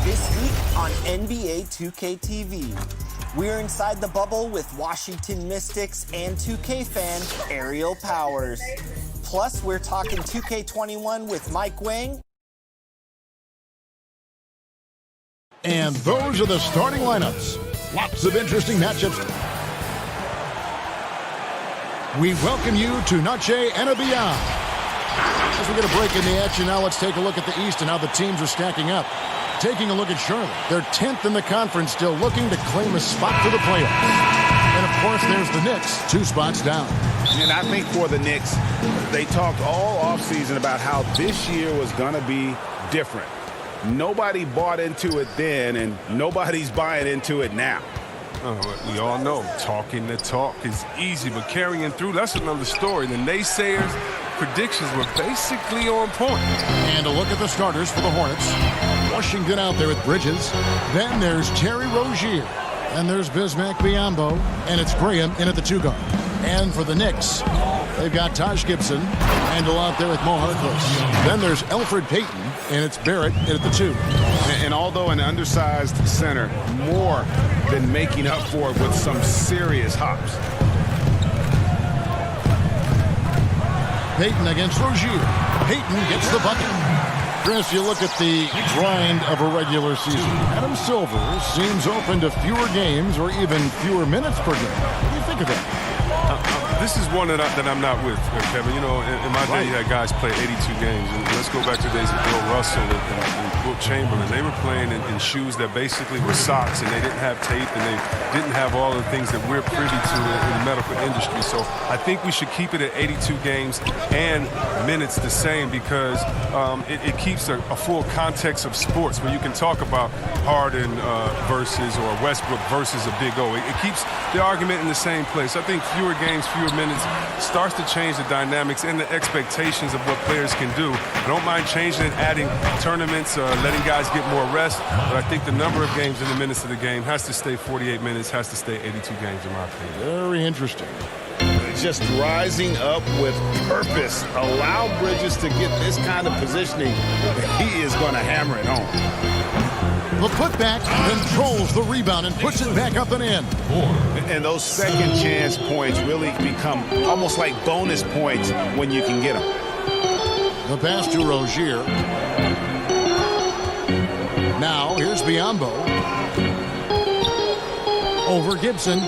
This week on NBA 2K TV, we're inside the bubble with Washington Mystics and 2K fan Ariel Powers. Plus, we're talking 2K21 with Mike Wang. And those are the starting lineups. Lots of interesting matchups. We welcome you to Noche and Beyond. As we get a break in the action, now let's take a look at the East and how the teams are stacking up. Taking a look at Charlotte. They're 10th in the conference, still looking to claim a spot for the playoffs. And, of course, there's the Knicks, 2 spots down. And I think for the Knicks, they talked all offseason about how this year was going to be different. Nobody bought into it then, and nobody's buying into it now. We all know talking the talk is easy, but carrying through, that's another story. The naysayers' predictions were basically on point. And a look at the starters for the Hornets. Washington out there with Bridges. Then there's Terry Rozier. And there's Bismack Biyombo. And it's Graham in at the 2 guard. And for the Knicks, they've got Taj Gibson. Randle out there with Mo Harkless. Then there's Elfrid Payton. And it's Barrett in at the 2. And although an undersized center, more than making up for it with some serious hops. Payton against Rozier. Payton gets the bucket. Chris, you look at the grind of a regular season. Adam Silver seems open to fewer games or even fewer minutes per game. What do you think of that? This is one that I'm not with, Kevin. You know, in my day, you had guys play 82 games. And let's go back to the days of Bill Russell and Wilt Chamberlain. They were playing in shoes that basically were socks, and they didn't have tape, and they didn't have all the things that we're privy to in the medical industry. So I think we should keep it at 82 games and minutes the same because it keeps a full context of sports where you can talk about Harden versus or Westbrook versus a Big O. It keeps the argument in the same place. I think fewer games, fewer minutes starts to change the dynamics and the expectations of what players can do. I don't mind changing it, adding tournaments, letting guys get more rest, but I think the number of games and the minutes of the game has to stay 48 minutes, has to stay 82 games in my opinion. Very interesting. Just rising up with purpose. Allow Bridges to get this kind of positioning. He is going to hammer it home. The putback controls the rebound and puts it back up and in. And those second chance points really become almost like bonus points when you can get them. The pass to Rozier. Now here's Biyombo. Over Gibson.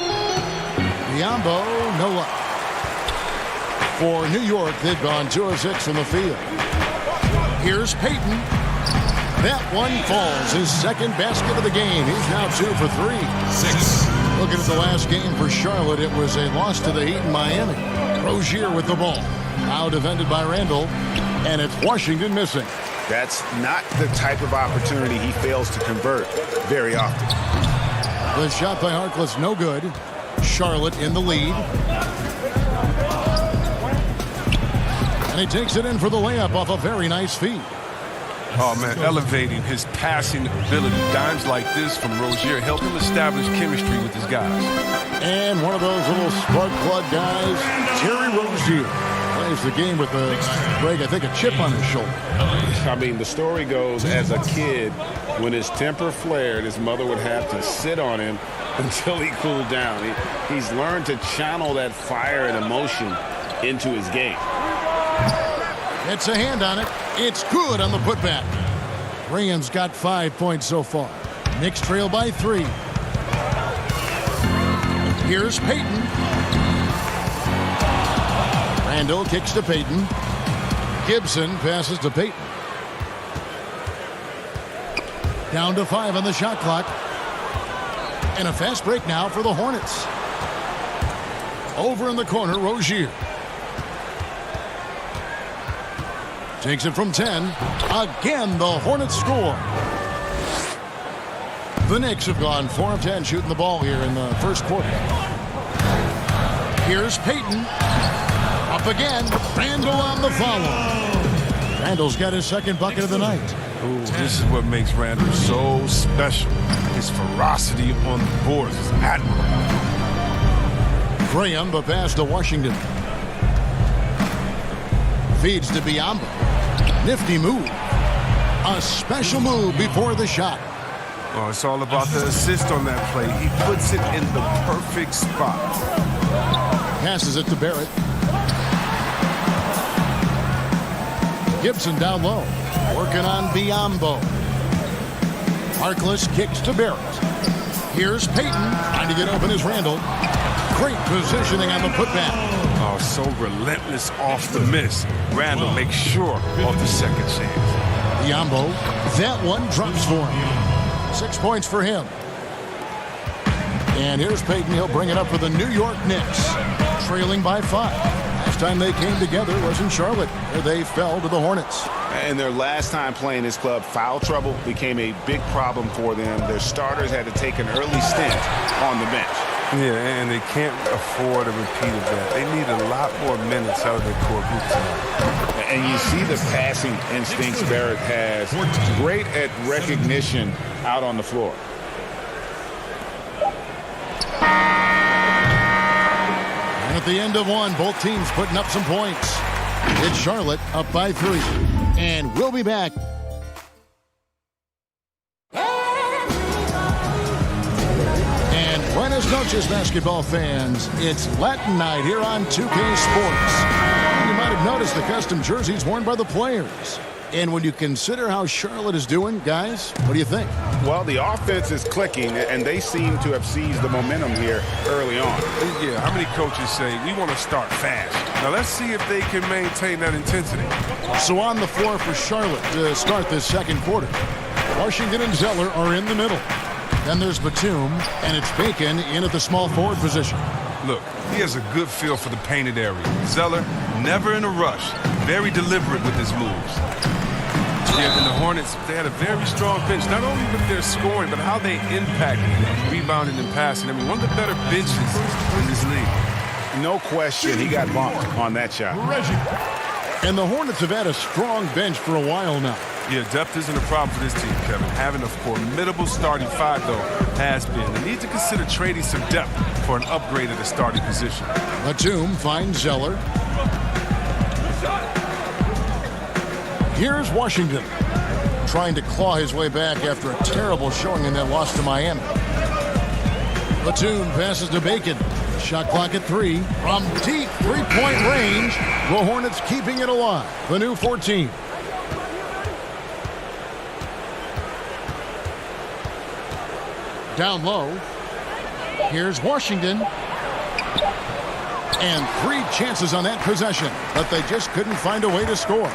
Biyombo, no luck. For New York, they've gone 2 of 6 from the field. Here's Payton. That one falls. His second basket of the game. He's now 2 for 3. 6. Looking at the last game for Charlotte, it was a loss to the Heat in Miami. Rozier with the ball. Now defended by Randle. And it's Washington missing. That's not the type of opportunity he fails to convert very often. The shot by Harkless, no good. Charlotte in the lead. And he takes it in for the layup off a very nice feed. Oh, man, elevating his passing ability. Dimes like this from Rozier help him establish chemistry with his guys. And one of those little spark plug guys, Terry Rozier, plays the game with Greg, I think, a chip on his shoulder. I mean, the story goes, as a kid, when his temper flared, his mother would have to sit on him until he cooled down. He's learned to channel that fire and emotion into his game. It's a hand on it. It's good on the putback. Graham's got 5 points so far. Knicks trail by 3. Here's Payton. Randle kicks to Payton. Gibson passes to Payton. Down to 5 on the shot clock. And a fast break now for the Hornets. Over in the corner, Rozier. Takes it from 10. Again, the Hornets score. The Knicks have gone 4 of 10 shooting the ball here in the first quarter. Here's Payton. Up again. Randle on the follow. Randle's got his second bucket of the night. Ooh, this is what makes Randle so special. His ferocity on the boards is admirable. Graham, the pass to Washington. Feeds to Biyombo. Nifty move. A special move before the shot. Oh, it's all about the assist on that play. He puts it in the perfect spot. Passes it to Barrett. Gibson down low. Working on Biyombo. Harkless kicks to Barrett. Here's Payton trying to get open as Randall. Great positioning on the putback. Oh, so relentless off the miss. Randall makes sure of the second chance. Biyombo, that one drops for him. 6 points for him. And here's Payton. He'll bring it up for the New York Knicks. Trailing by 5. Last time they came together was in Charlotte, where they fell to the Hornets. And their last time playing this club, foul trouble became a big problem for them. Their starters had to take an early stint on the bench. Yeah, and they can't afford a repeat of that. They need a lot more minutes out of their core group tonight. And you see the passing instincts Barrett has. Great at recognition out on the floor. And at the end of one, both teams putting up some points. It's Charlotte up by 3. And we'll be back. And buenas noches, basketball fans. It's Latin night here on 2K Sports. You might have noticed the custom jerseys worn by the players. And when you consider how Charlotte is doing, guys, what do you think? Well, the offense is clicking, and they seem to have seized the momentum here early on. Yeah, how many coaches say, we want to start fast? Now, let's see if they can maintain that intensity. So on the floor for Charlotte to start this second quarter. Washington and Zeller are in the middle. Then there's Batum, and it's Bacon in at the small forward position. Look, he has a good feel for the painted area. Zeller, never in a rush, very deliberate with his moves. Yeah, and the Hornets, they had a very strong bench, not only with their scoring, but how they impacted rebounding and passing. I mean, one of the better benches in this league. No question, he got bumped on that shot. And the Hornets have had a strong bench for a while now. Yeah, depth isn't a problem for this team, Kevin. Having a formidable starting 5, though, has been. They need to consider trading some depth for an upgrade at the starting position. Batum finds Zeller. Here's Washington, trying to claw his way back after a terrible showing in that loss to Miami. Batum passes to Bacon. Shot clock at 3. From deep three-point range, the Hornets keeping it alive. The new 14. Down low. Here's Washington. And 3 chances on that possession, but they just couldn't find a way to score.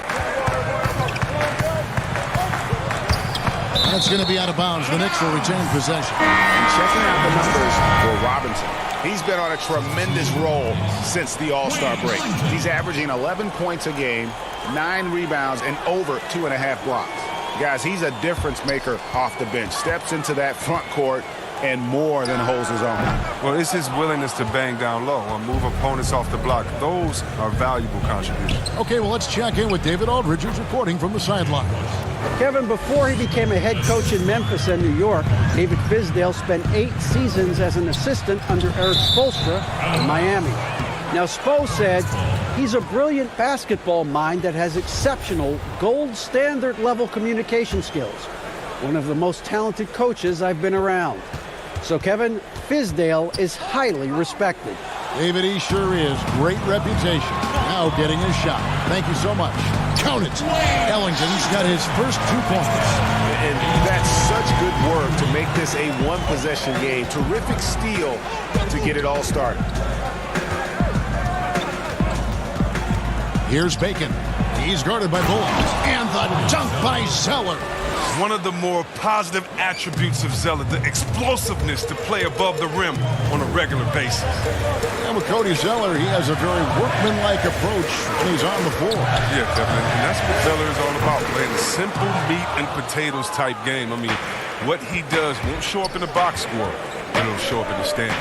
That's going to be out of bounds. The Knicks will retain possession. And checking out the numbers for Robinson. He's been on a tremendous roll since the All-Star break. He's averaging 11 points a game, 9 rebounds, and over 2.5 blocks. Guys, he's a difference maker off the bench. Steps into that front court and more than holds his own. Well, it's his willingness to bang down low or move opponents off the block. Those are valuable contributions. Okay, well, let's check in with David Aldridge, who's reporting from the sidelines. Kevin, before he became a head coach in Memphis and New York, David Fizdale spent 8 seasons as an assistant under Eric Spoelstra in Miami. Now, Spo said he's a brilliant basketball mind that has exceptional gold standard level communication skills. One of the most talented coaches I've been around. So, Kevin, Fizdale is highly respected. David, he sure is. Great reputation. Now getting his shot. Thank you so much. Count it. Ellington's got his first 2 points. And that's such good work to make this a one-possession game. Terrific steal to get it all started. Here's Bacon. He's guarded by Bullock. And the dunk by Zeller. One of the more positive attributes of Zeller, the explosiveness to play above the rim on a regular basis. And with Cody Zeller, he has a very workmanlike approach when he's on the floor. Yeah, Kevin, and that's what Zeller is all about, playing a simple meat and potatoes type game. I mean, what he does won't show up in the box score, but it'll show up in the stands.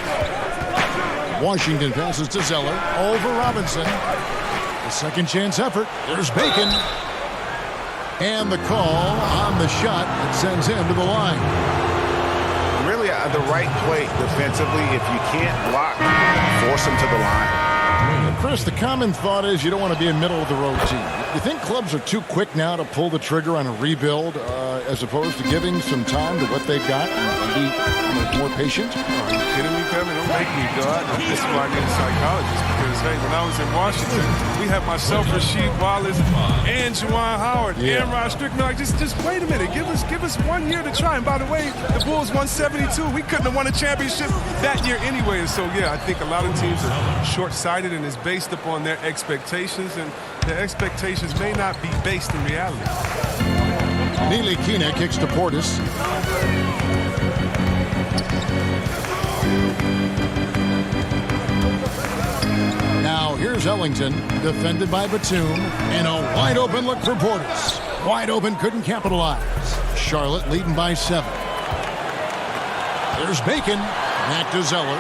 Washington passes to Zeller over Robinson. The second chance effort. There's Bacon. And the call on the shot that sends him to the line. Really the right play defensively. If you can't block, force him to the line. Chris, the common thought is you don't want to be a middle-of-the-road team. You think clubs are too quick now to pull the trigger on a rebuild? as opposed to giving some time to what they've got and be more patient? Are you kidding me, Kevin? Don't make me go out. This is why I need a psychologist. Because, hey, when I was in Washington, we had myself, Rasheed Wallace, and Juwan Howard, and Rod Strickland. Like, just wait a minute. Give us 1 year to try. And by the way, the Bulls won 72. We couldn't have won a championship that year anyway. And so, yeah, I think a lot of teams are short-sighted, and it's based upon their expectations, and their expectations may not be based in reality. Ntilikina kicks to Portis. Now here's Ellington, defended by Batum, and a wide open look for Portis. Wide open, couldn't capitalize. Charlotte leading by 7. There's Bacon. Back to Zeller.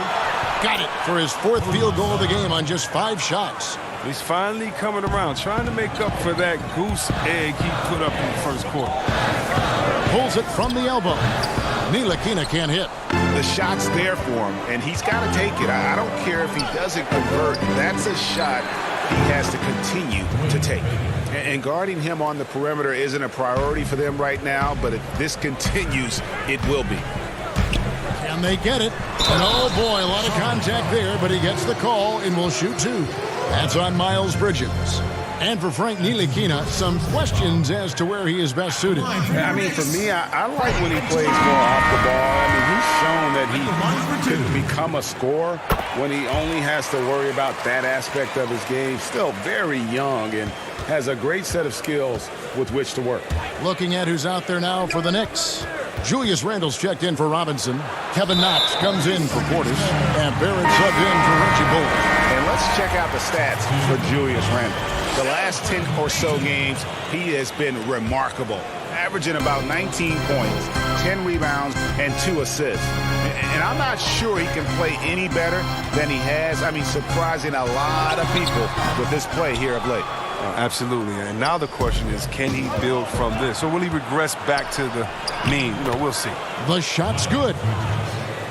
Got it for his 4th field goal of the game on just 5 shots. He's finally coming around, trying to make up for that goose egg he put up in the first quarter. Pulls it from the elbow. Ntilikina can't hit. The shot's there for him, and he's got to take it. I don't care if he doesn't convert. That's a shot he has to continue to take. And guarding him on the perimeter isn't a priority for them right now, but if this continues, it will be. Can they get it? And oh boy, a lot of contact there, but he gets the call and will shoot 2. That's on Miles Bridges. And for Frank Ntilikina, some questions as to where he is best suited. I mean, for me, I like when he plays more off the ball. I mean, he's shown that he can become a scorer when he only has to worry about that aspect of his game. Still very young and has a great set of skills with which to work. Looking at who's out there now for the Knicks. Julius Randle's checked in for Robinson. Kevin Knox comes in for Portis. And Barrett subbed in for Reggie Bullock. And let's check out the stats for Julius Randle. The last 10 or so games, he has been remarkable, averaging about 19 points, 10 rebounds, and 2 assists. And I'm not sure he can play any better than he has. I mean, surprising a lot of people with this play here of late. Absolutely. And now the question is, can he build from this? Or will he regress back to the mean? We'll see. The shot's good.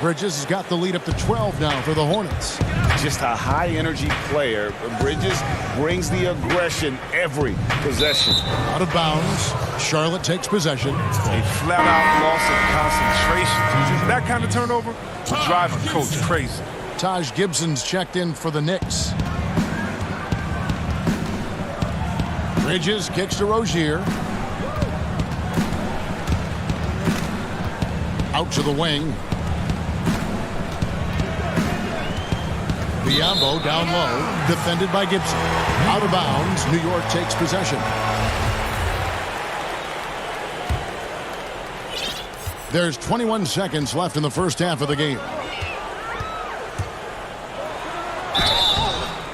Bridges has got the lead up to 12 now for the Hornets. Just a high-energy player. Bridges brings the aggression every possession. Out of bounds. Charlotte takes possession. A flat-out loss of concentration. That kind of turnover will drive a coach crazy. Taj Gibson's checked in for the Knicks. Bridges kicks to Rozier. Out to the wing. Biyombo down low, defended by Gibson. Out of bounds, New York takes possession. There's 21 seconds left in the first half of the game.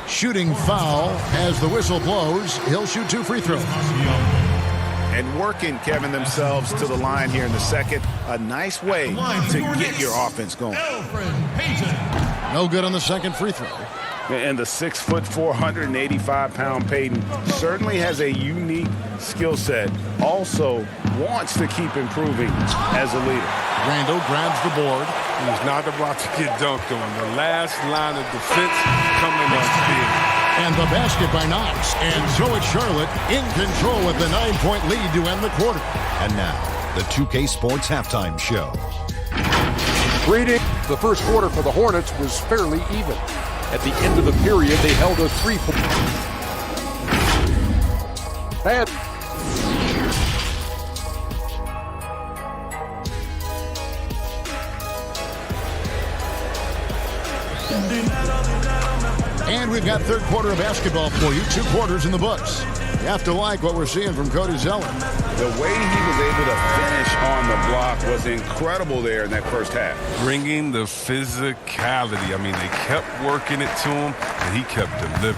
Shooting foul as the whistle blows. He'll shoot 2 free throws. And working, Kevin, themselves to the line here in the second. A nice way to get your offense going. No good on the second free throw. And the 6'4", 485-pound Payton certainly has a unique skill set. Also wants to keep improving as a leader. Randle grabs the board. He's not about to get dunked on. The last line of defense coming on speed. And the basket by Knox. And so it's Charlotte in control with the 9-point lead to end the quarter. And now, the 2K Sports Halftime Show. Greetings. The first quarter for the Hornets was fairly even. At the end of the period, they held a 3-point. Bad. And we've got third quarter of basketball for you. 2 quarters in the books. You have to like what we're seeing from Cody Zeller. The way he was able to finish on the block was incredible there in that first half. Bringing the physicality. I mean, they kept working it to him, and he kept delivering.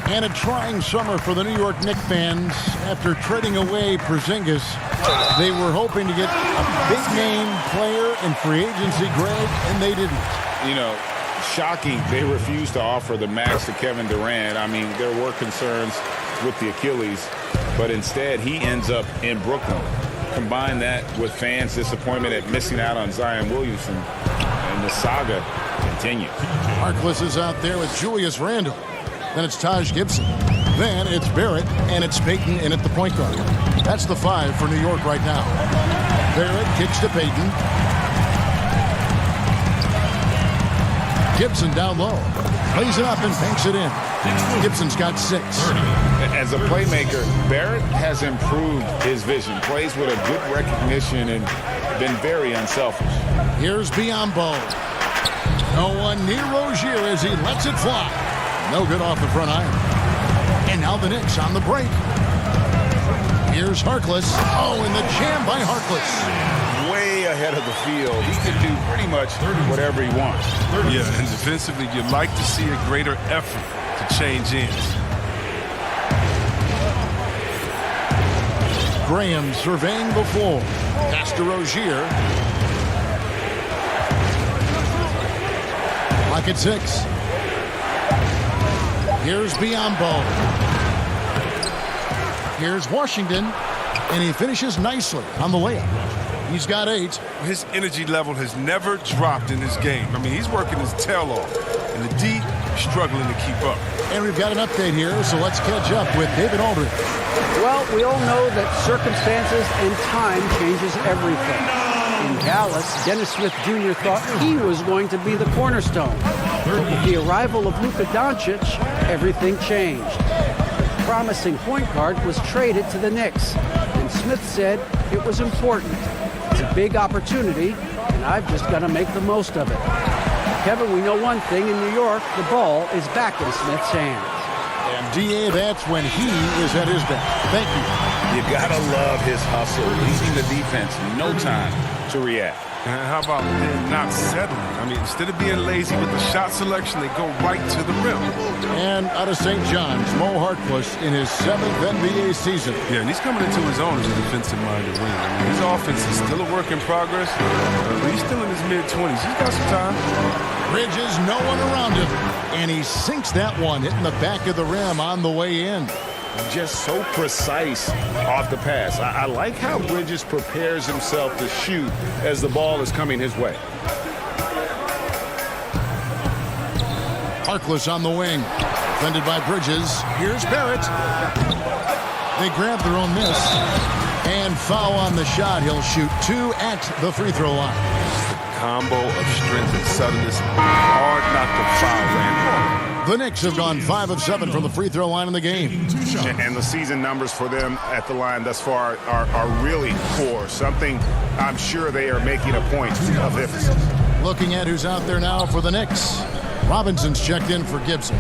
And a trying summer for the New York Knicks fans. After trading away Porzingis, they were hoping to get a big-name player in free agency, Greg, and they didn't. You know, shocking they refused to offer the max to Kevin Durant. I mean, there were concerns with the Achilles, but instead he ends up in Brooklyn. Combine that with fans' disappointment at missing out on Zion Williamson, and the saga continues. Harkless is out there with Julius Randle. Then it's Taj Gibson. Then it's Barrett, and it's Payton in at the point guard. That's the 5 for New York right now. Barrett kicks to Payton. Gibson down low. Plays it up and banks it in. Gibson's got 6. As a playmaker, Barrett has improved his vision. Plays with a good recognition and been very unselfish. Here's Biyombo. No one near Rozier as he lets it fly. No good off the front iron. And now the Knicks on the break. Here's Harkless. Oh, and the jam by Harkless. Way ahead of the field. He can do pretty much whatever he wants. Yeah, and defensively, you'd like to see a greater effort to change ends. Graham surveying the floor. Pass to Rozier. Clock at 6. Here's Biyombo. Here's Washington. And he finishes nicely on the layup. He's got 8. His energy level has never dropped in this game. I mean, he's working his tail off. And the D struggling to keep up. And we've got an update here, so let's catch up with David Aldridge. Well, we all know that circumstances and time changes everything. In Dallas, Dennis Smith Jr. thought he was going to be the cornerstone. But with the arrival of Luka Doncic, everything changed. The promising point guard was traded to the Knicks, and Smith said it was important. It's a big opportunity, and I've just got to make the most of it. Kevin, we know one thing. In New York, the ball is back in Smith's hands. And D.A., that's when he is at his best. Thank you. You gotta love his hustle, leading the defense, no time to react. And how about them not settling? I mean, instead of being lazy with the shot selection, they go right to the rim. And out of St. John's, Mo Harkless in his 7th NBA season. Yeah, and he's coming into his own as a defensive-minded wing. I mean, his offense is still a work in progress, but he's still in his mid-20s. He's got some time. Bridges, no one around him. And he sinks that one, hitting the back of the rim on the way in. Just so precise off the pass. I like how Bridges prepares himself to shoot as the ball is coming his way. Harkless on the wing. Defended by Bridges. Here's Barrett. They grab their own miss. And foul on the shot. He'll shoot 2 at the free throw line. Combo of strength and suddenness. Hard not to foul, Randall. The Knicks have gone 5 of 7 from the free throw line in the game. And the season numbers for them at the line thus far are really poor. Something I'm sure they are making a point of emphasis. Looking at who's out there now for the Knicks. Robinson's checked in for Gibson.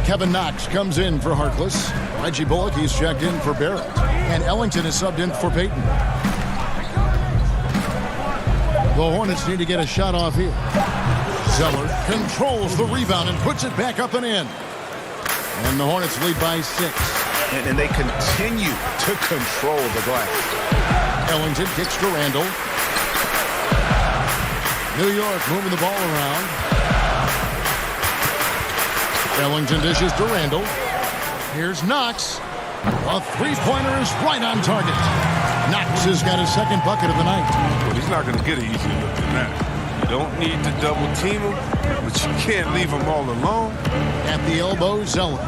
Kevin Knox comes in for Harkless. Reggie Bullock, he's checked in for Barrett. And Ellington is subbed in for Payton. The Hornets need to get a shot off here. Zeller controls the rebound and puts it back up and in. And the Hornets lead by 6. And they continue to control the glass. Ellington kicks to Randall. New York moving the ball around. Ellington dishes to Randall. Here's Knox. A three-pointer is right on target. Knox has got his 2nd bucket of the night. Well, he's not going to get an easier look than that. You don't need to double team him, but you can't leave him all alone. At the elbow, Zeller.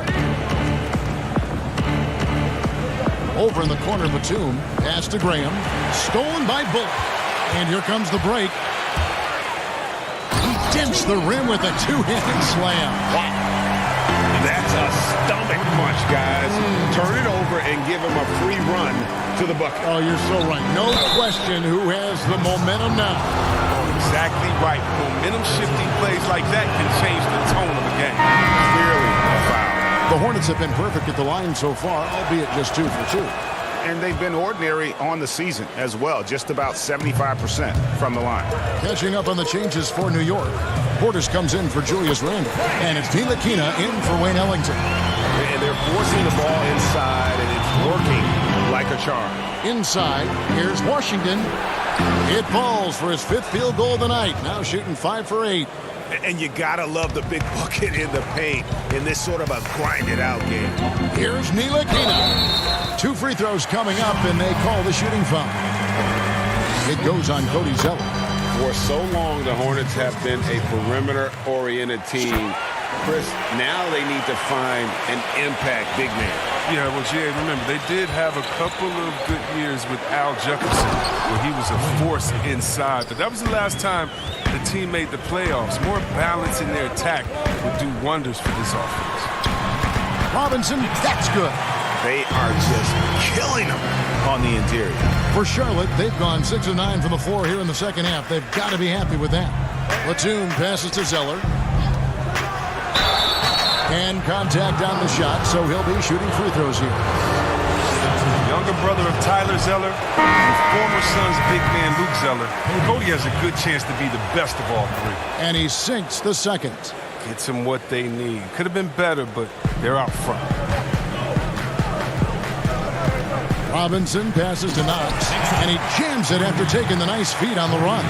Over in the corner, Batum. Pass to Graham. Stolen by Bullock. And here comes the break. He dents the rim with a 2-handed slam. Wow. That's a stomach punch, guys. Turn it over and give him a free run to the bucket. Oh, you're so right. No question who has the momentum now. Exactly right. Momentum-shifting plays like that can change the tone of a game. Clearly a foul. The Hornets have been perfect at the line so far, albeit just 2 for 2. And they've been ordinary on the season as well, just about 75% from the line. Catching up on the changes for New York. Portis comes in for Julius Randle. And it's Ntilikina in for Wayne Ellington. And they're forcing the ball inside, and it's working like a charm. Inside, here's Washington. It falls for his 5th field goal of the night. Now shooting 5 for 8. And you gotta love the big bucket in the paint in this sort of a grinded-out game. Here's Ntilikina. 2 free throws coming up, and they call the shooting foul. It goes on Cody Zeller. For so long, the Hornets have been a perimeter-oriented team. Chris, now they need to find an impact big man. Yeah, well, Jay, remember, they did have a couple of good years with Al Jefferson, where he was a force inside. But that was the last time the team made the playoffs. More balance in their attack would do wonders for this offense. Robinson, that's good. They are just killing them on the interior. For Charlotte, they've gone 6 of 9 from the floor here in the second half. They've got to be happy with that. Batum passes to Zeller. And contact on the shot, so he'll be shooting free throws here. Younger brother of Tyler Zeller, and former son's big man Luke Zeller. Cody has a good chance to be the best of all three. And he sinks the second. Gets them what they need. Could have been better, but they're out front. Robinson passes to Knox, and he jams it after taking the nice feed on the run.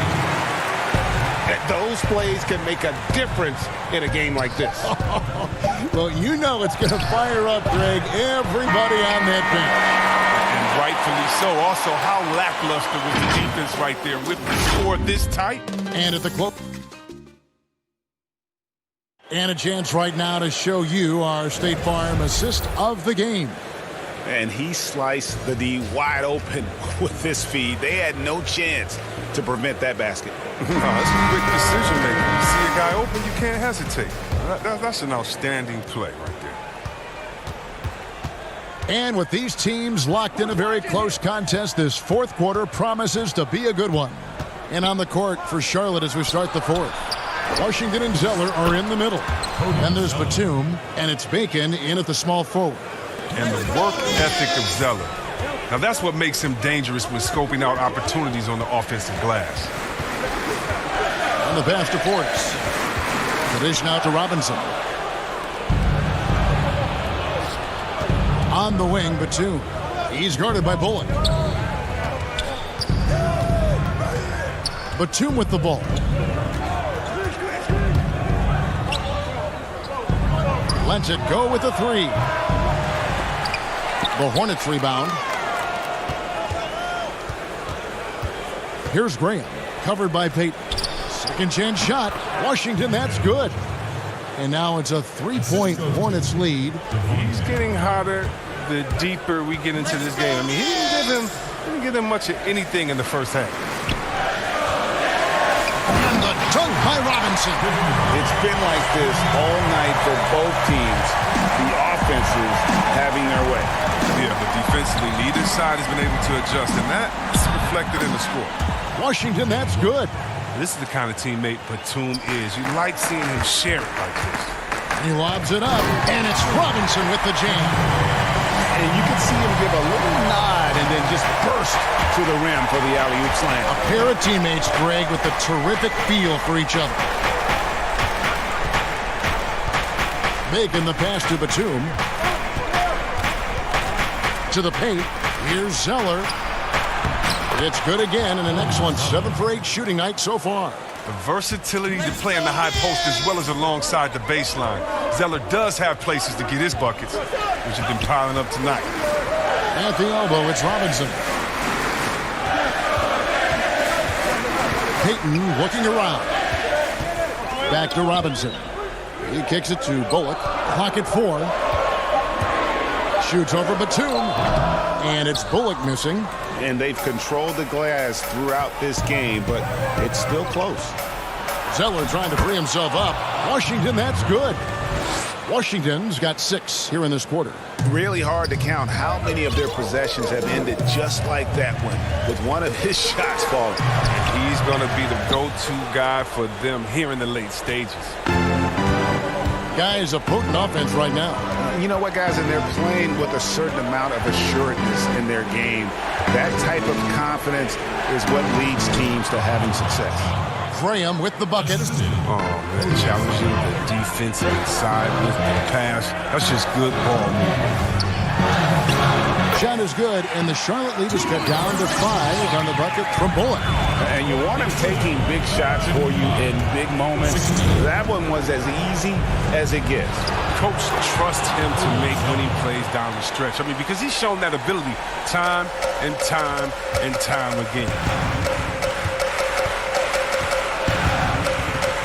Those plays can make a difference in a game like this. Well, you know it's going to fire up, Greg, everybody on that bench. And rightfully so. Also, how lackluster was the defense right there with the score this tight? And at the close. And a chance right now to show you our State Farm assist of the game. And he sliced the D wide open with this feed. They had no chance to prevent that basket. No, that's a quick decision making. You see a guy open, you can't hesitate. That's an outstanding play right there. And with these teams locked in a very close contest, this fourth quarter promises to be a good one. And on the court for Charlotte as we start the fourth. Washington and Zeller are in the middle. Then there's Batum, and it's Bacon in at the small forward. And the work ethic of Zeller. Now that's what makes him dangerous when scoping out opportunities on the offensive glass. And the pass to Forts. The dish now to Robinson. On the wing, Batum. He's guarded by Bullock. Batum with the ball. Lets it go with the three. The Hornets rebound. Here's Graham, covered by Payton. Second chance shot. Washington, that's good. And now it's a 3-point Hornets lead. He's getting hotter the deeper we get into this game. I mean, he didn't give them much of anything in the first half. And the dunk by Robinson. It's been like this all night for both teams. The offenses having their way. Yeah, but defensively, neither side has been able to adjust, and that's reflected in the score. Washington, that's good. This is the kind of teammate Batum is. You like seeing him share it like this. He lobs it up, and it's Robinson with the jam. And you can see him give a little nod and then just burst to the rim for the alley-oop slam. A pair of teammates, Greg, with a terrific feel for each other. Bacon the pass to Batum. To the paint. Here's Zeller. It's good again, and an excellent 7 for 8 shooting night so far. The versatility to play in the high post as well as alongside the baseline. Zeller does have places to get his buckets, which have been piling up tonight. At the elbow, it's Robinson. Payton looking around. Back to Robinson. He kicks it to Bullock. Clock at 4. Shoots over Batum. And it's Bullock missing. And they've controlled the glass throughout this game, but it's still close. Zeller trying to free himself up. Washington, that's good. Washington's got 6 here in this quarter. Really hard to count how many of their possessions have ended just like that one, with one of his shots falling. And he's going to be the go-to guy for them here in the late stages. Guys, a potent offense right now. You know what, guys? And they're playing with a certain amount of assuredness in their game. That type of confidence is what leads teams to having success. Graham with the bucket. Oh, man, challenging the defensive side with the pass. That's just good ball movement. Shot is good, and the Charlotte lead is cut down to 5 on the bucket from Bullock. And you want him taking big shots for you in big moments. That one was as easy as it gets. Coach trusts him to make winning plays down the stretch. I mean, because he's shown that ability time and time and time again.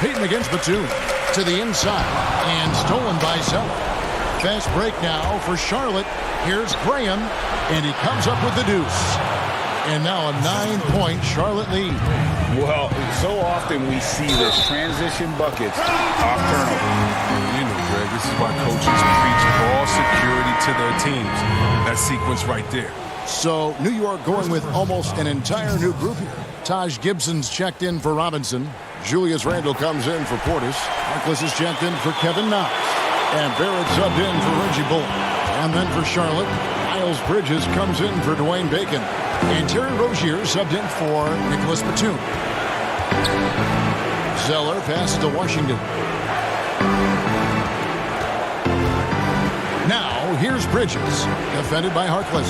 Payton against Batum. to the inside and stolen by Zeller. Fast break now for Charlotte. Here's Graham, and he comes up with the deuce. And now a 9-point Charlotte lead. Well, so often we see this transition buckets off turnover. You know, Greg, this is why coaches preach ball security to their teams. That sequence right there. So New York going with almost an entire new group here. Taj Gibson's checked in for Robinson. Julius Randle comes in for Portis. Harkless is checked in for Kevin Knox. And Barrett subbed in for Reggie Bullock. And then for Charlotte, Miles Bridges comes in for Dwayne Bacon. And Terry Rozier subbed in for Nicholas Batum. Zeller passes to Washington. Now, here's Bridges, defended by Harkless.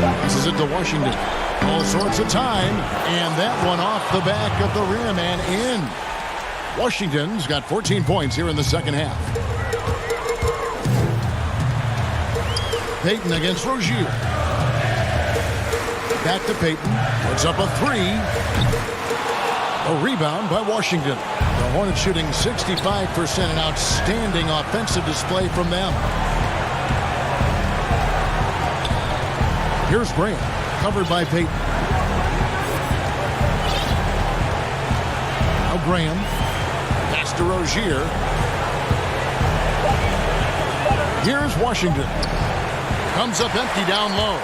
Passes it to Washington. All sorts of time, and that one off the back of the rim and in. Washington's got 14 points here in the second half. Payton against Rozier. Back to Payton. Puts up a three. A rebound by Washington. The Hornets shooting 65%, an outstanding offensive display from them. Here's Graham, covered by Payton. Now Graham. Pass to Rozier. Here's Washington. Comes up empty down low.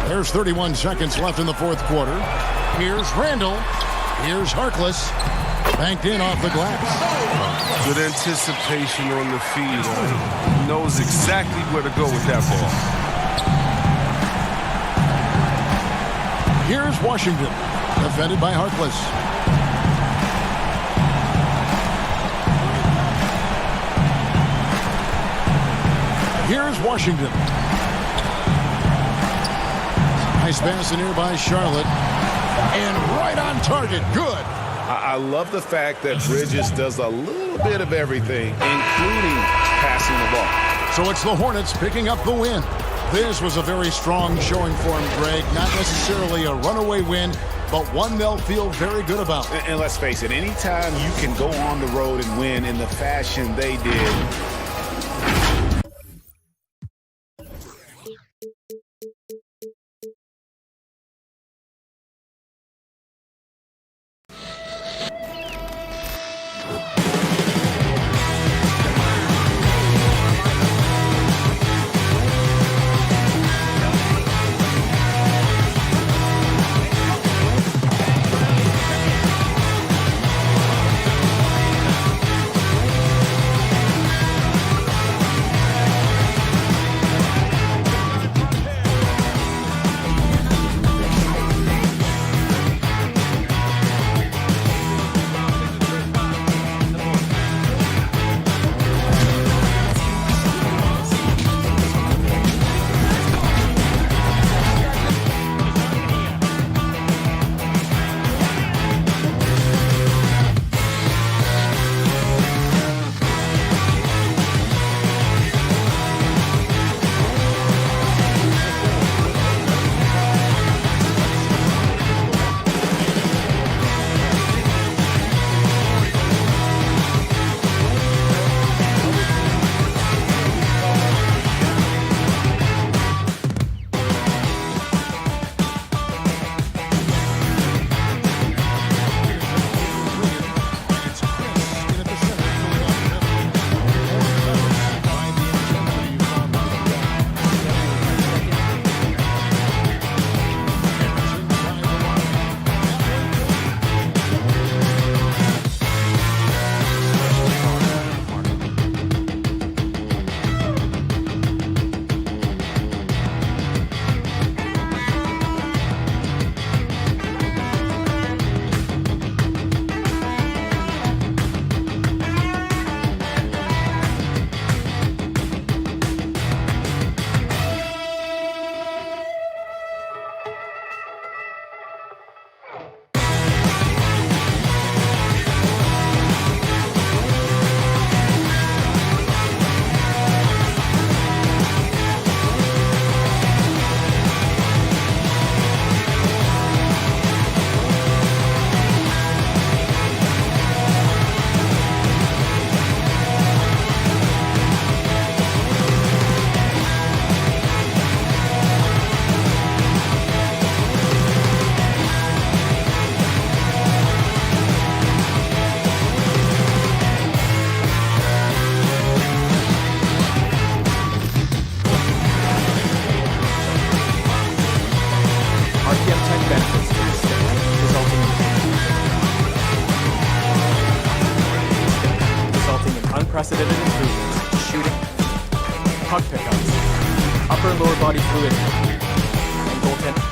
There's 31 seconds left in the fourth quarter. Here's Randle. Here's Harkless. Banked in off the glass. Good anticipation on the feed. He knows exactly where to go with that ball. Here's Washington. Defended by Harkless. Here's Washington. Nice pass in here by Charlotte. And right on target. Good. I love the fact that Bridges does a little bit of everything, including passing the ball. So it's the Hornets picking up the win. This was a very strong showing for them, Greg. Not necessarily a runaway win, but one they'll feel very good about. And let's face it, anytime you can go on the road and win in the fashion they did, upper and lower body fluid, and goaltending.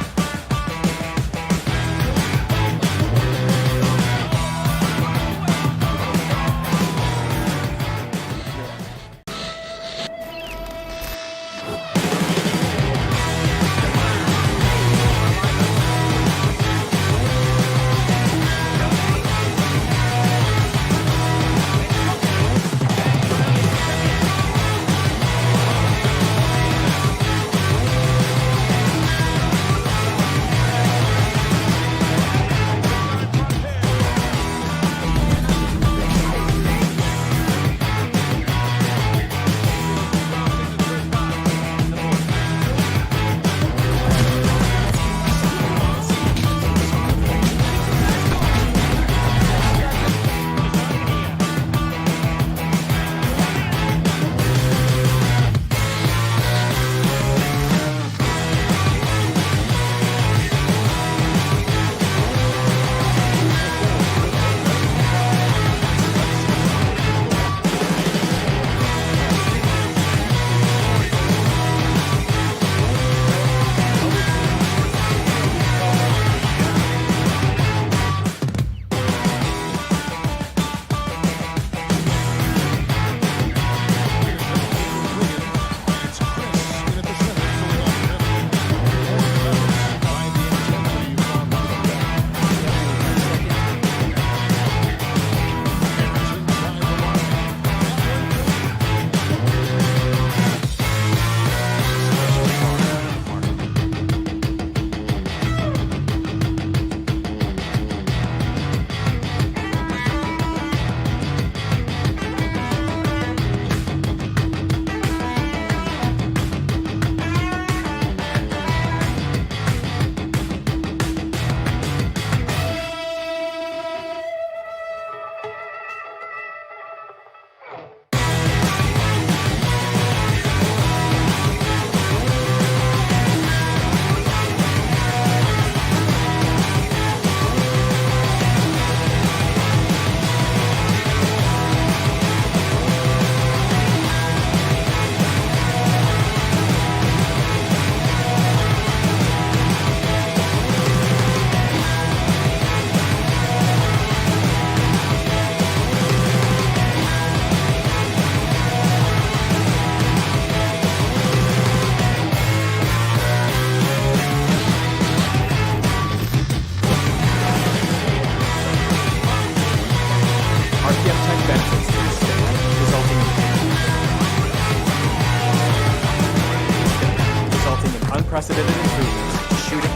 Unprecedented improvements to shooting,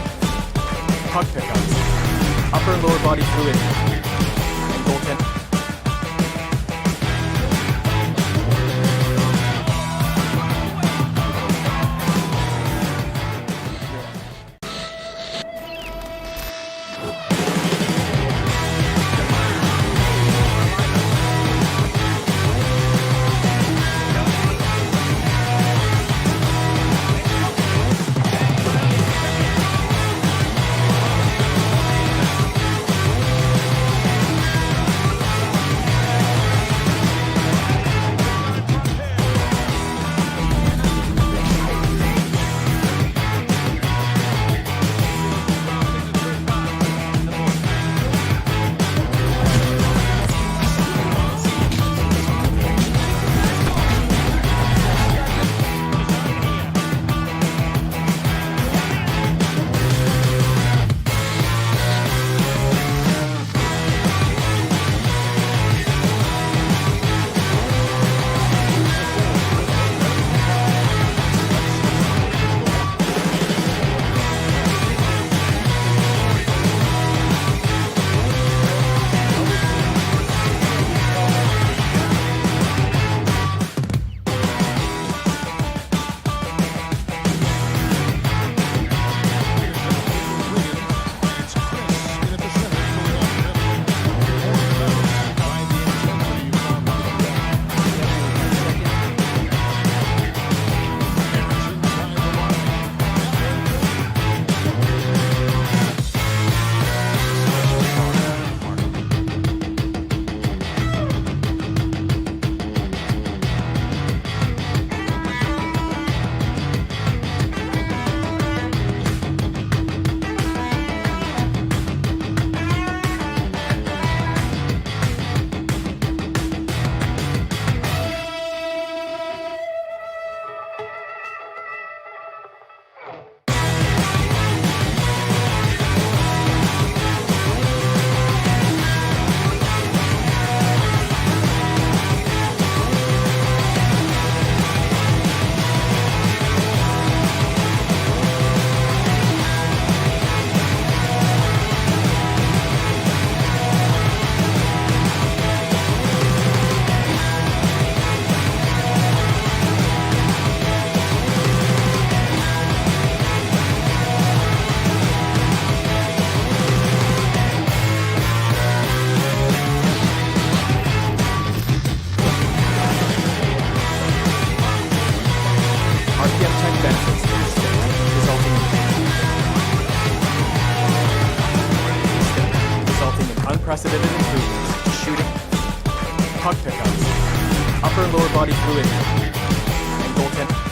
puck pickups, upper and lower body fluid, and goaltending. unprecedented improvements. Shooting, puck pickups, upper and lower body fluidity, and goaltending.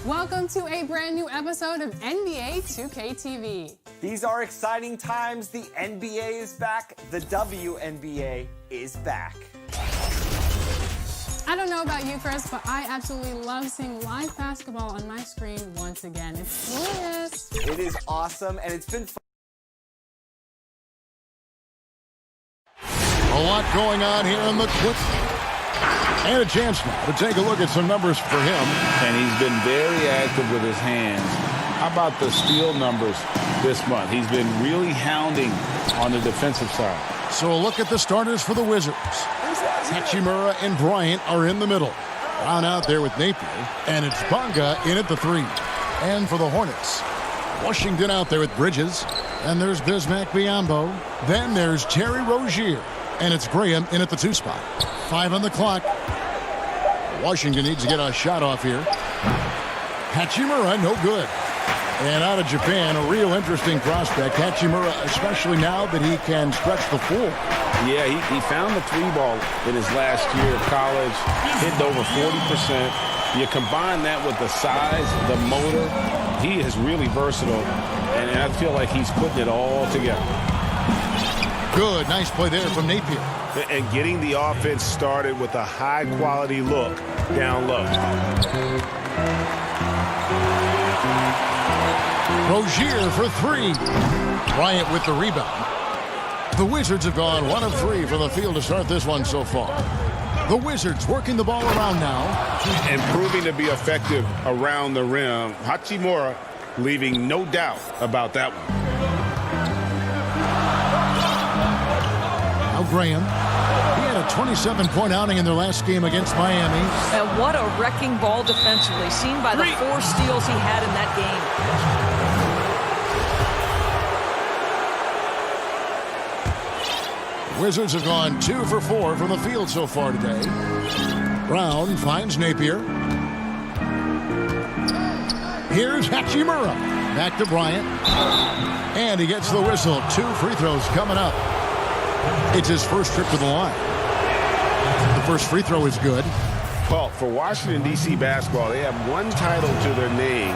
Welcome to a brand new episode of NBA 2K TV. These are exciting times. The NBA is back. The WNBA is back. I don't know about you, Chris, but I absolutely love seeing live basketball on my screen once again. It's glorious. It is awesome, and it's been fun. A lot going on here in the quick. And a chance now to take a look at some numbers for him. And he's been very active with his hands. How about the steal numbers this month? He's been really hounding on the defensive side. So a look at the starters for the Wizards. Hachimura and Bryant are in the middle. Brown out there with Napier. And it's Bonga in at the 3. And for the Hornets, Washington out there with Bridges. And there's Bismack Biyombo. Then there's Terry Rozier. And it's Graham in at the 2 spot. 5 on the clock. Washington needs to get a shot off here. Hachimura, no good. And out of Japan, a real interesting prospect. Hachimura, especially now that he can stretch the floor. Yeah, he found the 3-ball in his last year of college, hitting over 40%. You combine that with the size, the motor, he is really versatile, and I feel like he's putting it all together. Good, nice play there from Napier. And getting the offense started with a high-quality look down low. Rozier for 3. Bryant with the rebound. The Wizards have gone 1 of 3 from the field to start this one so far. The Wizards working the ball around now. And proving to be effective around the rim. Hachimura leaving no doubt about that one. Now Graham. He had a 27-point outing in their last game against Miami. And what a wrecking ball defensively, seen by the 4 steals he had in that game. Wizards have gone 2 for 4 from the field so far today. Brown finds Napier. Here's Hachimura. Back to Bryant. And he gets the whistle. 2 free throws coming up. It's his first trip to the line. The first free throw is good. Well, for Washington, D.C. basketball, they have one title to their name,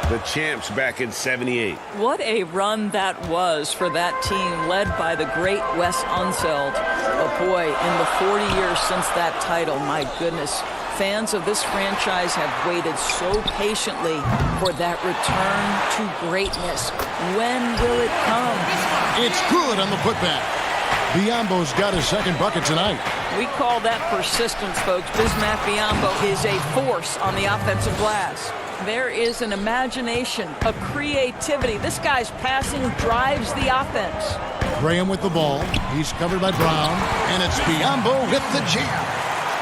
the champs back in '78. What a run that was for that team, led by the great Wes Unseld. Oh boy, in the 40 years since that title, my goodness, fans of this franchise have waited so patiently for that return to greatness. When will it come? It's good on the putback. Biyombo's got his second bucket tonight. We call that persistence, folks. Bismack Biyombo is a force on the offensive glass. There is an imagination, a creativity. This guy's passing drives the offense. Graham with the ball. He's covered by Brown. And it's Biyombo with the jam.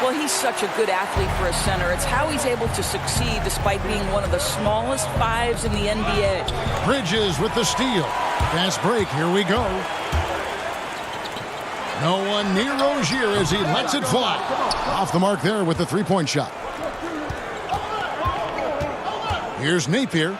Well, he's such a good athlete for a center. It's how he's able to succeed despite being one of the smallest 5s in the NBA. Bridges with the steal. Fast break. Here we go. No one near Rozier as he lets it fly. Off the mark there with the 3-point shot. Here's Napier.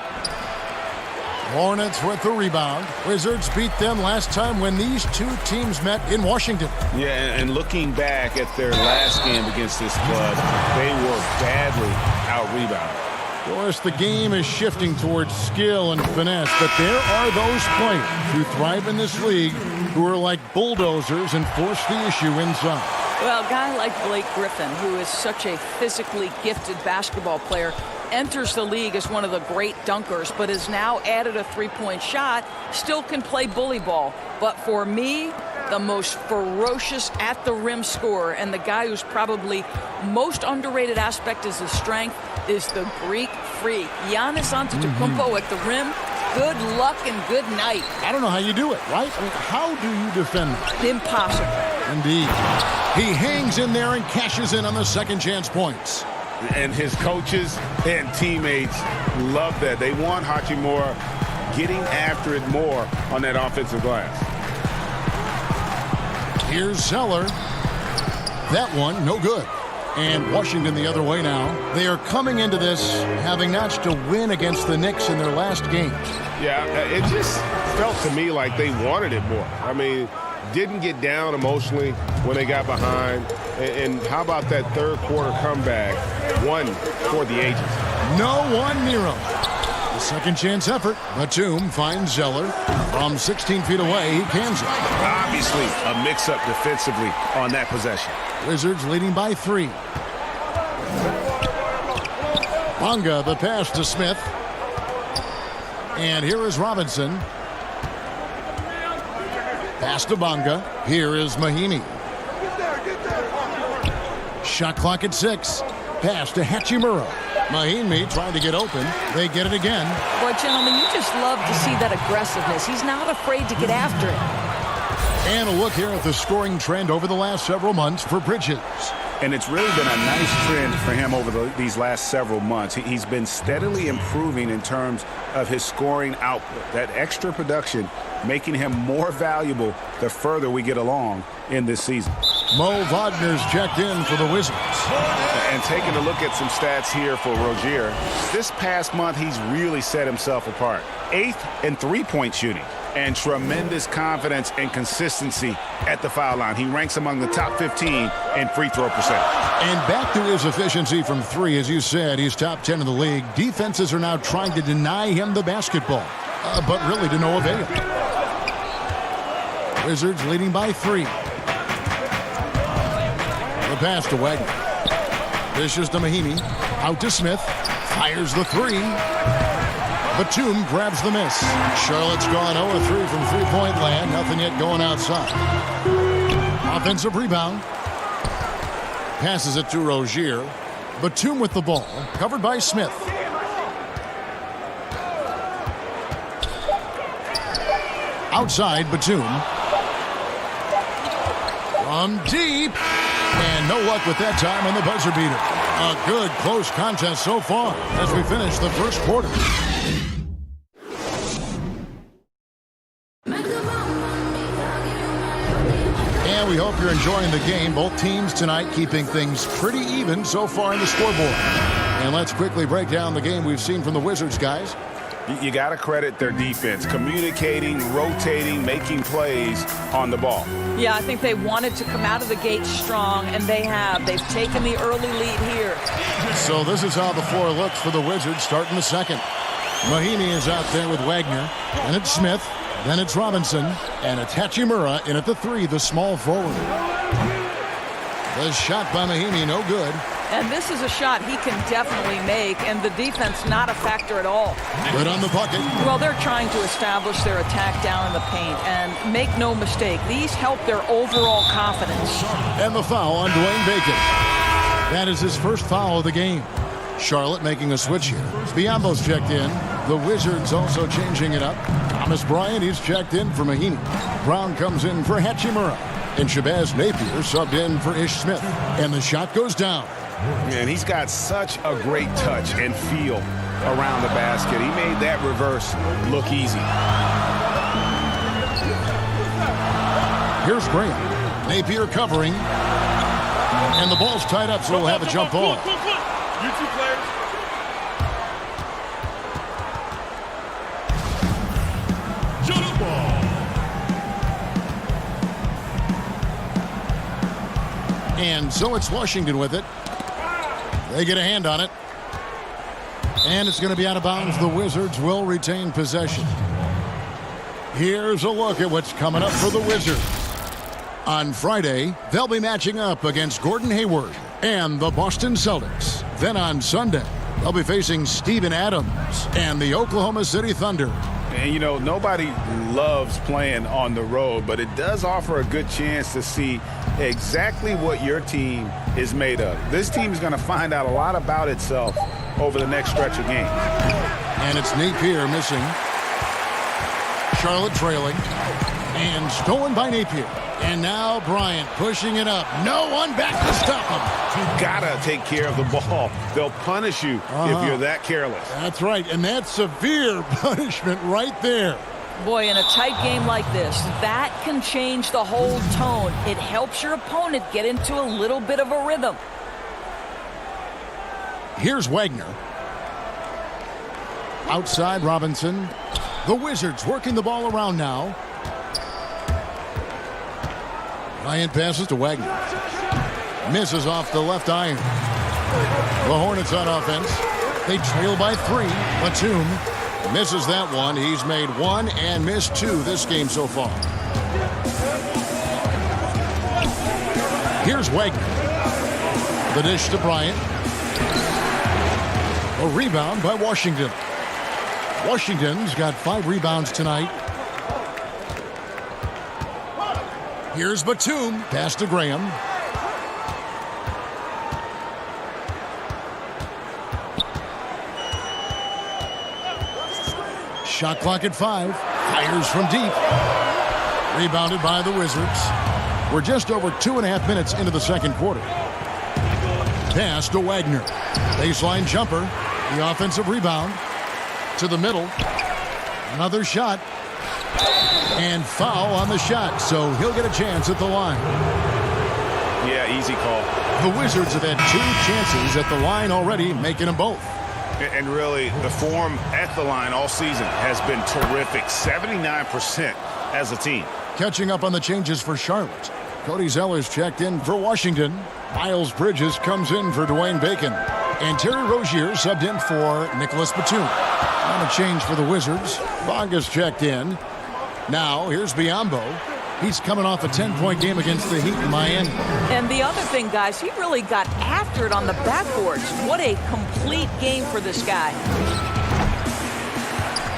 Hornets with the rebound. Wizards beat them last time when these 2 teams met in Washington. Yeah, and looking back at their last game against this club, they were badly out-rebounded. Of course, the game is shifting towards skill and finesse, but there are those players who thrive in this league who are like bulldozers and force the issue inside. Well, a guy like Blake Griffin, who is such a physically gifted basketball player, enters the league as one of the great dunkers, but has now added a three-point shot, still can play bully ball. But for me, the most ferocious at-the-rim scorer and the guy who's probably most underrated aspect is his strength is the Greek freak. Giannis Antetokounmpo at the rim. Good luck and good night. I don't know how you do it, right? I mean, how do you defend that? Impossible. Indeed. He hangs in there and cashes in on the second chance points. And his coaches and teammates love that. They want Hachimura getting after it more on that offensive glass. Here's Zeller. That one, no good. And Washington the other way now. They are coming into this having notched a win against the Knicks in their last game. Yeah, it just felt to me like they wanted it more. I mean, didn't get down emotionally when they got behind. And how about that third quarter comeback? One for the ages. No one Nero. The second chance effort. Batum finds Zeller. From 16 feet away, he cans it. Obviously, a mix-up defensively on that possession. Wizards leading by 3. Bonga, the pass to Smith. And here is Robinson. Pass to Bonga. Here is Mahinmi. Shot clock at 6. Pass to Hachimura. Mahinmi trying to get open. They get it again. Boy, gentlemen, you just love to see that aggressiveness. He's not afraid to get after it. And a look here at the scoring trend over the last several months for Bridges. And it's really been a nice trend for him over these last several months. He's been steadily improving in terms of his scoring output. That extra production making him more valuable the further we get along in this season. Mo Wagner's checked in for the Wizards. And taking a look at some stats here for Rozier, this past month he's really set himself apart. 8th in three-point shooting and tremendous confidence and consistency at the foul line. He ranks among the top 15 in free throw percentage. And back to his efficiency from 3, as you said, he's top 10 in the league. Defenses are now trying to deny him the basketball, but really to no avail. Wizards leading by 3. The pass to Wagner. Dishes to Mahinmi. Out to Smith. Fires the 3. Batum grabs the miss. Charlotte's gone 0-3 from three-point land. Nothing yet going outside. Offensive rebound. Passes it to Rozier. Batum with the ball. Covered by Smith. Outside, Batum. From deep. And no luck with that time on the buzzer beater. A good close contest so far as we finish the first quarter. And we hope you're enjoying the game. Both teams tonight keeping things pretty even so far in the scoreboard. And let's quickly break down the game we've seen from the Wizards, guys. You got to credit their defense, communicating, rotating, making plays on the ball. Yeah, I think they wanted to come out of the gate strong, and they have. They've taken the early lead here. So this is how the floor looks for the Wizards starting the second. Mahinmi is out there with Wagner. Then it's Smith. Then it's Robinson. And it's Hachimura in at the 3, the small forward. The shot by Mahinmi, no good. And this is a shot he can definitely make, and the defense not a factor at all. Good on the bucket. Well, they're trying to establish their attack down in the paint, and make no mistake, these help their overall confidence. And the foul on Dwayne Bacon. That is his first foul of the game. Charlotte making a switch here. Biyombo's checked in. The Wizards also changing it up. Thomas Bryant, he's checked in for Mahinmi. Brown comes in for Hachimura. And Shabazz Napier subbed in for Ish Smith. And the shot goes down. And he's got such a great touch and feel around the basket. He made that reverse look easy. Here's Graham. Napier covering. And the ball's tied up, so we'll have a jump ball. You two players. Jump ball. And so it's Washington with it. They get a hand on it. And it's going to be out of bounds. The Wizards will retain possession. Here's a look at what's coming up for the Wizards. On Friday, they'll be matching up against Gordon Hayward and the Boston Celtics. Then on Sunday, They'll be facing Steven Adams and the Oklahoma City Thunder. And, you know, nobody loves playing on the road, but it does offer a good chance to see exactly what your team is made of. This team is going to find out a lot about itself over the next stretch of games. And it's Napier missing. Charlotte trailing. And stolen by Napier. And now Bryant pushing it up. No one back to stop him. You gotta take care of the ball. They'll punish you if you're that careless. That's right, and that's severe punishment right there. Boy, in a tight game like this, that can change the whole tone. It helps your opponent get into a little bit of a rhythm. Here's Wagner. Outside Robinson. The Wizards working the ball around now. Bryant passes to Wagner. Misses off the left iron. The Hornets on offense. They trail by 3. Batum misses that one. He's made 1 and missed 2 this game so far. Here's Wagner. The dish to Bryant. A rebound by Washington. Washington's got 5 rebounds tonight. Here's Batum. Pass to Graham. Shot clock at 5. Fires from deep. Rebounded by the Wizards. We're just over 2.5 minutes into the second quarter. Pass to Wagner. Baseline jumper. The offensive rebound. To the middle. Another shot. And foul on the shot, so he'll get a chance at the line. Yeah, easy call. The Wizards have had 2 chances at the line already, making them both. And really, the form at the line all season has been terrific. 79% as a team. Catching up on the changes for Charlotte. Cody Zeller's checked in for Washington. Miles Bridges comes in for Dwayne Bacon. And Terry Rozier subbed in for Nicholas Batum. On a change for the Wizards. Bonga's checked in. Now, here's Biyombo. He's coming off a 10-point game against the Heat in Miami. And the other thing, guys, he really got after it on the backboards. What a complete game for this guy.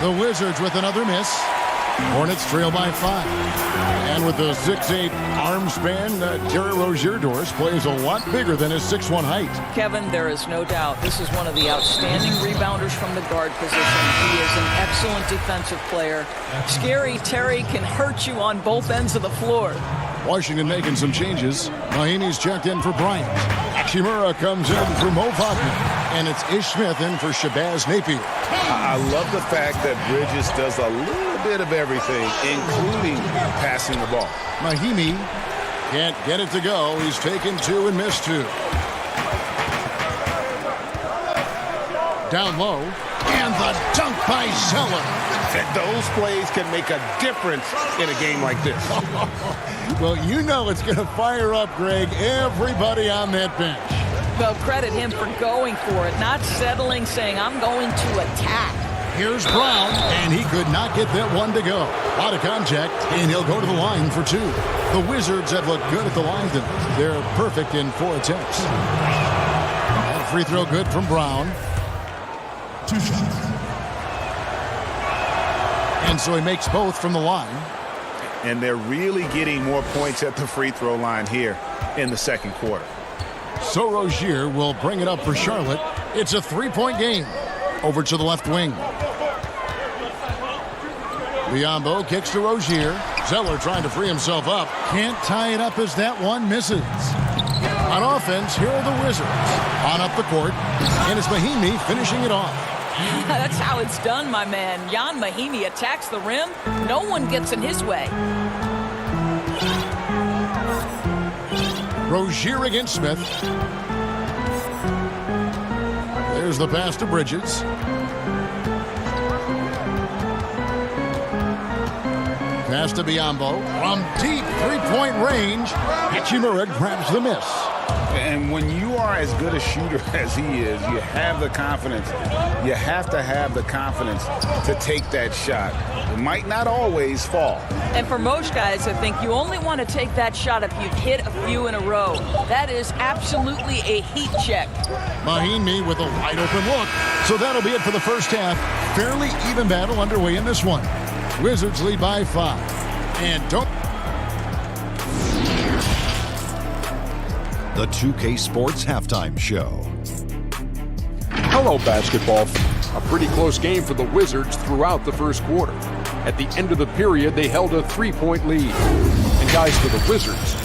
The Wizards with another miss. Hornets trail by 5. And with the 6'8" arm span, Terry Rozier Doris plays a lot bigger than his 6'1" height. Kevin, there is no doubt this is one of the outstanding rebounders from the guard position. He is an excellent defensive player. Scary Terry can hurt you on both ends of the floor. Washington making some changes. Mahinmi's checked in for Bryant. Hachimura comes in for Mo Wagner. And it's Ish Smith in for Shabazz Napier. I love the fact that Bridges does a little bit of everything, including passing the ball. Mahinmi can't get it to go. He's taken 2 and missed 2. Down low. And the dunk by Zeller. Those plays can make a difference in a game like this. Well, you know it's going to fire up, Greg, everybody on that bench. Well, credit him for going for it, not settling, saying, I'm going to attack. Here's Brown, and he could not get that one to go. Out of contact, and he'll go to the line for 2. The Wizards have looked good at the line tonight. They're perfect in 4 attempts. And free throw good from Brown. 2 shots. And so he makes both from the line. And they're really getting more points at the free throw line here in the second quarter. So Rozier will bring it up for Charlotte. It's a 3-point game. Over to the left wing. Biyombo kicks to Rozier. Zeller trying to free himself up. Can't tie it up as that one misses. On offense, here are the Wizards. On up the court. And it's Mahinmi finishing it off. That's how it's done, my man. Jan Mahinmi attacks the rim. No one gets in his way. Rozier against Smith. There's the pass to Bridges. Pass to Biyombo. From deep 3-point range, Hachimura grabs the miss. And when you are as good a shooter as he is, you have the confidence. You have to have the confidence to take that shot. It might not always fall. And for most guys, I think you only want to take that shot if you've hit a few in a row. That is absolutely a heat check. Mahinmi with a wide open look. So that'll be it for the first half. Fairly even battle underway in this one. Wizards lead by 5. And don't... The 2K Sports Halftime Show. Hello, basketball. A pretty close game for the Wizards throughout the first quarter. At the end of the period, they held a 3-point lead. And guys, for the Wizards.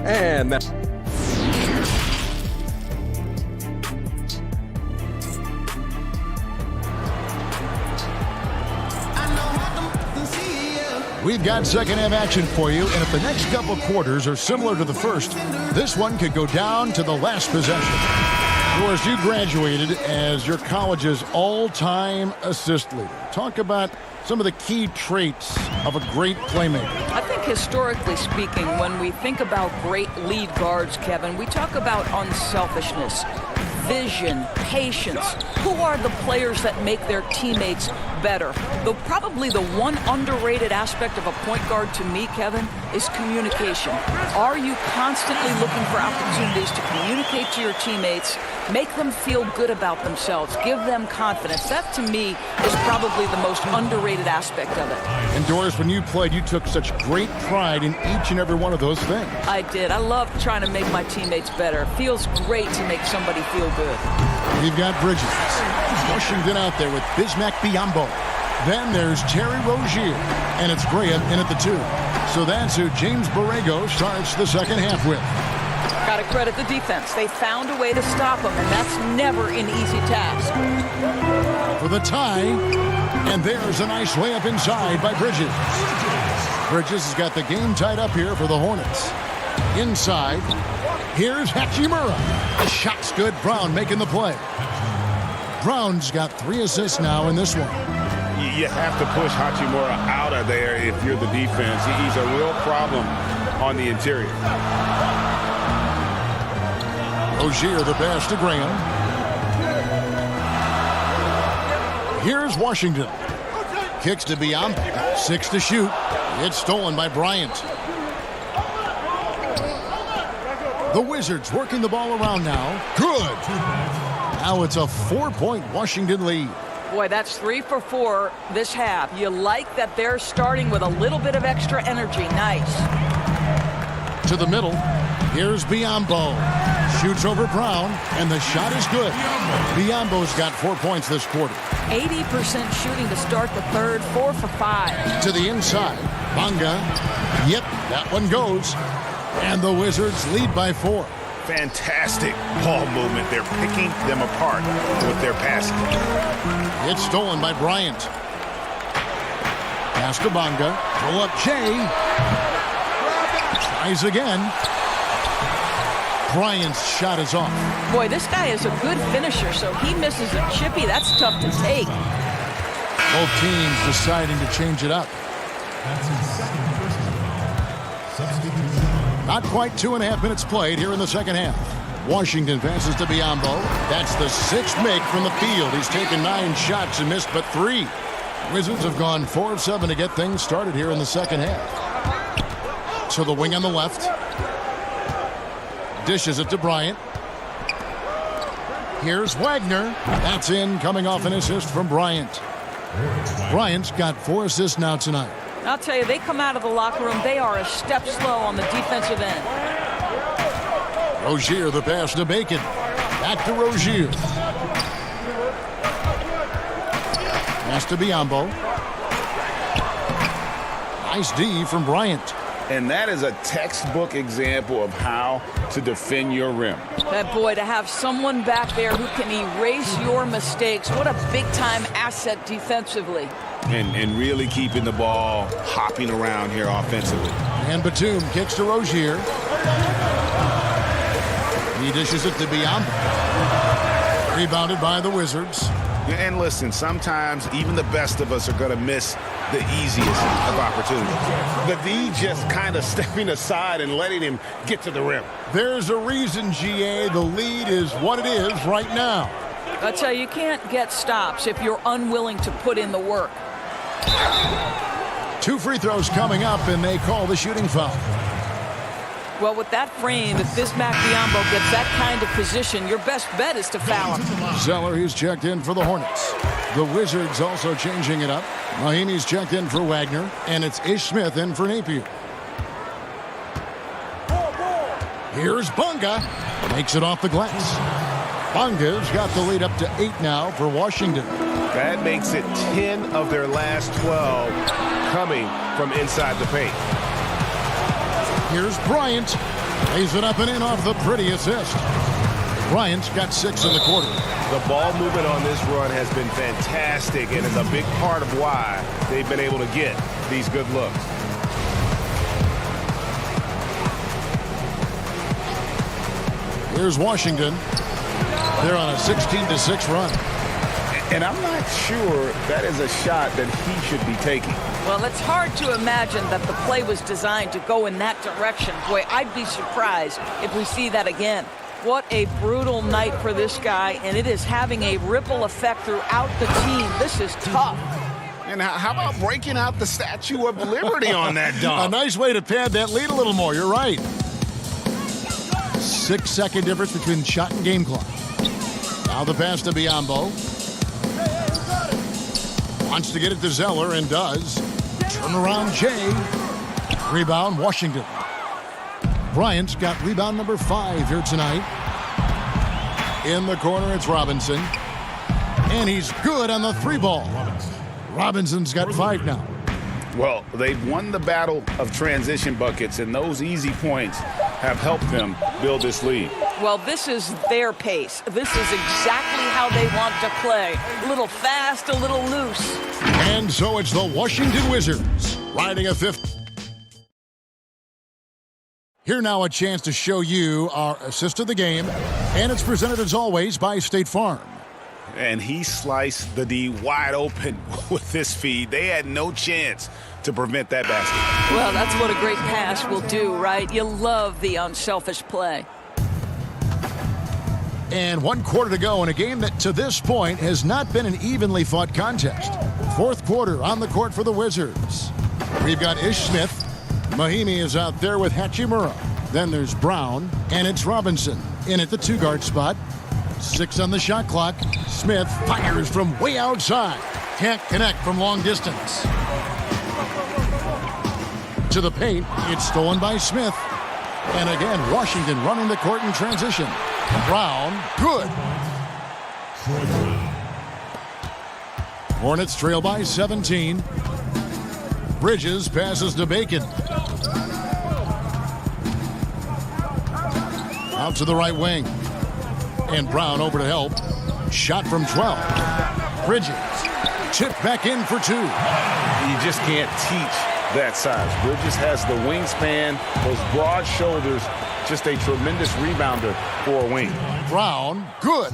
And that... We've got second half action for you, and if the next couple quarters are similar to the first, this one could go down to the last possession. Doris, you graduated as your college's all-time assist leader. Talk about some of the key traits of a great playmaker. I think historically speaking, when we think about great lead guards, Kevin, we talk about unselfishness, vision, patience. Who are the players that make their teammates better? Though probably the one underrated aspect of a point guard to me, Kevin, is communication. Are you constantly looking for opportunities to communicate to your teammates, make them feel good about themselves, give them confidence? That, to me, is probably the most underrated aspect of it. And Doris, when you played, you took such great pride in each and every one of those things. I did. I love trying to make my teammates better. It feels great to make somebody feel good. We've got Bridges. Washington out there with Bismack Biyombo. Then there's Terry Rozier, and it's Graham in at the 2. So that's who James Borrego starts the second half with. Got to credit the defense. They found a way to stop him, and that's never an easy task. For the tie, and there's a nice layup inside by Bridges. Bridges has got the game tied up here for the Hornets. Inside, here's Hachimura. The shot's good. Brown making the play. Brown's got 3 assists now in this one. You have to push Hachimura out of there if you're the defense. He's a real problem on the interior. Rozier the pass to Graham. Here's Washington. Kicks to Biyombo. 6 to shoot. It's stolen by Bryant. The Wizards working the ball around now. Good. Now it's a 4-point Washington lead. Boy, that's 3 for 4 this half. You like that they're starting with a little bit of extra energy. Nice. To the middle. Here's Biyombo. Shoots over Brown, and the shot is good. Biyombo's got 4 points this quarter. 80% shooting to start the third, 4 for 5. To the inside. Bonga. Yep, that one goes. And the Wizards lead by 4. Fantastic ball movement. They're picking them apart with their passing. It's stolen by Bryant. Pass to Bonga. Pull up Jay. Tries again. Bryant's shot is off. Boy, this guy is a good finisher, so he misses a chippy. That's tough to take. Both teams deciding to change it up. Not quite 2.5 minutes played here in the second half. Washington passes to Biyombo. That's the 6th make from the field. He's taken 9 shots and missed but 3. Wizards have gone 4 of 7 to get things started here in the second half. So the wing on the left. Dishes it to Bryant. Here's Wagner. That's in, coming off an assist from Bryant. Bryant's got 4 assists now tonight. I'll tell you, they come out of the locker room, they are a step slow on the defensive end. Rozier the pass to Bacon. Back to Rozier. Pass to Biyombo. Nice D from Bryant. And that is a textbook example of how to defend your rim. That boy, to have someone back there who can erase your mistakes, what a big-time asset defensively. And really keeping the ball hopping around here offensively. And Batum kicks to Rozier. He dishes it to Biyombo. Rebounded by the Wizards. And listen, sometimes even the best of us are going to miss the easiest of opportunities. The D just kind of stepping aside and letting him get to the rim. There's a reason, GA, the lead is what it is right now. I tell you can't get stops if you're unwilling to put in the work. 2 free throws coming up, and they call the shooting foul. Well, with that frame, if Bismack Biyombo gets that kind of position, your best bet is to foul him. Zeller, he's checked in for the Hornets. The Wizards also changing it up. Mahinmi's checked in for Wagner, and it's Ish Smith in for Napier. Here's Bonga. Makes it off the glass. Bonga's got the lead up to 8 now for Washington. That makes it 10 of their last 12 coming from inside the paint. Here's Bryant. Lays it up and in off the pretty assist. Bryant's got 6 in the quarter. The ball movement on this run has been fantastic and is a big part of why they've been able to get these good looks. Here's Washington. They're on a 16-6 run. And I'm not sure that is a shot that he should be taking. Well, it's hard to imagine that the play was designed to go in that direction. Boy, I'd be surprised if we see that again. What a brutal night for this guy, and it is having a ripple effect throughout the team. This is tough. And how about breaking out the Statue of Liberty on that dunk? A nice way to pad that lead a little more. You're right. 6-second difference between shot and game clock. Now the pass to Biyombo. Wants to get it to Zeller and does. Turnaround Jay. Rebound Washington. Bryant's got rebound number 5 here tonight. In the corner, it's Robinson. And he's good on the 3 ball. Robinson's got 5 now. Well, they've won the battle of transition buckets, and those easy points have helped them build this lead. Well, this is their pace. This is exactly how they want to play. A little fast, a little loose. And so it's the Washington Wizards riding a 5th. Here now a chance to show you our assist of the game, and it's presented as always by State Farm. And he sliced the D wide open with this feed. They had no chance to prevent that basket. Well, that's what a great pass will do, right? You love the unselfish play. And 1 quarter to go in a game that to this point has not been an evenly fought contest. 4th quarter on the court for the Wizards. We've got Ish Smith. Mahinmi is out there with Hachimura. Then there's Brown, and it's Robinson in at the 2-guard spot. 6 on the shot clock. Smith fires from way outside. Can't connect from long distance. To the paint, it's stolen by Smith. And again, Washington running the court in transition. Brown, good. Hornets trail by 17. Bridges passes to Bacon. Out to the right wing. And Brown over to help. Shot from 12. Bridges. Chip back in for 2. You just can't teach that size. Bridges has the wingspan, those broad shoulders, just a tremendous rebounder for a wing. Brown, good.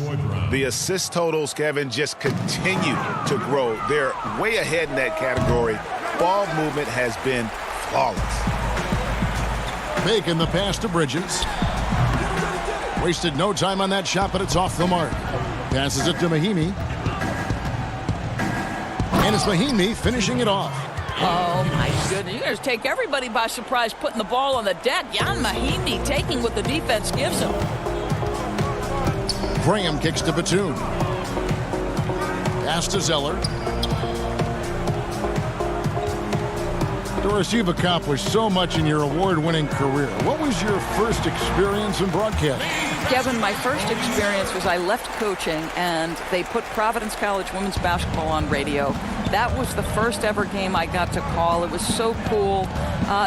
The assist totals, Kevin, just continue to grow. They're way ahead in that category. Ball movement has been flawless. Bacon the pass to Bridges. Wasted no time on that shot, but it's off the mark. Passes it to Mahinmi. And it's Mahinmi finishing it off. Oh, my goodness. You're going to take everybody by surprise putting the ball on the deck. Jan Mahinmi taking what the defense gives him. Graham kicks to Batum. Pass to Zeller. Doris, you've accomplished so much in your award-winning career. What was your first experience in broadcasting? Kevin, my first experience was I left coaching and they put Providence College women's basketball on radio. That was the first ever game I got to call. It was so cool.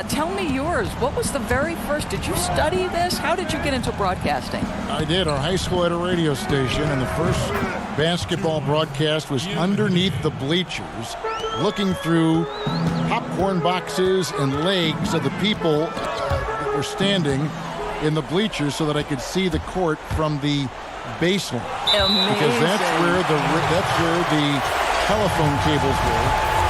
Tell me yours. What was the very first? Did you study this? How did you get into broadcasting? I did. Our high school had a radio station, and the first basketball broadcast was underneath the bleachers, looking through popcorn boxes and legs of the people that were standing in the bleachers so that I could see the court from the baseline. Amazing. Because that's where the telephone cables were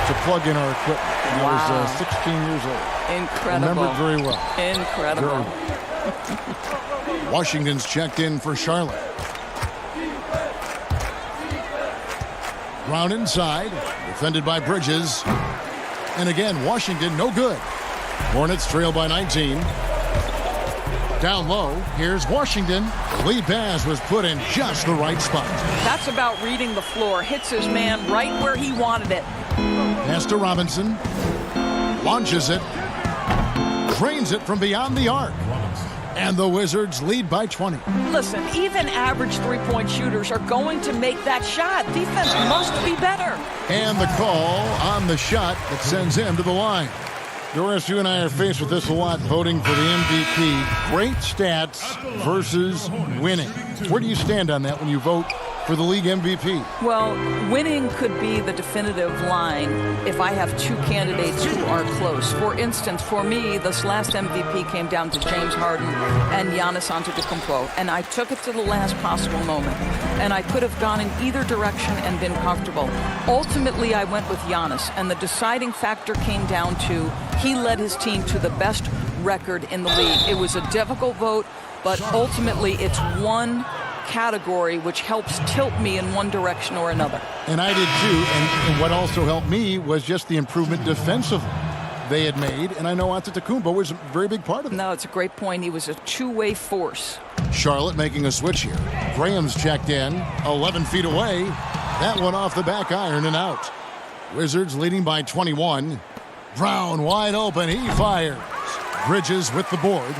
to plug in our equipment. And I was 16 years old. Incredible. Remember it very well. Incredible. Washington's checked in for Charlotte. Brown inside, defended by Bridges. And again, Washington no good. Hornets trail by 19. Down low, here's Washington. The lead pass was put in just the right spot. That's about reading the floor. Hits his man right where he wanted it. Pass to Robinson. Launches it. Drains it from beyond the arc. And the Wizards lead by 20. Listen, even average three-point shooters are going to make that shot. Defense must be better. And the call on the shot that sends him to the line. Doris, you and I are faced with this a lot, voting for the MVP. Great stats versus winning. Where do you stand on that when you vote for the league MVP? Well, winning could be the definitive line if I have two candidates who are close. For instance, for me, this last MVP came down to James Harden and Giannis Antetokounmpo, and I took it to the last possible moment. And I could have gone in either direction and been comfortable. Ultimately, I went with Giannis, and the deciding factor came down to he led his team to the best record in the league. It was a difficult vote, but ultimately it's one category which helps tilt me in one direction or another. And I did too, and what also helped me was just the improvement defensively they had made, and I know Antetokounmpo was a very big part of it. No, it's a great point. He was a two-way force. Charlotte making a switch here. Graham's checked in, 11 feet away. That one off the back iron and out. Wizards leading by 21. Brown wide open, he fires. Bridges with the board.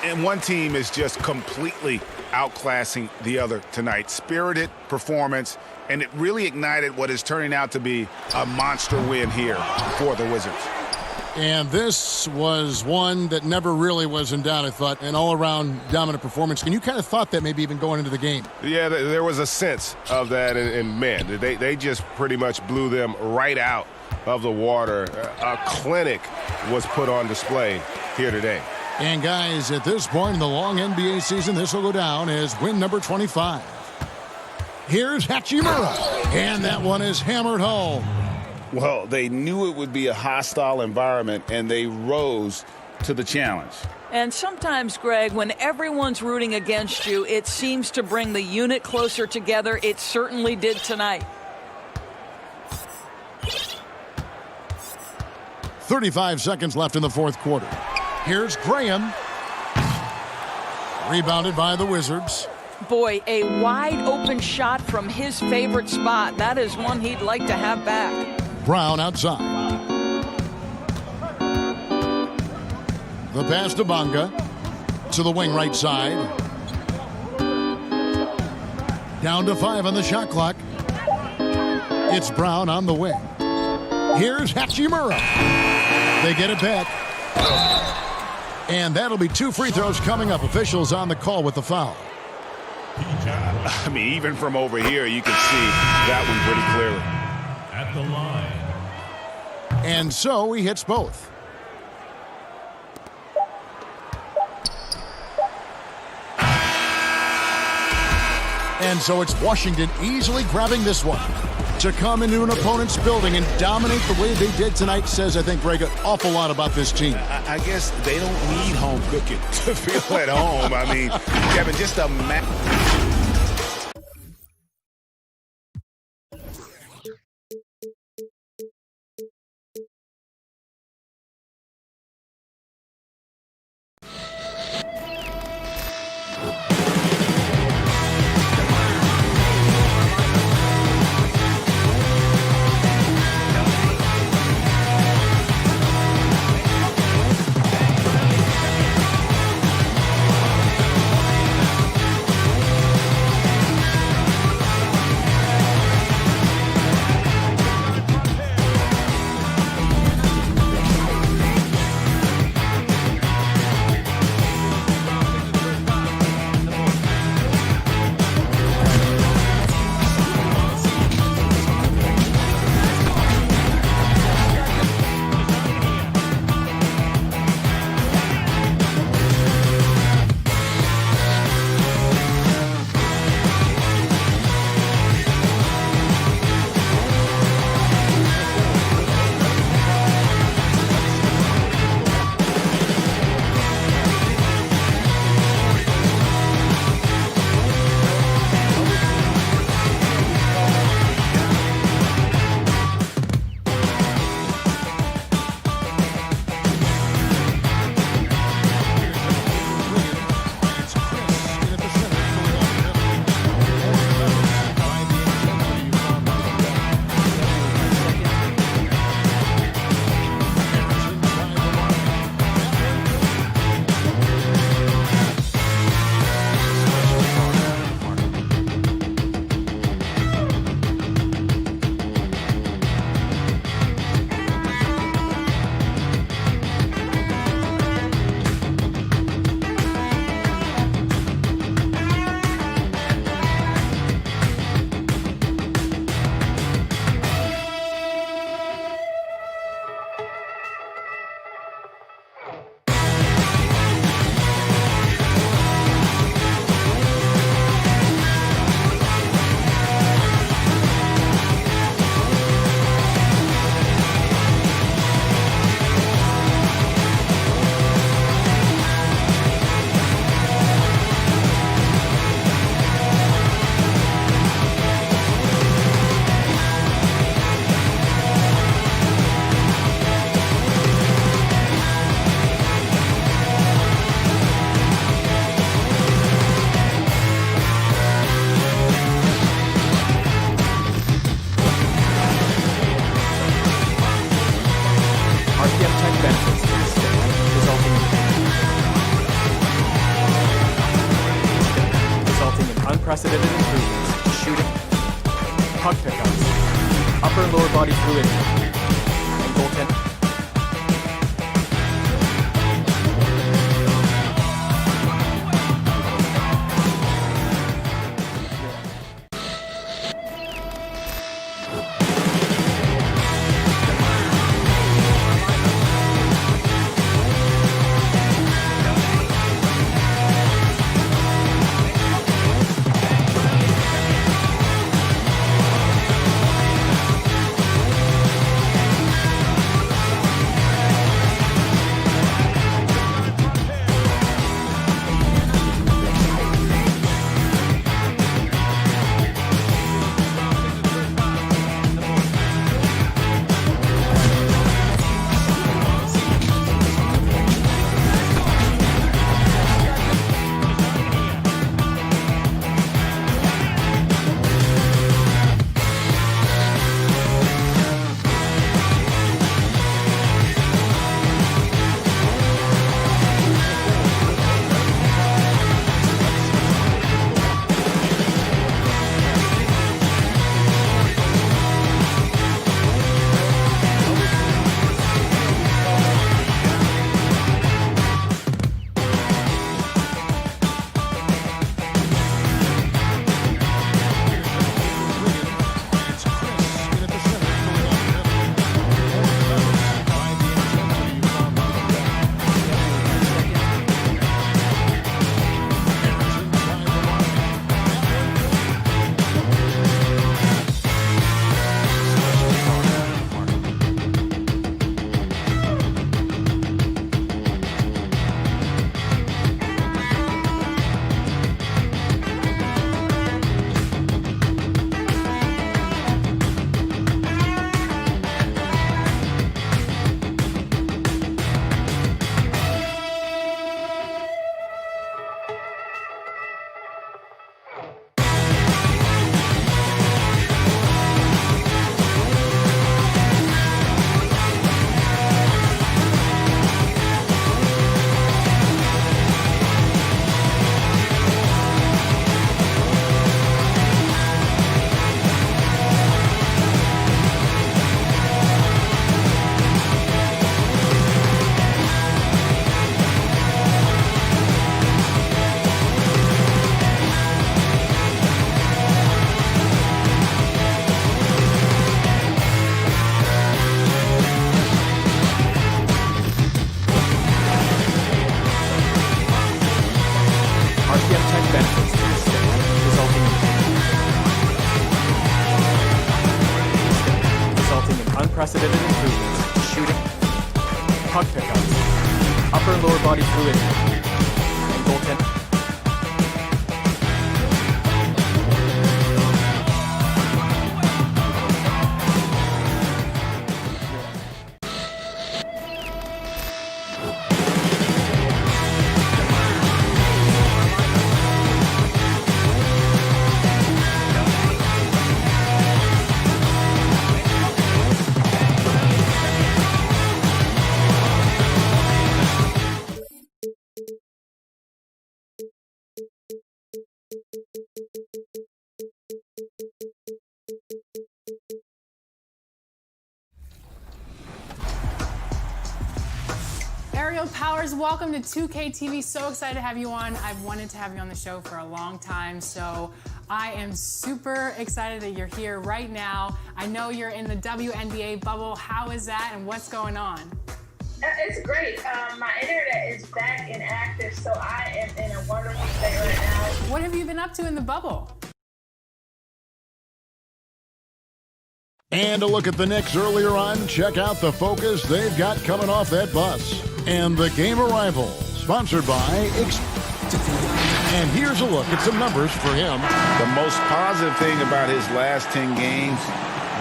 And one team is just completely outclassing the other tonight. Spirited performance, and it really ignited what is turning out to be a monster win here for the Wizards. And this was one that never really was in doubt, I thought, an all-around dominant performance. And you kind of thought that maybe even going into the game. Yeah, there was a sense of that, and man, they just pretty much blew them right out of the water. A clinic was put on display here today. And guys, at this point in the long NBA season, this will go down as win number 25. Here's Hachimura, and that one is hammered home. Well, they knew it would be a hostile environment, and they rose to the challenge. And sometimes, Greg, when everyone's rooting against you, it seems to bring the unit closer together. It certainly did tonight. 35 seconds left in the fourth quarter. Here's Graham. Rebounded by the Wizards. Boy, a wide open shot from his favorite spot. That is one he'd like to have back. Brown outside. The pass to Bonga. To the wing right side. Down to 5 on the shot clock. It's Brown on the wing. Here's Hachimura. They get it back. And that'll be 2 free throws coming up. Officials on the call with the foul. I mean, even from over here, you can see that one pretty clearly. At the line. And so he hits both. And so it's Washington easily grabbing this one. To come into an opponent's building and dominate the way they did tonight says, I think, Greg, an awful lot about this team. I guess they don't need home cooking to feel at home. I mean, Kevin, just a unprecedented improvements. Shooting, puck pickups, upper and lower body fluidity, and goaltending. Unprecedented improvements. Shooting, puck pickups, upper and lower body fluidity, and goaltending. Aerial Powers, welcome to 2K TV. So excited to have you on. I've wanted to have you on the show for a long time, so I am super excited that you're here right now. I know you're in the WNBA bubble. How is that and what's going on? It's great. My internet is back and active, so I am in a wonderful state right now. What have you been up to in the bubble? And a look at the Knicks earlier on. Check out the focus they've got coming off that bus. And the game arrival, sponsored by And here's a look at some numbers for him. The most positive thing about his last 10 games,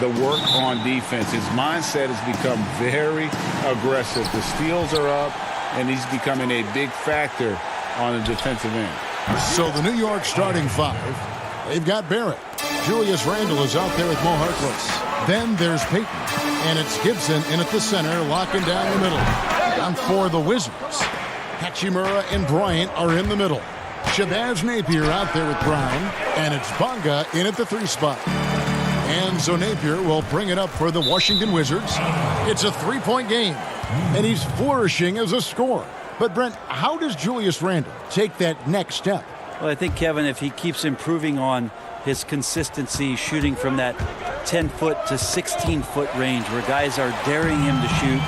the work on defense. His mindset has become very aggressive. The steals are up, and he's becoming a big factor on the defensive end. So the New York starting five, they've got Barrett. Julius Randle is out there with Mo Harkless. Then there's Peyton, and it's Gibson in at the center, locking down the middle. And for the Wizards, Hachimura and Bryant are in the middle. Shabazz Napier out there with Brown, and it's Bonga in at the 3 spot. And so Napier will bring it up for the Washington Wizards. It's a 3-point game, and he's flourishing as a scorer. But, Brent, how does Julius Randle take that next step? Well, I think, Kevin, if he keeps improving on his consistency shooting from that 10-foot to 16-foot range where guys are daring him to shoot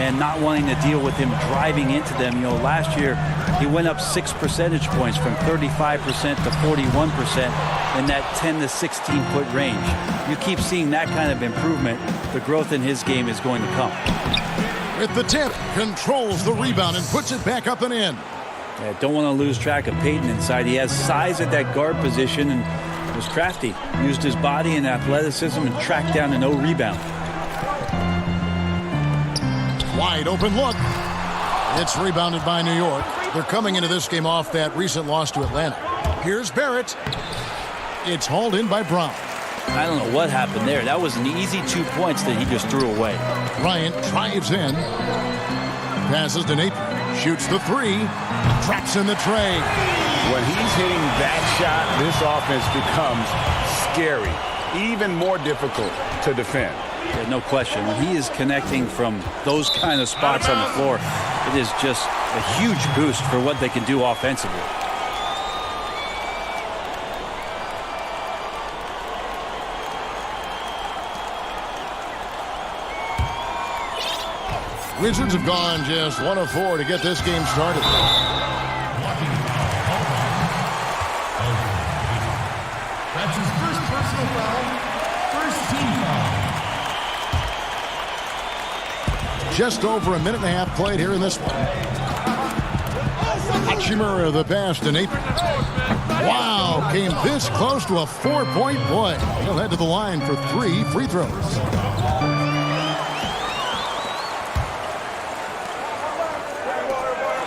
and not wanting to deal with him driving into them. You know, last year he went up 6 percentage points from 35% to 41% in that 10 to 16-foot range. You keep seeing that kind of improvement, the growth in his game is going to come. With the tip, controls the rebound and puts it back up and in. Yeah, don't want to lose track of Payton inside. He has size at that guard position and was crafty. Used his body and athleticism and tracked down a no rebound. Wide open look. It's rebounded by New York. They're coming into this game off that recent loss to Atlanta. Here's Barrett. It's hauled in by Brown. I don't know what happened there. That was an easy 2 points that he just threw away. Bryant drives in. Passes to Napier. Shoots the 3. Traps in the tray. When he's hitting that shot, this offense becomes scary. Even more difficult to defend. Yeah, no question. When he is connecting from those kind of spots on the floor, it is just a huge boost for what they can do offensively. Wizards have gone just 1 of 4 to get this game started. That's his first personal foul, first team foul. Just over a minute and a half played here in this one. Hachimura the pass to Napier. Wow, came this close to a 4-point play. He'll head to the line for 3 free throws.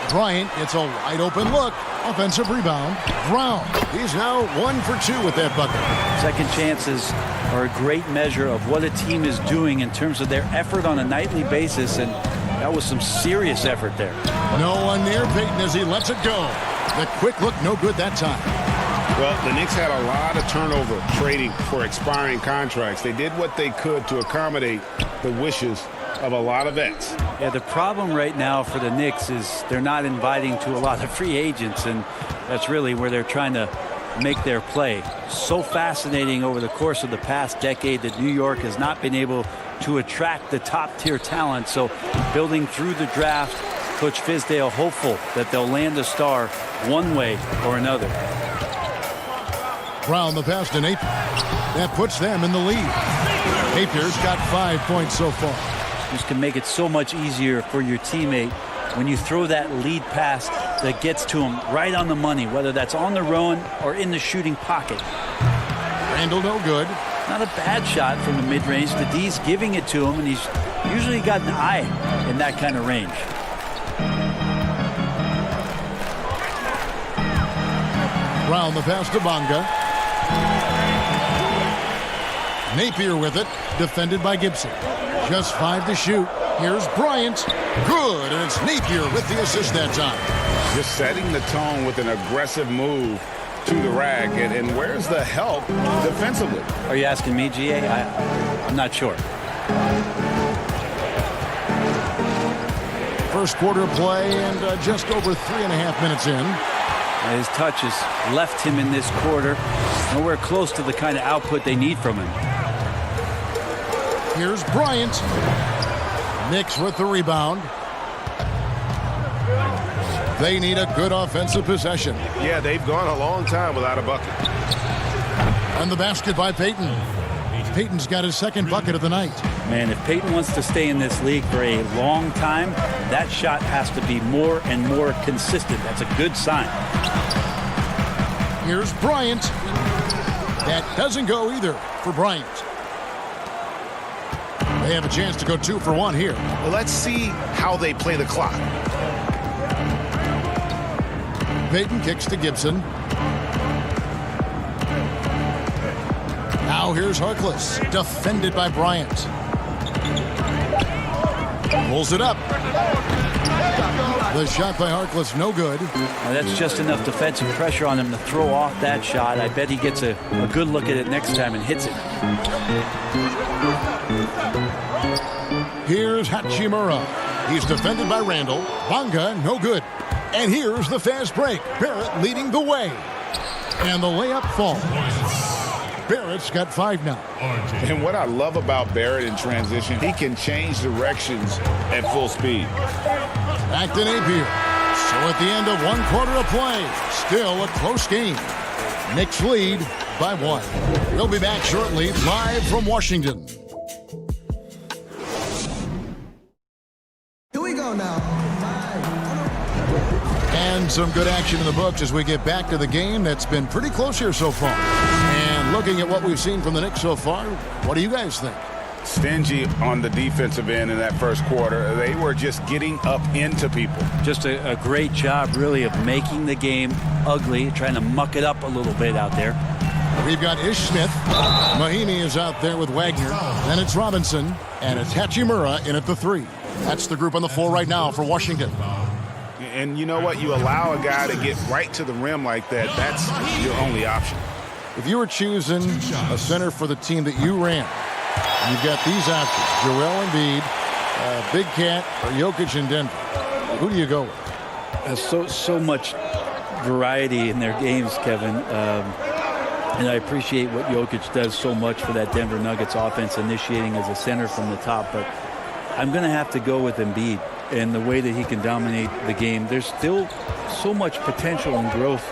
Bryant gets a wide open look. Offensive rebound. Brown. He's now 1 for 2 with that bucket. Second chances are a great measure of what a team is doing in terms of their effort on a nightly basis, and that was some serious effort there. No one near Payton as he lets it go. The quick look, no good that time. Well, the Knicks had a lot of turnover trading for expiring contracts. They did what they could to accommodate the wishes of a lot of vets. Yeah, the problem right now for the Knicks is they're not inviting to a lot of free agents, and that's really where they're trying to make their play. So fascinating over the course of the past decade that New York has not been able to attract the top-tier talent. So building through the draft, Coach Fizdale hopeful that they'll land a star one way or another. Brown the pass to Napier. That puts them in the lead. Napier's got 5 points so far. Just can make it so much easier for your teammate when you throw that lead pass that gets to him right on the money, whether that's on the run or in the shooting pocket. Randle no good. Not a bad shot from the mid-range. The D's giving it to him, and he's usually got an eye in that kind of range. Brown the pass to Bonga. Napier with it, defended by Gibson. Just 5 to shoot. Here's Bryant. Good, and it's Napier with the assist that time. Just setting the tone with an aggressive move to the rack. And where's the help defensively? Are you asking me, GA? I'm not sure. First quarter play and just over 3.5 minutes in. His touch has left him in this quarter. Nowhere close to the kind of output they need from him. Here's Bryant. Knicks with the rebound. They need a good offensive possession. Yeah, they've gone a long time without a bucket. And the basket by Payton. Payton's got his second bucket of the night. Man, if Payton wants to stay in this league for a long time, that shot has to be more and more consistent. That's a good sign. Here's Bryant. That doesn't go either for Bryant. They have a chance to go 2 for 1 here. Well, let's see how they play the clock. Payton kicks to Gibson. Now here's Harkless, defended by Bryant. Pulls it up. The shot by Harkless, no good. Now that's just enough defensive pressure on him to throw off that shot. I bet he gets a good look at it next time and hits it. Here's Hachimura. He's defended by Randall. Bonga, no good. And here's the fast break. Barrett leading the way. And the layup falls. Barrett's got 5 now. And what I love about Barrett in transition, he can change directions at full speed. Back to Napier. So at the end of 1 quarter of play, still a close game. Knicks lead by 1. We'll be back shortly, live from Washington. Here we go now. And some good action in the books as we get back to the game that's been pretty close here so far. And looking at what we've seen from the Knicks so far, what do you guys think? Stingy on the defensive end in that first quarter. They were just getting up into people. Just a great job, really, of making the game ugly, trying to muck it up a little bit out there. We've got Ish Smith. Mahimi is out there with Wagner. Then it's Robinson. And it's Hachimura in at the 3. That's the group on the floor right now for Washington. And you know what? You allow a guy to get right to the rim like that, that's your only option. If you were choosing a center for the team that you ran, you've got these options: Joel Embiid, Big Cat, or Jokic in Denver. Who do you go with? So much variety in their games, Kevin. And I appreciate what Jokic does so much for that Denver Nuggets offense, initiating as a center from the top. But I'm going to have to go with Embiid and the way that he can dominate the game. There's still so much potential and growth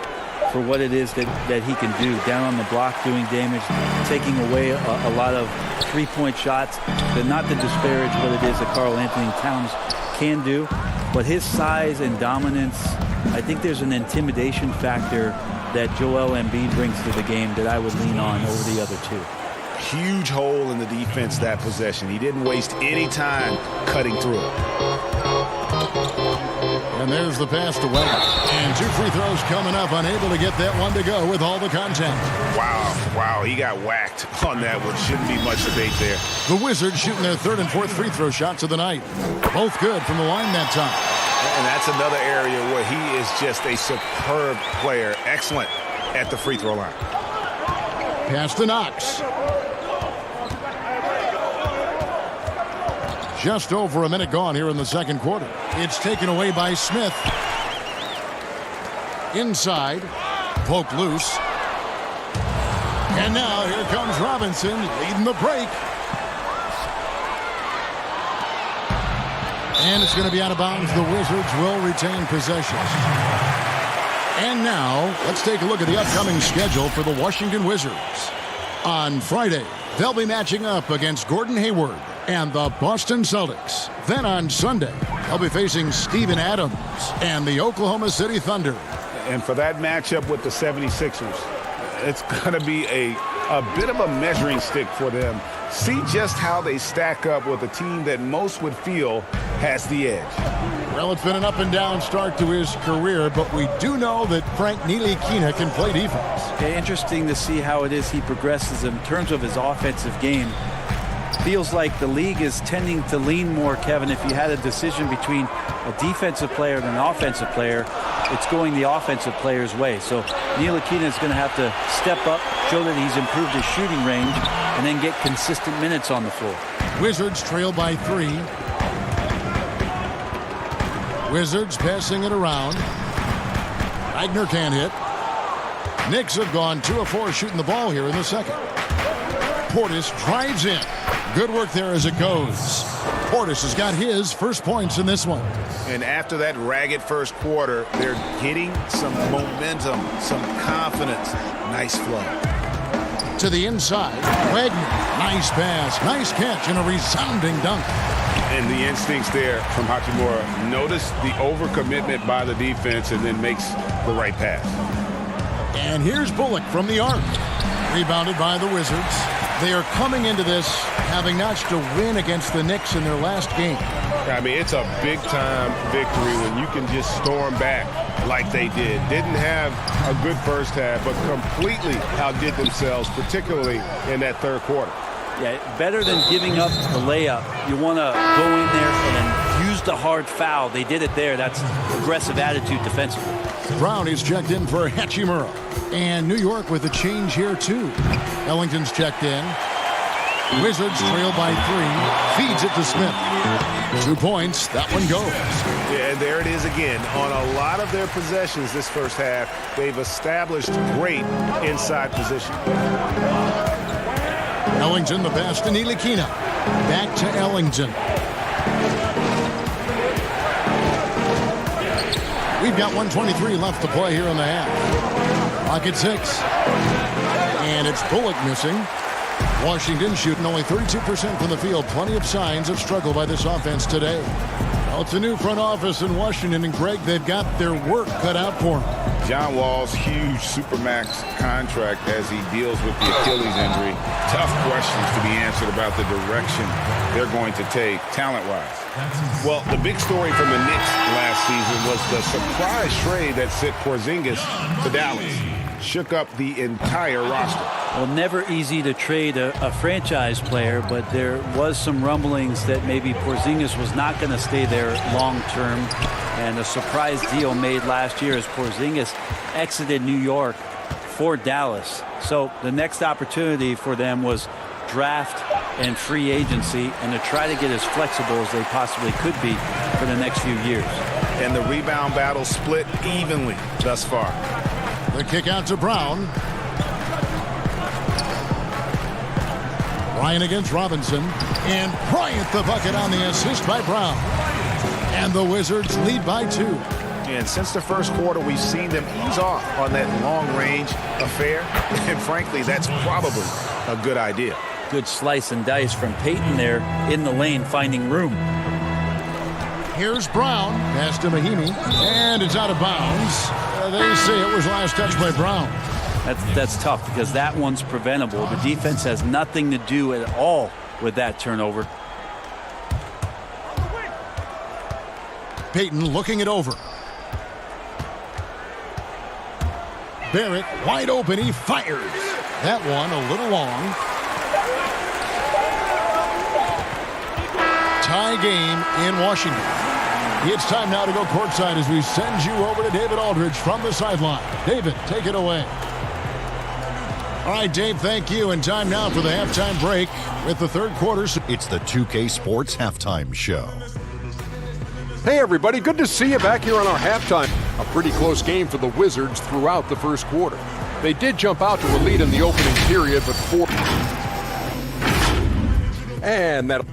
for what it is that he can do. Down on the block, doing damage, taking away a lot of three-point shots. Not to disparage what it is that Karl Anthony Towns can do, but his size and dominance, I think there's an intimidation factor that Joel Embiid brings to the game that I would lean on over the other two. Huge hole in the defense that possession. He didn't waste any time cutting through it. And there's the pass to Wagner. And 2 free throws coming up, unable to get that one to go with all the contact. Wow, he got whacked on that one. Shouldn't be much debate there. The Wizards shooting their 3rd and 4th free throw shots of the night. Both good from the line that time. And that's another area where he is just a superb player. Excellent at the free throw line. Pass to Knox. Just over a minute gone here in the second quarter. It's taken away by Smith. Inside. Poked loose. And now here comes Robinson leading the break. And it's going to be out of bounds. The Wizards will retain possession. And now let's take a look at the upcoming schedule for the Washington Wizards. On Friday, they'll be matching up against Gordon Hayward and the Boston Celtics. Then on Sunday, they'll be facing Steven Adams and the Oklahoma City Thunder. And for that matchup with the 76ers, it's going to be a bit of a measuring stick for them. See just how they stack up with a team that most would feel has the edge. Well, it's been an up-and-down start to his career, but we do know that Frank Ntilikina can play defense. Okay, interesting to see how it is he progresses in terms of his offensive game. Feels like the league is tending to lean more, Kevin. If you had a decision between a defensive player and an offensive player, it's going the offensive player's way. So Ntilikina is going to have to step up, show that he's improved his shooting range, and then get consistent minutes on the floor. Wizards trail by 3. Wizards passing it around. Wagner can't hit. Knicks have gone 2 of 4 shooting the ball here in the second. Portis drives in. Good work there as it goes. Portis has got his first points in this one. And after that ragged first quarter, they're getting some momentum, some confidence. Nice flow. To the inside. Wagner. Nice pass. Nice catch and a resounding dunk. And the instincts there from Hachimura. Notice the overcommitment by the defense and then makes the right pass. And here's Bullock from the arc. Rebounded by the Wizards. They are coming into this having notched a win against the Knicks in their last game. I mean, it's a big-time victory when you can just storm back like they did. Didn't have a good first half, but completely outdid themselves, particularly in that third quarter. Yeah, better than giving up the layup. You want to go in there and use used the hard foul. They did it there. That's aggressive attitude defensively. Brown is checked in for Hachimura. And New York with a change here, too. Ellington's checked in. Wizards trail by 3. Feeds it to Smith. 2 points. That one goes. Yeah, and there it is again. On a lot of their possessions this first half, they've established great inside position. Ellington, the pass to Ntilikina. Back to Ellington. We've got 1:23 left to play here in the half. Clock at 6. And it's Bullock missing. Washington shooting only 32% from the field. Plenty of signs of struggle by this offense today. Well, it's a new front office in Washington, and Greg, they've got their work cut out for them. John Wall's huge Supermax contract as he deals with the Achilles injury. Tough questions to be answered about the direction they're going to take talent-wise. Well, the big story from the Knicks last season was the surprise trade that sent Porzingis to Dallas. Shook up the entire roster. Well, never easy to trade a franchise player, but there was some rumblings that maybe Porzingis was not going to stay there long term. And a surprise deal made last year as Porzingis exited New York for Dallas. So the next opportunity for them was draft and free agency, and to try to get as flexible as they possibly could be for the next few years. And the rebound battle split evenly thus far. The kick out to Brown. Bryant against Robinson. And Bryant the bucket on the assist by Brown. And the Wizards lead by 2. And since the first quarter, we've seen them ease off on that long-range affair. And frankly, that's probably a good idea. Good slice and dice from Payton there in the lane, finding room. Here's Brown. Pass to Mahimi. And it's out of bounds. They say it was last touched by Brown. That's tough because that one's preventable. The defense has nothing to do at all with that turnover. Payton looking it over. Barrett wide open. He fires. That one a little long. Tie game in Washington. It's time now to go courtside as we send you over to David Aldridge from the sideline. David, take it away. All right, Dave, thank you. And time now for the halftime break with the third quarter. It's the 2K Sports Halftime Show. Hey, everybody. Good to see you back here on our halftime. A pretty close game for the Wizards throughout the first quarter. They did jump out to a lead in the opening period, but 4. And that.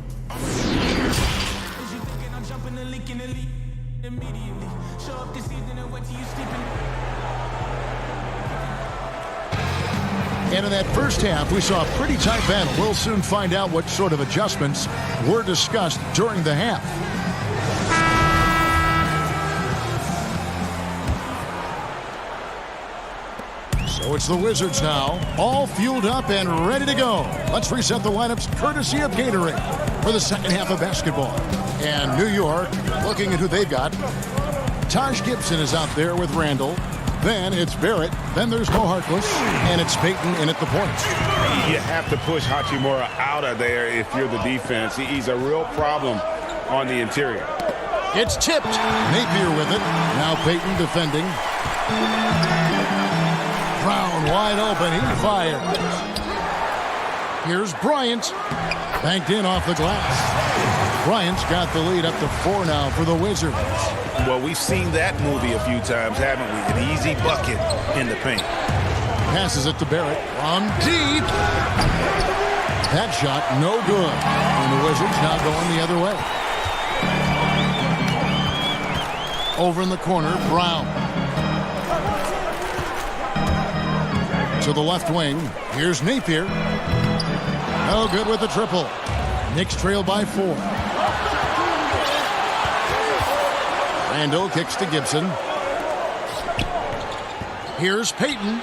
And in that first half, we saw a pretty tight battle. We'll soon find out what sort of adjustments were discussed during the half. So it's the Wizards now, all fueled up and ready to go. Let's reset the lineups courtesy of Gatorade for the second half of basketball. And New York, looking at who they've got. Taj Gibson is out there with Randall. Then it's Barrett. Then there's Mo Harkless. And it's Payton in at the point. You have to push Hachimura out of there if you're the defense. He's a real problem on the interior. It's tipped. Napier with it. Now Payton defending. Brown wide open. He fires. Here's Bryant. Banked in off the glass. Bryant's got the lead up to 4 now for the Wizards. Well, we've seen that movie a few times, haven't we? An easy bucket in the paint. Passes it to Barrett from deep. That shot no good. And the Wizards now going the other way. Over in the corner, Brown. To the left wing. Here's Napier. No good with the triple. Knicks trail by 4. Randall kicks to Gibson. Here's Payton.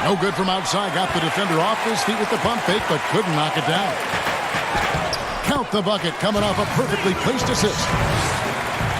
No good from outside. Got the defender off his feet with the pump fake, but couldn't knock it down. Count the bucket coming off a perfectly placed assist.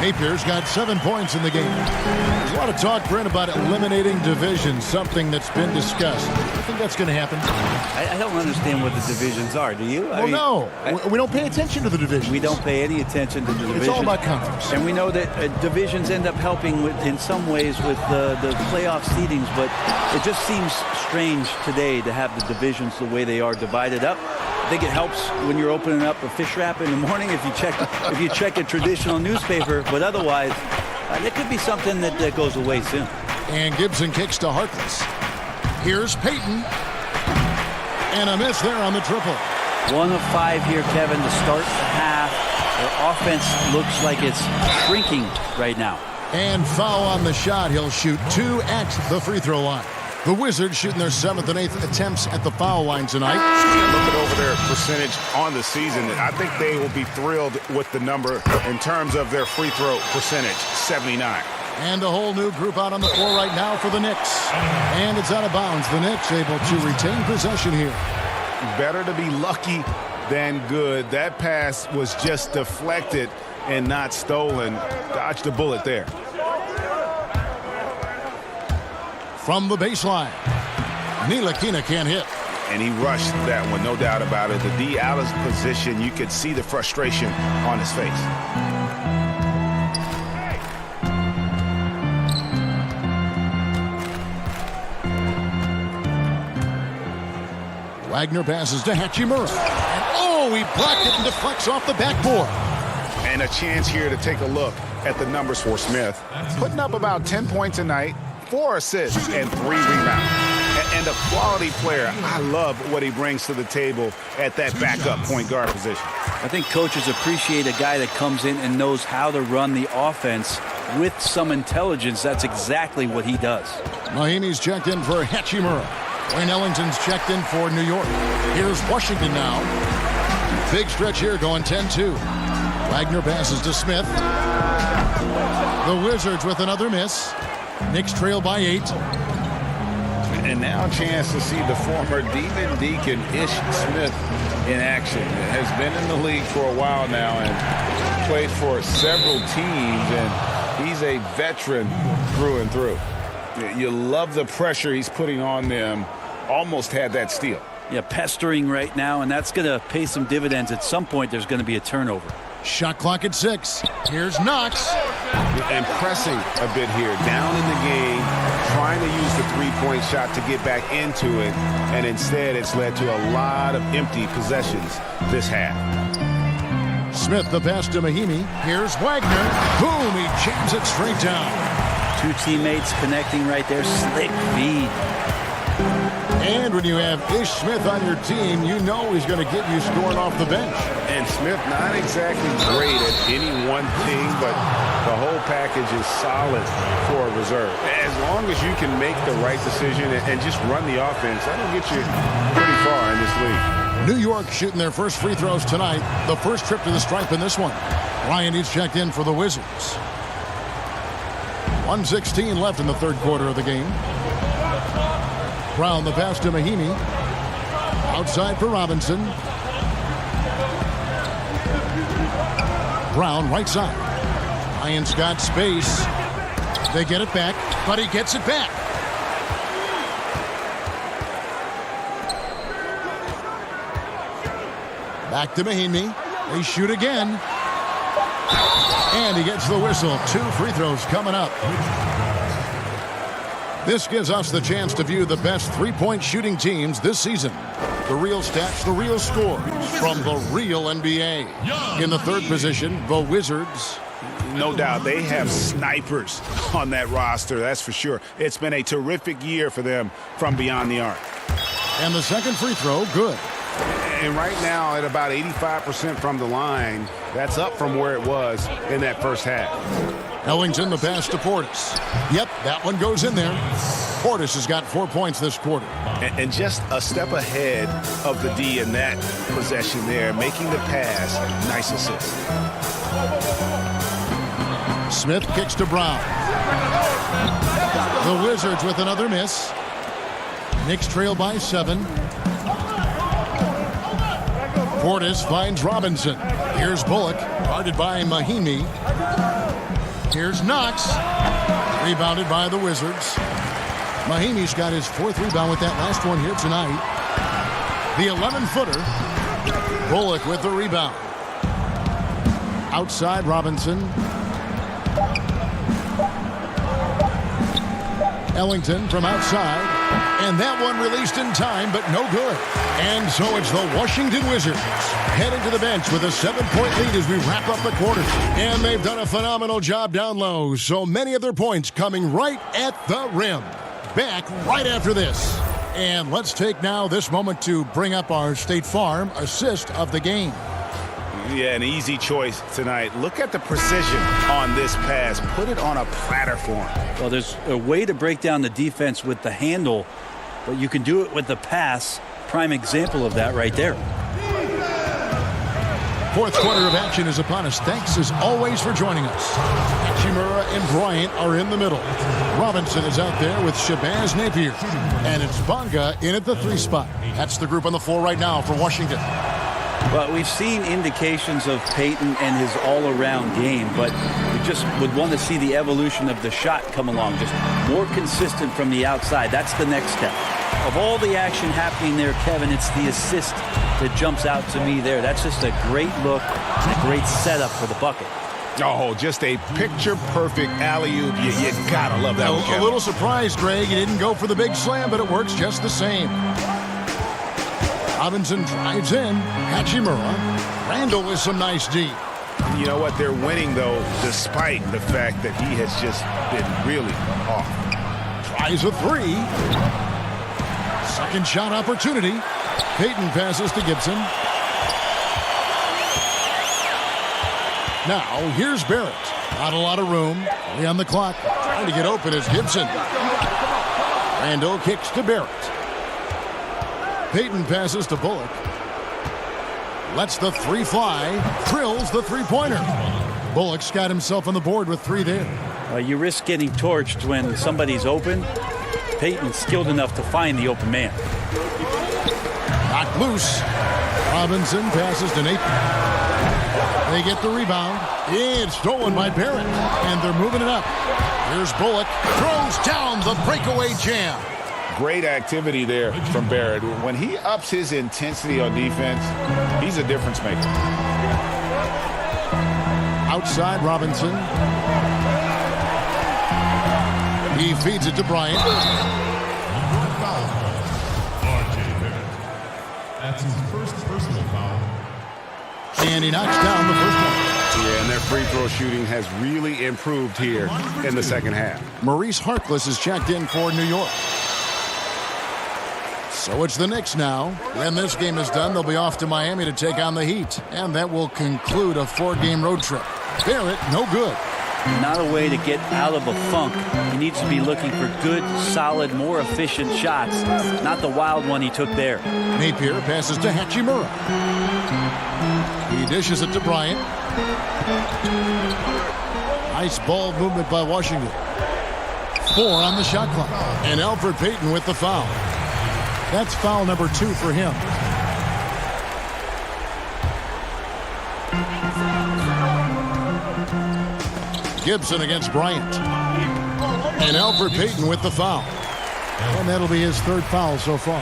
Napier's got 7 points in the game. There's a lot of talk, Brent, about eliminating divisions, something that's been discussed. I think that's going to happen. I don't understand what the divisions are. Do you? Well, we don't pay attention to the divisions. We don't pay any attention to the divisions. It's all about conference. And we know that divisions end up helping in some ways with the playoff seedings, but it just seems strange today to have the divisions the way they are divided up. I think it helps when you're opening up a fish wrap in the morning if you check a traditional newspaper, but otherwise, there could be something that goes away soon. And Gibson kicks to Harkless. Here's Payton. And a miss there on the triple. 1 of 5 here, Kevin, to start the half. Their offense looks like it's shrinking right now. And foul on the shot. He'll shoot 2 at the free throw line. The Wizards shooting their 7th and 8th attempts at the foul line tonight. Looking over their percentage on the season, I think they will be thrilled with the number in terms of their free throw percentage, 79. And a whole new group out on the floor right now for the Knicks. And it's out of bounds. The Knicks able to retain possession here. Better to be lucky than good. That pass was just deflected and not stolen. Dodged a bullet there. From the baseline, Ntilikina can't hit. And he rushed that one, no doubt about it. The D out of position, you could see the frustration on his face. Wagner passes to Hachimura. And he blocked it and deflects off the backboard. And a chance here to take a look at the numbers for Smith. Putting up about 10 points a night, 4 assists, and 3 rebounds. And a quality player. I love what he brings to the table at that backup point guard position. I think coaches appreciate a guy that comes in and knows how to run the offense with some intelligence. That's exactly what he does. Mahinmi's checked in for Hachimura. Wayne Ellington's checked in for New York. Here's Washington now. Big stretch here going 10-2. Wagner passes to Smith. The Wizards with another miss. Knicks trail by 8. And now a chance to see the former Demon Deacon Ish Smith in action. Has been in the league for a while now and played for several teams, and he's a veteran through and through. You love the pressure he's putting on them. Almost had that steal. Yeah, pestering right now, and that's going to pay some dividends. At some point, there's going to be a turnover. Shot clock at 6. Here's Knox. And pressing a bit here. Down in the game, trying to use the three-point shot to get back into it. And instead, it's led to a lot of empty possessions this half. Smith the pass to Mahinmi. Here's Wagner. Boom, he jams it straight down. 2 teammates connecting right there. Slick feed. And when you have Ish Smith on your team, you know he's going to get you scoring off the bench. And Smith not exactly great at any one thing, but the whole package is solid for a reserve. As long as you can make the right decision and just run the offense, that'll get you pretty far in this league. New York shooting their first free throws tonight. The first trip to the stripe in this one. Ryan is checked in for the Wizards. 1:16 left in the third quarter of the game. Brown the pass to Mahinmi. Outside for Robinson. Brown right side. Lions got space. They get it back, but he gets it back. Back to Mahinmi. They shoot again. And he gets the whistle. 2 free throws coming up. This gives us the chance to view the best three-point shooting teams this season. The real stats, the real scores from the real NBA. In the third position, the Wizards. No doubt they have snipers on that roster, that's for sure. It's been a terrific year for them from beyond the arc. And the second free throw, good. And right now at about 85% from the line, that's up from where it was in that first half. Ellington the pass to Portis. Yep, that one goes in there. Portis has got 4 points this quarter. And just a step ahead of the D in that possession there, making the pass. Nice assist. Smith kicks to Brown. The Wizards with another miss. Knicks trail by 7. Portis finds Robinson. Here's Bullock, guarded by Mahinmi. Here's Knox. Rebounded by the Wizards. Mahinmi's got his 4th rebound with that last one here tonight. The 11-footer. Bullock with the rebound. Outside Robinson. Ellington from outside. And that one released in time, but no good. And so it's the Washington Wizards heading to the bench with a 7-point lead as we wrap up the quarter. And they've done a phenomenal job down low. So many of their points coming right at the rim. Back right after this. And let's take now this moment to bring up our State Farm assist of the game. Yeah, an easy choice tonight. Look at the precision on this pass. Put it on a platter for him. Well, there's a way to break down the defense with the handle, but you can do it with the pass. Prime example of that right there. 4th quarter of action is upon us. Thanks as always for joining us. Hachimura and Bryant are in the middle. Robinson is out there with Shabazz Napier. And it's Bonga in at the 3 spot. That's the group on the floor right now for Washington. Well, we've seen indications of Payton and his all-around game, but we just would want to see the evolution of the shot come along, just more consistent from the outside. That's the next step. Of all the action happening there, Kevin, it's the assist that jumps out to me there. That's just a great look and a great setup for the bucket. Oh, just a picture-perfect alley-oop. You gotta love that one, Kevin. A little surprised, Greg. He didn't go for the big slam, but it works just the same. Robinson drives in. Hachimura. Randall with some nice D. You know what? They're winning, though, despite the fact that he has just been really off. Tries a 3. Second shot opportunity. Payton passes to Gibson. Now, here's Barrett. Not a lot of room. 3 on the clock. Trying to get open is Gibson. Randall kicks to Barrett. Payton passes to Bullock. Lets the 3 fly. Drills the 3-pointer. Bullock's got himself on the board with 3 there. You risk getting torched when somebody's open. Payton's skilled enough to find the open man. Knocked loose. Robinson passes to Napier. They get the rebound. It's stolen by Barrett. And they're moving it up. Here's Bullock. Throws down the breakaway jam. Great activity there from Barrett. When he ups his intensity on defense, he's a difference maker. Outside Robinson. He feeds it to Bryant. That's his first personal foul. And he knocks down the first one. Yeah, and their free throw shooting has really improved here in the second half. Maurice Harkless is checked in for New York. So it's the Knicks now. When this game is done, they'll be off to Miami to take on the Heat. And that will conclude a 4-game road trip. Barrett, no good. Not a way to get out of a funk. He needs to be looking for good, solid, more efficient shots. Not the wild one he took there. Napier passes to Hachimura. He dishes it to Bryant. Nice ball movement by Washington. 4 on the shot clock. And Elfrid Payton with the foul. That's foul number 2 for him. Gibson against Bryant. And Elfrid Payton with the foul. And that'll be his 3rd foul so far.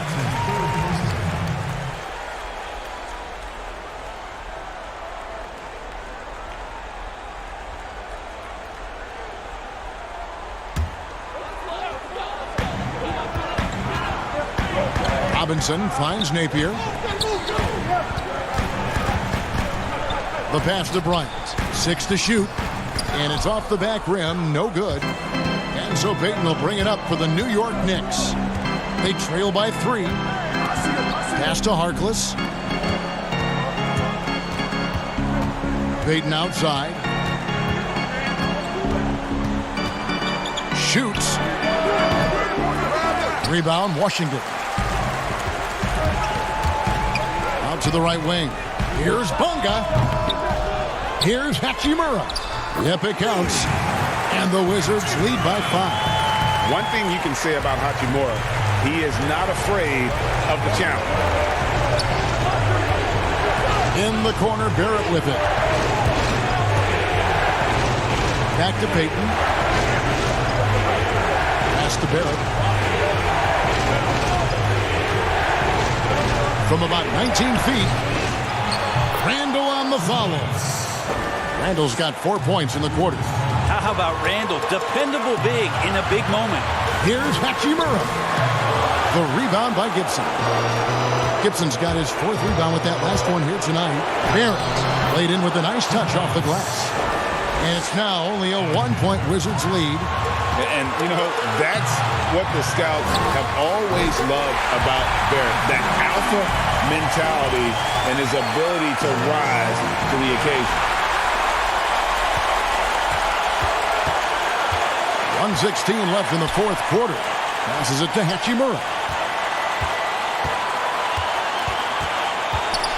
Robinson finds Napier. The pass to Bryant. 6 to shoot. And it's off the back rim. No good. And so Payton will bring it up for the New York Knicks. They trail by 3. Pass to Harkless. Payton outside. Shoots. Rebound, Washington. Out to the right wing. Here's Bonga. Here's Hachimura. Yep, it counts. And the Wizards lead by 5. One thing you can say about Hachimura, he is not afraid of the challenge. In the corner, Barrett with it. Back to Peyton. Pass to Barrett. From about 19 feet, Randall on the follow. Randall's got 4 points in the quarter. How about Randall? Dependable big in a big moment. Here's Hachimura. The rebound by Gibson. Gibson's got his 4th rebound with that last one here tonight. Barrett laid in with a nice touch off the glass. And it's now only a 1-point Wizards lead. And, you know, that's what the scouts have always loved about Barrett. That alpha mentality and his ability to rise to the occasion. 1:16 left in the 4th quarter. Passes it to Hachimura.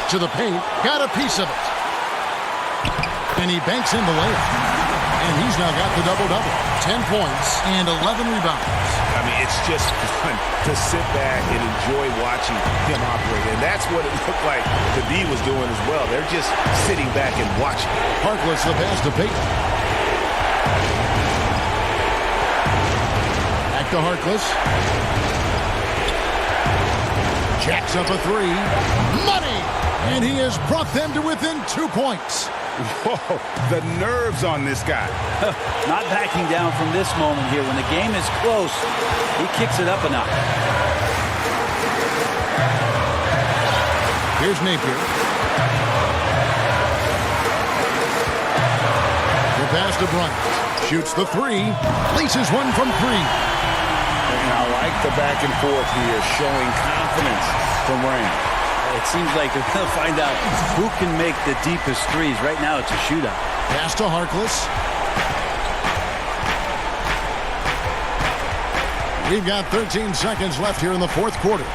To the paint. Got a piece of it. And he banks in the layup. And he's now got the double-double. 10 points and 11 rebounds. I mean, it's just fun to sit back and enjoy watching him operate. And that's what it looked like the D was doing as well. They're just sitting back and watching. Harkless the pass to Peyton. Back to Harkless. Jacks up a 3. Money! And he has brought them to within 2 points. Whoa, the nerves on this guy. Not backing down from this moment here. When the game is close, he kicks it up a notch. Here's Napier. The pass to Bryant. Shoots the 3. Laces one from 3. And I like the back and forth here, showing confidence from Rain. It seems like they're going to find out who can make the deepest threes. Right now, it's a shootout. Pass to Harkless. We've got 13 seconds left here in the 4th quarter.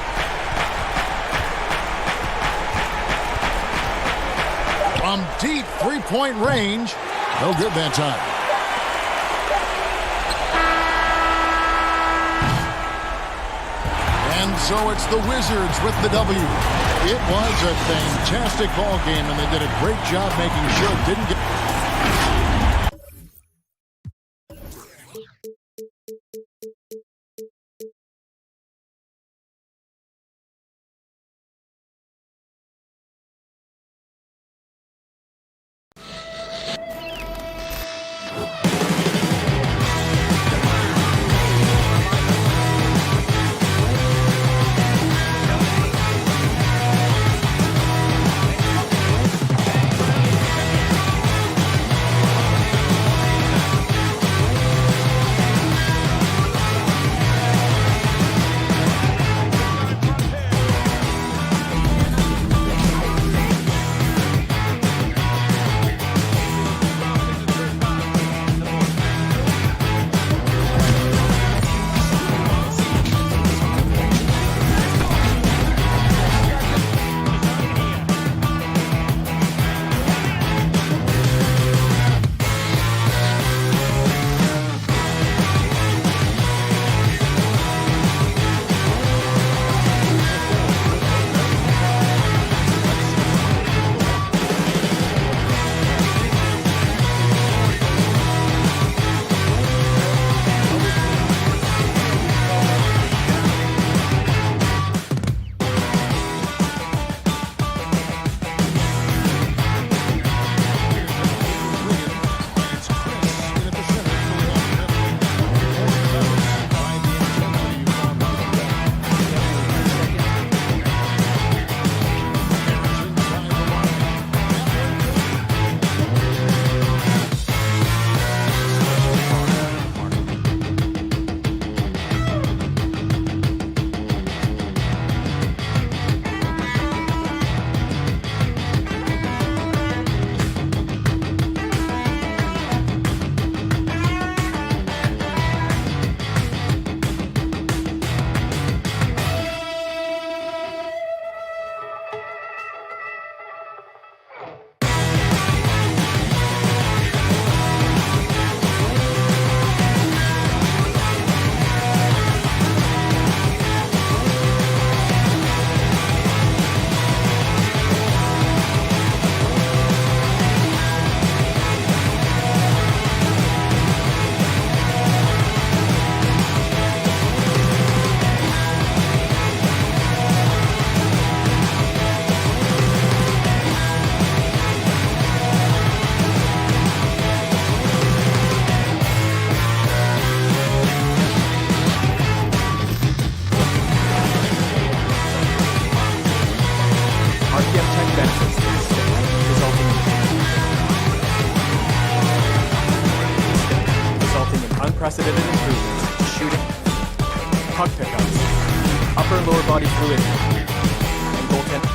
From deep 3-point range. No good that time. And so it's the Wizards with the W. It was a fantastic ball game, and they did a great job making sure it didn't get... body fluid and goaltending.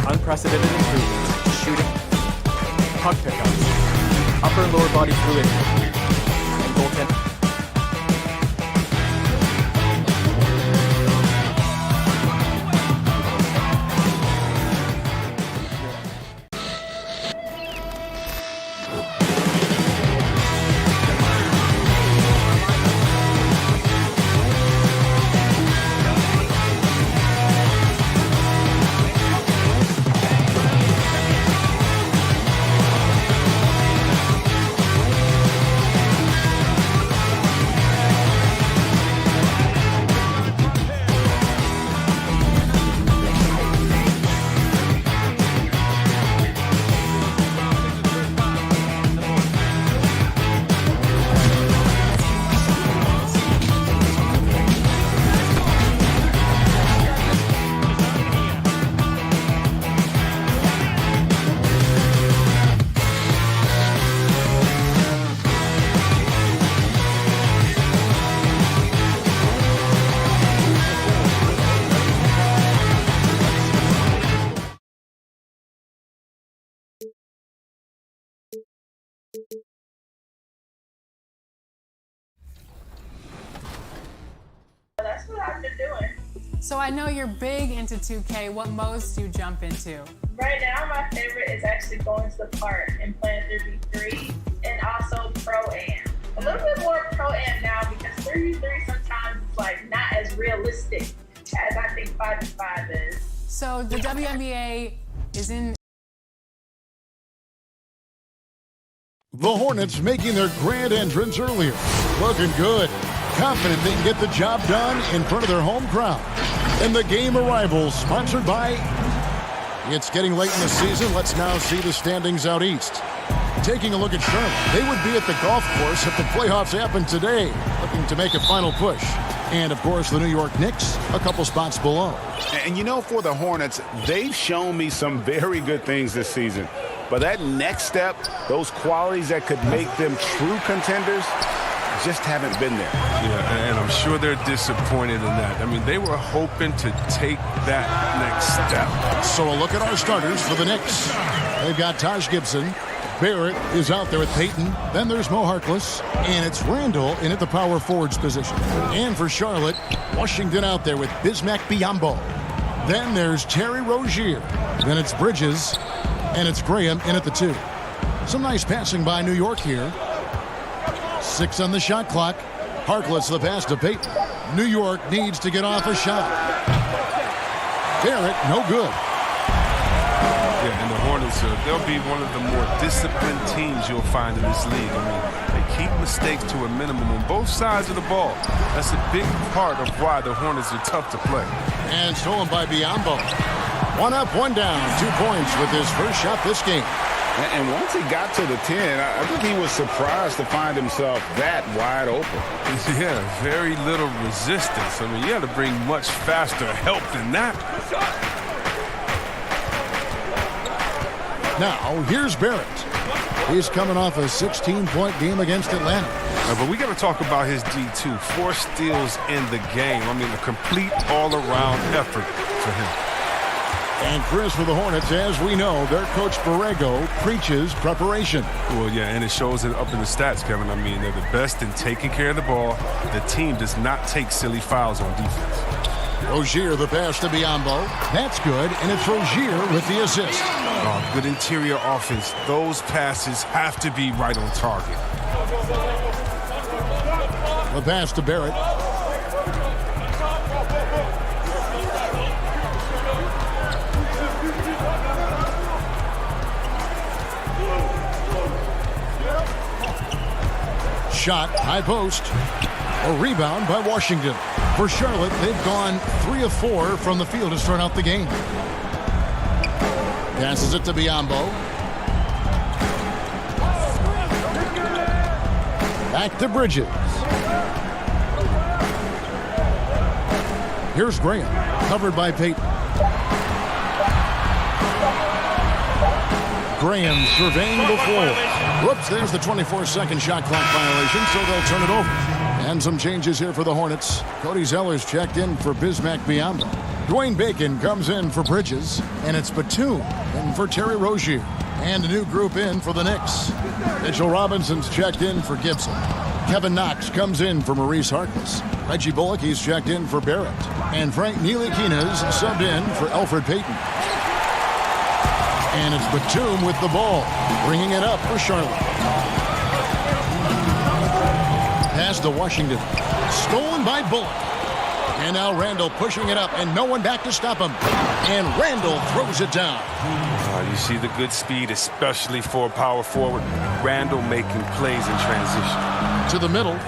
Unprecedented improvements, shooting, puck pickups, upper and lower body fluid, and goaltending. That's what I've been doing. So I know you're big into 2K. What modes do you jump into? Right now, my favorite is actually going to the park and playing 3v3 and also Pro-Am. A little bit more Pro-Am now because 3v3 sometimes is like not as realistic as I think 5v5 is. So the WNBA is in. The Hornets making their grand entrance earlier. Looking good. Confident they can get the job done in front of their home crowd. And the game arrival sponsored by It's getting late in the season. Let's now see the standings out east. Taking a look at Charlotte, they would be at the golf course if the playoffs happened today, looking to make a final push. And, of course, the New York Knicks, a couple spots below. And, you know, for the Hornets, they've shown me some very good things this season. But that next step, those qualities that could make them true contenders, just haven't been there. Yeah, and I'm sure they're disappointed in that. I mean, they were hoping to take that next step. So a look at our starters for the Knicks. They've got Taj Gibson. Barrett is out there with Payton. Then there's Mo Harkless. And it's Randall in at the power forwards position. And for Charlotte, Washington out there with Bismack Biyombo. Then there's Terry Rozier. Then it's Bridges. And it's Graham in at the 2. Some nice passing by New York here. 6 on the shot clock. Harkless the pass to Payton. New York needs to get off a shot. Barrett, no good. Yeah, and the Hornets, they'll be one of the more disciplined teams you'll find in this league. I mean, they keep mistakes to a minimum on both sides of the ball. That's a big part of why the Hornets are tough to play. And stolen by Biyombo. 1 up, 1 down. 2 points with his first shot this game. And once he got to the 10, I think he was surprised to find himself that wide open. Yeah, very little resistance. I mean, you had to bring much faster help than that. Now, here's Barrett. He's coming off a 16-point game against Atlanta. But we got to talk about his D2. 4 steals in the game. I mean, a complete all-around effort for him. And Chris, for the Hornets, as we know, their coach Borrego preaches preparation. Well, yeah, and it shows it up in the stats, Kevin. I mean, they're the best in taking care of the ball. The team does not take silly fouls on defense. Rozier, the pass to Biyombo. That's good, and it's Rozier with the assist. Oh, good interior offense. Those passes have to be right on target. The pass to Barrett. Shot, high post. A rebound by Washington. For Charlotte, they've gone 3 of 4 from the field to start out the game. Passes it to Biyombo. Back to Bridges. Here's Graham, covered by Payton. Graham surveying the floor. Whoops, there's the 24-second shot clock violation, so they'll turn it over. And some changes here for the Hornets. Cody Zeller's checked in for Bismack Biyombo. Dwayne Bacon comes in for Bridges, and it's Batum in for Terry Rozier. And a new group in for the Knicks. Mitchell Robinson's checked in for Gibson. Kevin Knox comes in for Maurice Harkless. Reggie Bullock, he's checked in for Barrett. And Frank Ntilikina's subbed in for Elfrid Payton. And it's Batum with the ball, bringing it up for Charlotte. Pass to Washington. Stolen by Bullock. And now Randall pushing it up, and no one back to stop him. And Randall throws it down. You see the good speed, especially for a power forward. Randall making plays in transition. To the middle.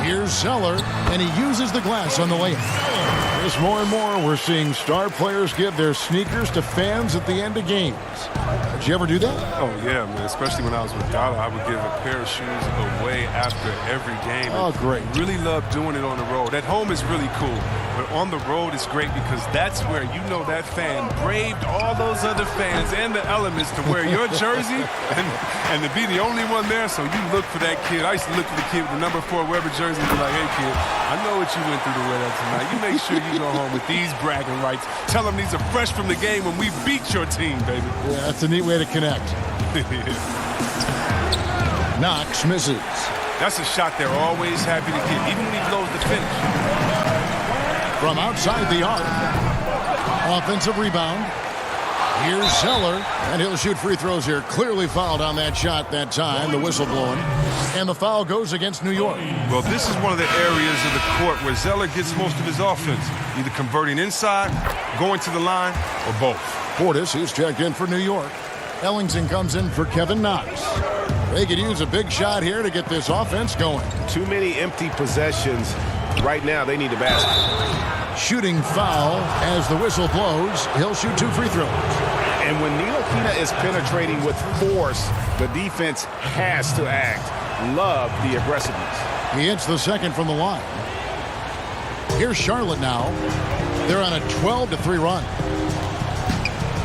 Here's Zeller, and he uses the glass on the layup. As more and more, we're seeing star players give their sneakers to fans at the end of games. Did you ever do that? Oh, yeah, man. Especially when I was with Dada, I would give a pair of shoes away after every game. Oh, great. Really love doing it on the road. At home is really cool, but on the road is great because that's where you know that fan braved all those other fans and the elements to wear your jersey and to be the only one there. So you look for that kid. I used to look for the kid with the number 4 Weber jersey and be like, hey, kid, I know what you went through to wear that tonight. You make sure you go home with these bragging rights. Tell them these are fresh from the game when we beat your team, baby. Yeah, that's a neat way to connect. Knox misses. That's a shot they're always happy to get, even when he blows the finish. From outside the arc. Offensive rebound. Here's Zeller, and he'll shoot free throws here. Clearly fouled on that shot that time, the whistle blowing. And the foul goes against New York. Well, this is one of the areas of the court where Zeller gets most of his offense, either converting inside, going to the line, or both. Portis, he's checked in for New York. Ellington comes in for Kevin Knox. They could use a big shot here to get this offense going. Too many empty possessions. Right now, they need a basket. Shooting foul as the whistle blows. He'll shoot 2 free throws. And when Ntilikina is penetrating with force, the defense has to act. Love the aggressiveness. He hits the second from the line. Here's Charlotte now. They're on a 12-3 run.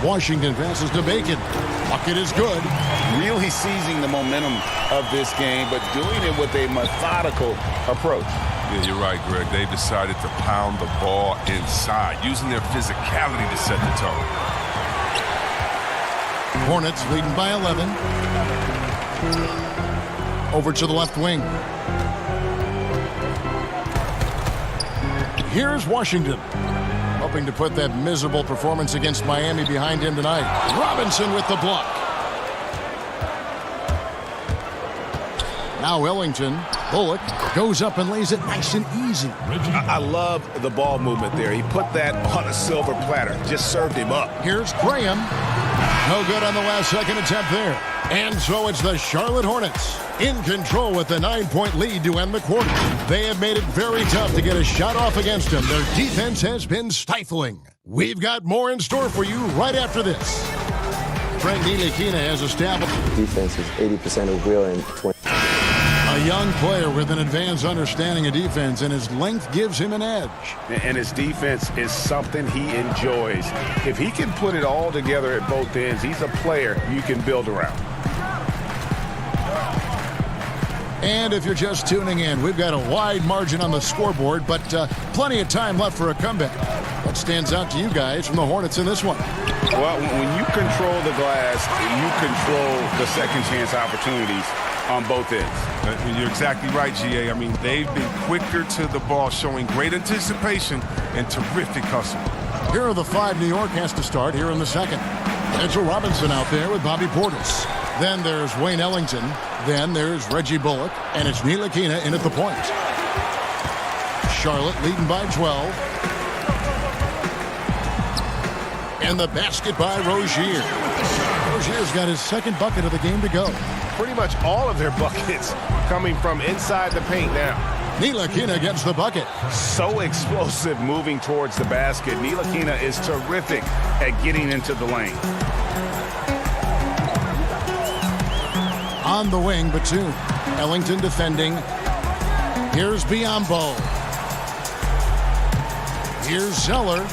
Washington passes to Bacon. Bucket is good. Really seizing the momentum of this game, but doing it with a methodical approach. Yeah, you're right, Greg. They've decided to pound the ball inside, using their physicality to set the tone. Hornets leading by 11. Over to the left wing. Here's Washington, hoping to put that miserable performance against Miami behind him tonight. Robinson with the block. Now Ellington. Bullock goes up and lays it nice and easy. I love the ball movement there. He put that on a silver platter. Just served him up. Here's Graham. No good on the last second attempt there. And so it's the Charlotte Hornets in control with the 9-point lead to end the quarter. They have made it very tough to get a shot off against them. Their defense has been stifling. We've got more in store for you right after this. Frank Ntilikina has established. Defense is 80% of real and 20%. A young player with an advanced understanding of defense, and his length gives him an edge. And his defense is something he enjoys. If he can put it all together at both ends, he's a player you can build around. And if you're just tuning in, we've got a wide margin on the scoreboard, but plenty of time left for a comeback. What stands out to you guys from the Hornets in this one? Well, when you control the glass, you control the second chance opportunities on both ends. You're exactly right, GA. I mean, they've been quicker to the ball, showing great anticipation and terrific hustle. Here are the 5 New York has to start here in the second. Mitchell Robinson out there with Bobby Portis. Then there's Wayne Ellington. Then there's Reggie Bullock. And it's Ntilikina in at the point. Charlotte leading by 12. And the basket by Rozier. Rozier's got his second bucket of the game to go. Pretty much all of their buckets coming from inside the paint now. Ntilikina gets the bucket. So explosive moving towards the basket. Ntilikina is terrific at getting into the lane. On the wing, Batum. Ellington defending. Here's Biyombo. Here's Zeller.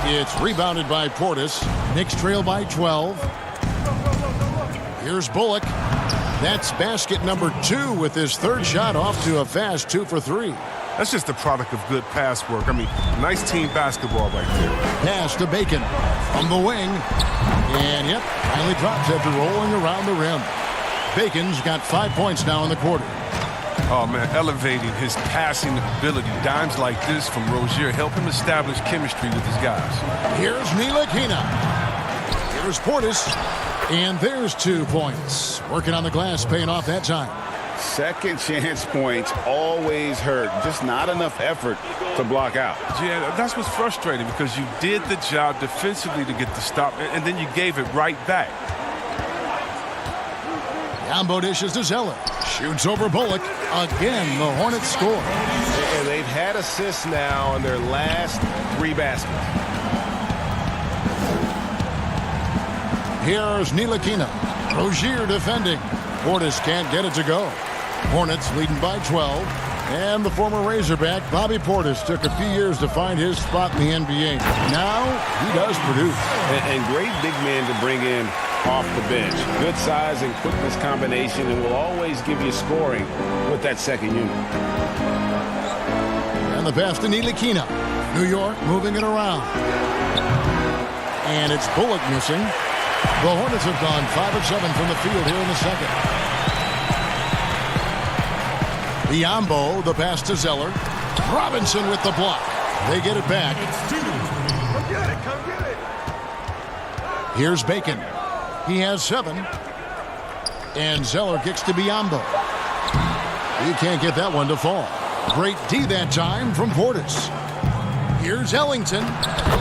It's rebounded by Portis. Knicks trail by 12. Here's Bullock. That's basket number 2 with his third shot off to a fast 2 for 3. That's just the product of good pass work. I mean, nice team basketball right there. Pass to Bacon from the wing. And, yep, finally drops after rolling around the rim. Bacon's got 5 points now in the quarter. Oh, man, elevating his passing ability. Dimes like this from Rozier help him establish chemistry with his guys. Here's Ntilikina. Here's Portis. And there's 2 points. Working on the glass, paying off that time. Second chance points always hurt. Just not enough effort to block out. Yeah, that's what's frustrating because you did the job defensively to get the stop, and then you gave it right back. Biyombo dishes to Zeller. Shoots over Bullock. Again, the Hornets score. And they've had assists now on their last 3 baskets. Here's Ntilikina. Rozier defending. Portis can't get it to go. Hornets leading by 12. And the former Razorback, Bobby Portis, took a few years to find his spot in the NBA. Now he does produce. And great big man to bring in off the bench. Good size and quickness combination, and will always give you scoring with that second unit. And the pass to Ntilikina. New York moving it around. And it's Bullock missing. The Hornets have gone 5 of 7 from the field here in the second. Biyombo, the pass to Zeller. Robinson with the block. They get it back. Come get it, come get it. Here's Bacon. He has 7. And Zeller kicks to Biyombo. He can't get that one to fall. Great D that time from Portis. Here's Ellington.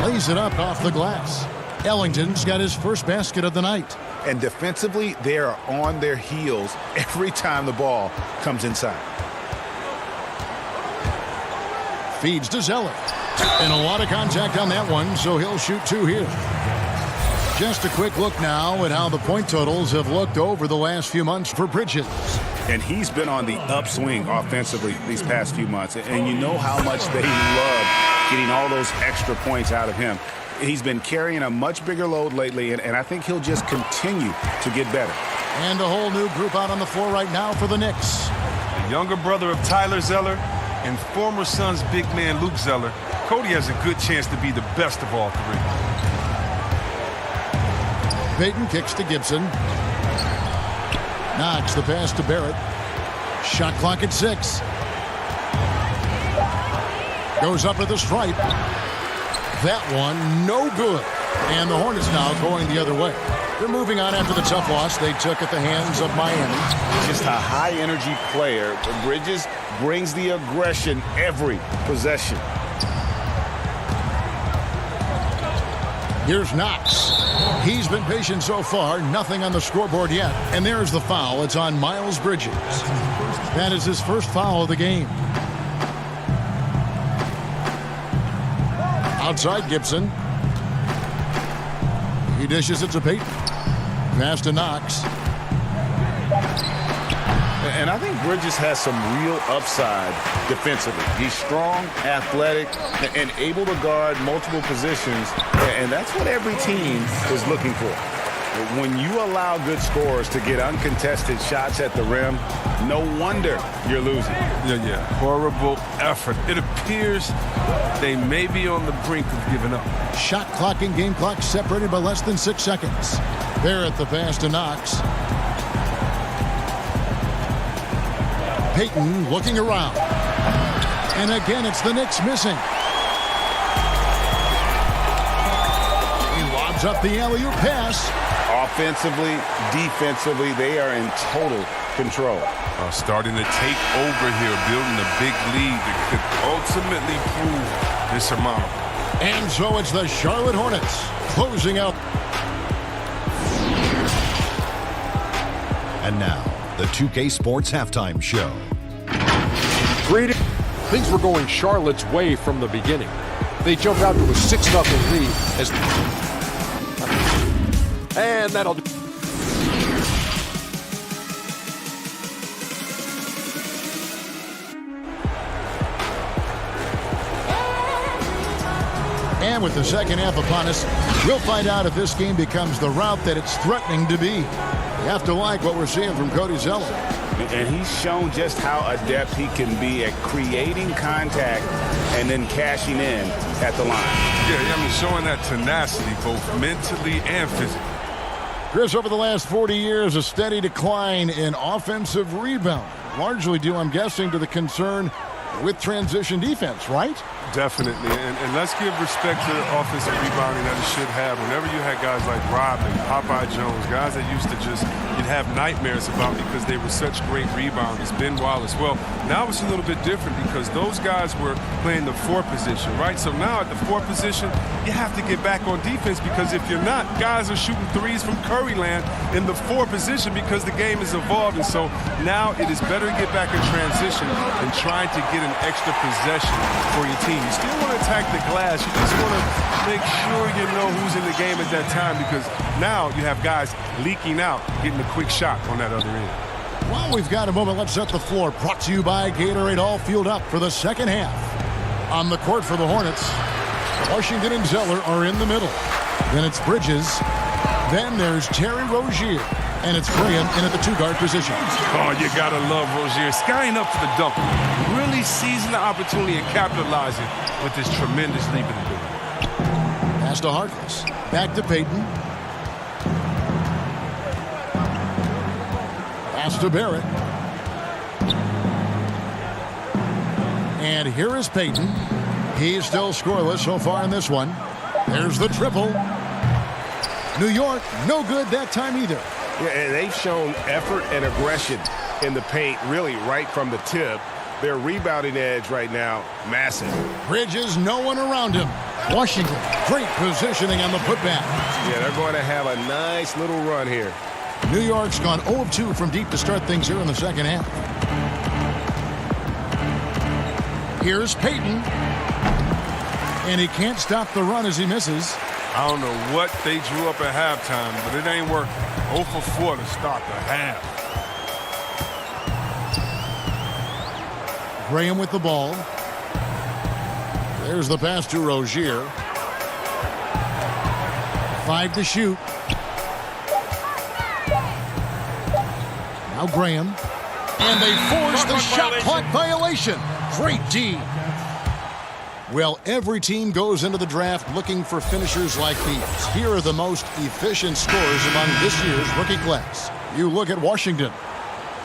Lays it up off the glass. Ellington's got his first basket of the night. And defensively, they are on their heels every time the ball comes inside. Feeds to Zeller. And a lot of contact on that one, so he'll shoot 2 here. Just a quick look now at how the point totals have looked over the last few months for Bridges. And he's been on the upswing offensively these past few months. And you know how much they love getting all those extra points out of him. He's been carrying a much bigger load lately, and I think he'll just continue to get better. And a whole new group out on the floor right now for the Knicks. The younger brother of Tyler Zeller and former Suns big man Luke Zeller. Cody has a good chance to be the best of all three. Payton kicks to Gibson. Knox the pass to Barrett. Shot clock at 6. Goes up at the stripe. That one no good. And the Hornets now going the other way. They're moving on after the tough loss they took at the hands of Miami. Just a high-energy player. Bridges brings the aggression every possession. Here's Knox. He's been patient so far. Nothing on the scoreboard yet. And there's the foul. It's on Miles Bridges. That is his first foul of the game. Outside Gibson. He dishes it to Payton. Pass to Knox. And I think Bridges has some real upside defensively. He's strong, athletic, and able to guard multiple positions. And that's what every team is looking for. When you allow good scorers to get uncontested shots at the rim, no wonder you're losing. Yeah. Horrible effort. It appears they may be on the brink of giving up. Shot clock and game clock separated by less than 6 seconds. Barrett the pass to Knox. Payton looking around. And again, it's the Knicks missing. He lobs up the alley-oop pass. Offensively, defensively, they are in total control. Starting to take over here, building a big lead that could ultimately prove insurmountable. And so it's the Charlotte Hornets closing out. And now, the 2K Sports Halftime Show. Greetings. Things were going Charlotte's way from the beginning. They jumped out to a 6-0 lead and that'll do. And with the second half upon us, we'll find out if this game becomes the route that it's threatening to be. You have to like what we're seeing from Cody Zeller. And he's shown just how adept he can be at creating contact and then cashing in at the line. Yeah, I mean, showing that tenacity both mentally and physically. Chris, over the last 40 years, a steady decline in offensive rebound. Largely due, I'm guessing, to the concern with transition defense, right? Definitely, and let's give respect to the offensive rebounding that it should have. Whenever you had guys like Rodman, Popeye Jones, guys that used to just, you'd have nightmares about because they were such great rebounders, Ben Wallace. Well, now it's a little bit different because those guys were playing the 4 position, right? So now at the 4 position, you have to get back on defense because if you're not, guys are shooting threes from Curryland in the 4 position because the game has evolved. And so now it is better to get back in transition than trying to get an extra possession for your team. You still want to attack the glass. You just want to make sure you know who's in the game at that time because now you have guys leaking out, getting a quick shot on that other end. Well, we've got a moment. Let's set the floor. Brought to you by Gatorade, all fueled up for the second half. On the court for the Hornets, Washington and Zeller are in the middle. Then it's Bridges. Then there's Terry Rozier. And it's Graham in at the 2-guard position. Oh, you got to love Rozier. Skying up for the dunk. Really seizing the opportunity and capitalizing with this tremendous leap in the door. Pass to Harkless. Back to Payton. Pass to Barrett. And here is Payton. He's still scoreless so far in this one. There's the triple. New York, no good that time either. Yeah, and they've shown effort and aggression in the paint, really right from the tip. Their rebounding edge right now, massive. Bridges, no one around him. Washington, great positioning on the putback. Yeah, they're going to have a nice little run here. New York's gone 0 of 2 from deep to start things here in the second half. Here's Payton. And he can't stop the run as he misses. I don't know what they drew up at halftime, but it ain't working. 0 for 4 to start the half. Graham with the ball. There's the pass to Rozier. 5 to shoot. Now Graham. And they force the shot clock violation. Great D. Well, every team goes into the draft looking for finishers like these. Here are the most efficient scorers among this year's rookie class. You look at Washington.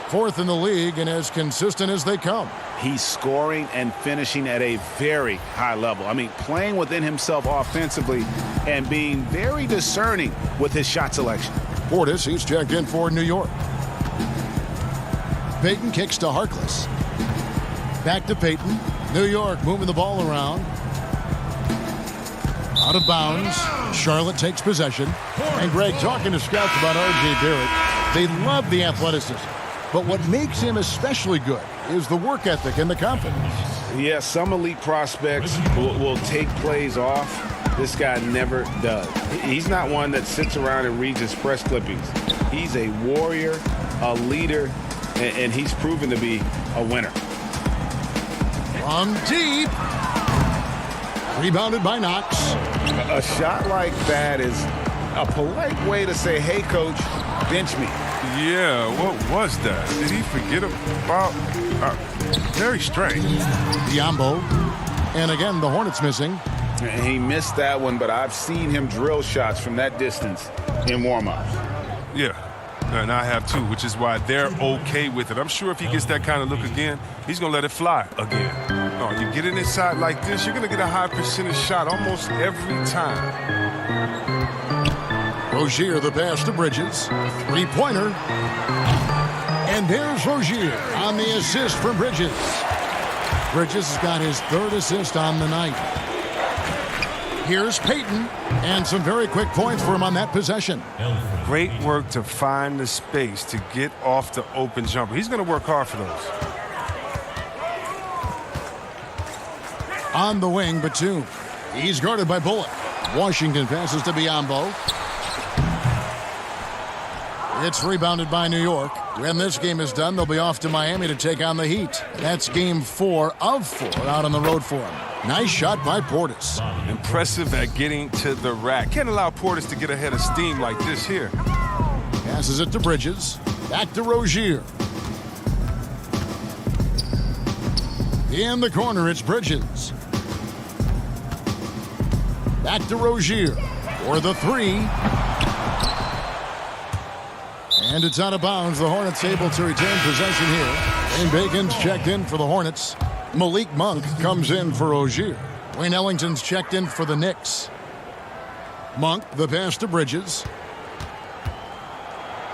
4th in the league and as consistent as they come. He's scoring and finishing at a very high level. I mean, playing within himself offensively and being very discerning with his shot selection. Portis, he's checked in for New York. Payton kicks to Harkless. Back to Payton. New York moving the ball around. Out of bounds. Charlotte takes possession. And Greg, talking to scouts about R.J. Barrett, they love the athleticism. But what makes him especially good is the work ethic and the confidence. Yeah, some elite prospects will take plays off. This guy never does. He's not one that sits around and reads his press clippings. He's a warrior, a leader, and he's proven to be a winner. From deep. Rebounded by Knox. A shot like that is a polite way to say, hey, coach, bench me. Yeah, what was that? Did he forget about... very strange. Diambo. And again, the Hornets missing. He missed that one, but I've seen him drill shots from that distance in warm-ups. Yeah, and I have too, which is why they're okay with it. I'm sure if he gets that kind of look again, he's going to let it fly again. No, you get it inside like this, you're going to get a high percentage shot almost every time. Rozier, the pass to Bridges. 3-pointer. And there's Rozier on the assist from Bridges. Bridges has got his 3rd assist on the night. Here's Payton, and some very quick points for him on that possession. Great work to find the space to get off the open jumper. He's going to work hard for those. On the wing, Batum. He's guarded by Bullock. Washington passes to Biyombo. It's rebounded by New York. When this game is done, they'll be off to Miami to take on the Heat. That's game 4 of 4 out on the road for them. Nice shot by Portis. Impressive at getting to the rack. Can't allow Portis to get ahead of steam like this here. Passes it to Bridges. Back to Rozier. In the corner, it's Bridges. Back to Rozier for the 3. And it's out of bounds. The Hornets able to retain possession here. Wayne Bacon's checked in for the Hornets. Malik Monk comes in for Rozier. Wayne Ellington's checked in for the Knicks. Monk, the pass to Bridges.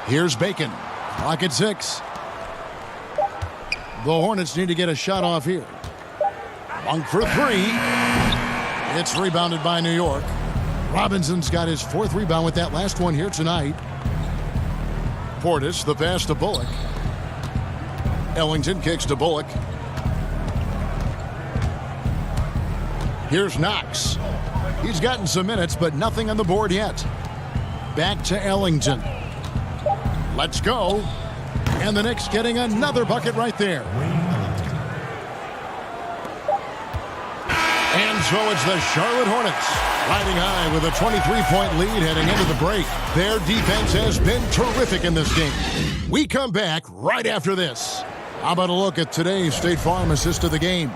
Here's Bacon. Clock at 6. The Hornets need to get a shot off here. Monk for 3. It's rebounded by New York. Robinson's got his 4th rebound with that last one here tonight. Portis, the pass to Bullock. Ellington kicks to Bullock. Here's Knox. He's gotten some minutes, but nothing on the board yet. Back to Ellington. Let's go. And the Knicks getting another bucket right there. And so it's the Charlotte Hornets riding high with a 23-point lead heading into the break. Their defense has been terrific in this game. We come back right after this. How about a look at today's State Farm assist of the game?